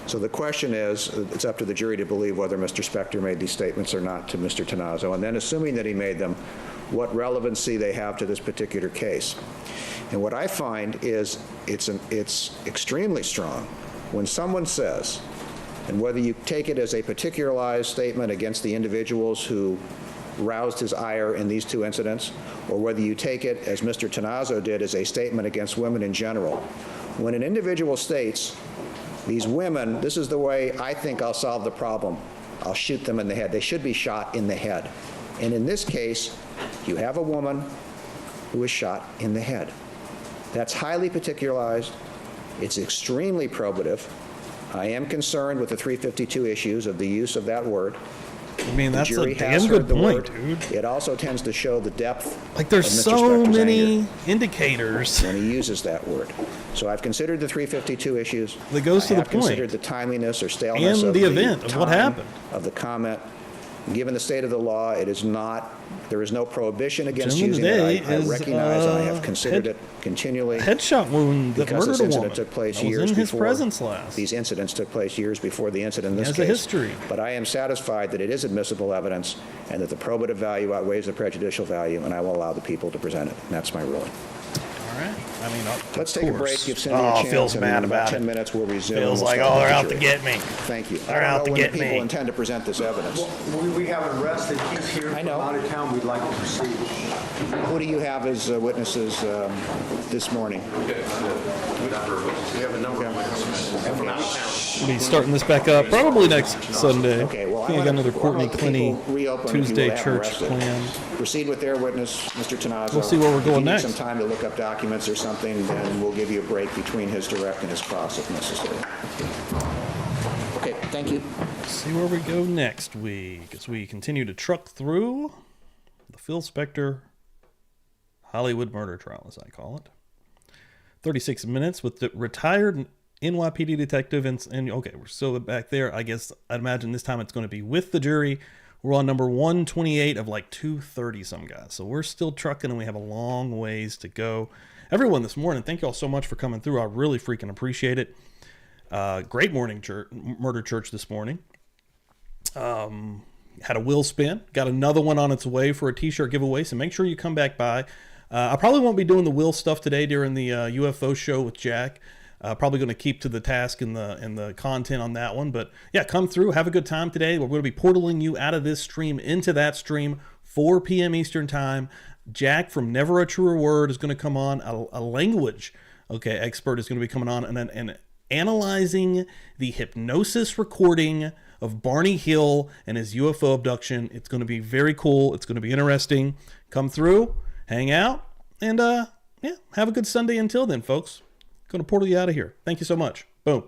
So the question is, it's up to the jury to believe whether Mr. Spector made these statements or not to Mr. Tazo, and then assuming that he made them, what relevancy they have to this particular case. And what I find is it's extremely strong when someone says, and whether you take it as a particularized statement against the individuals who roused his ire in these two incidents, or whether you take it, as Mr. Tazo did, as a statement against women in general. When an individual states, these women, this is the way I think I'll solve the problem, I'll shoot them in the head. They should be shot in the head. And in this case, you have a woman who was shot in the head. That's highly particularized. It's extremely probative. I am concerned with the 352 issues of the use of that word. I mean, that's a damn has good heard the point, word. dude. It also tends to show the depth. Like, there's of Mr. so Spector's many anger indicators when he uses that word. So I've considered the 352 issues. That goes to I the have point. considered the timeliness or staleness And of the event of what time happened. of the comment. Given the state of the law, it is not. There is no prohibition against Gentleman using today it. I is, recognize and I have considered it continually. A headshot wound that because murdered this a incident woman. took place That was years in his before. presence last. These incidents took place years before the incident in this He has case. a history. But I am satisfied that it is admissible evidence and that the probative value outweighs the prejudicial value, and I will allow the people to present it. And that's my ruling. All right. I mean, Let's take a break, give Cindy a chance. Phil's and mad in about 10 it. minutes we'll resume. Feels We'll like, start oh, with they're the out to jury. get me. Thank you. They're I don't out know to when get the people me. intend to present this evidence. We have an arrest that he's here from out of town. We'd like to proceed. Who do you have as witnesses this morning? We have a number of witnesses from out of town. We'll be starting this back up probably next Sunday. Okay, well, I think I got another Courtney Clinty Tuesday church planned. Proceed with their witness, Mr. Tazo. We'll see where we're going If you next. need some time to look up documents or something, then we'll give you a break between his direct and his cross if necessary. Okay, thank you. See where we go next week as we continue to truck through the Phil Spector Hollywood murder trial, as I call it. 36 minutes with the retired NYPD detective. And okay, we're still back there. I guess I'd imagine this time it's going to be with the jury. We're on number 128 of like 230 some guys. So we're still trucking and we have a long ways to go. Everyone this morning, thank you all so much for coming through. I really freaking appreciate it. Great morning murder church this morning. Had a wheel spin. Got another one on its way for a t-shirt giveaway. So make sure you come back by. I probably won't be doing the wheel stuff today during the UFO show with Jack. Probably going to keep to the task and the content on that one. But yeah, come through. Have a good time today. We're going to be portaling you out of this stream into that stream, 4 p.m. Eastern time. Jack from Never a Truer Word is going to come on. A language expert is going to be coming on and analyzing the hypnosis recording of Barney Hill and his UFO abduction. It's going to be very cool. It's going to be interesting. Come through, hang out, and yeah, have a good Sunday until then, folks. Going to portal you out of here. Thank you so much. Boom.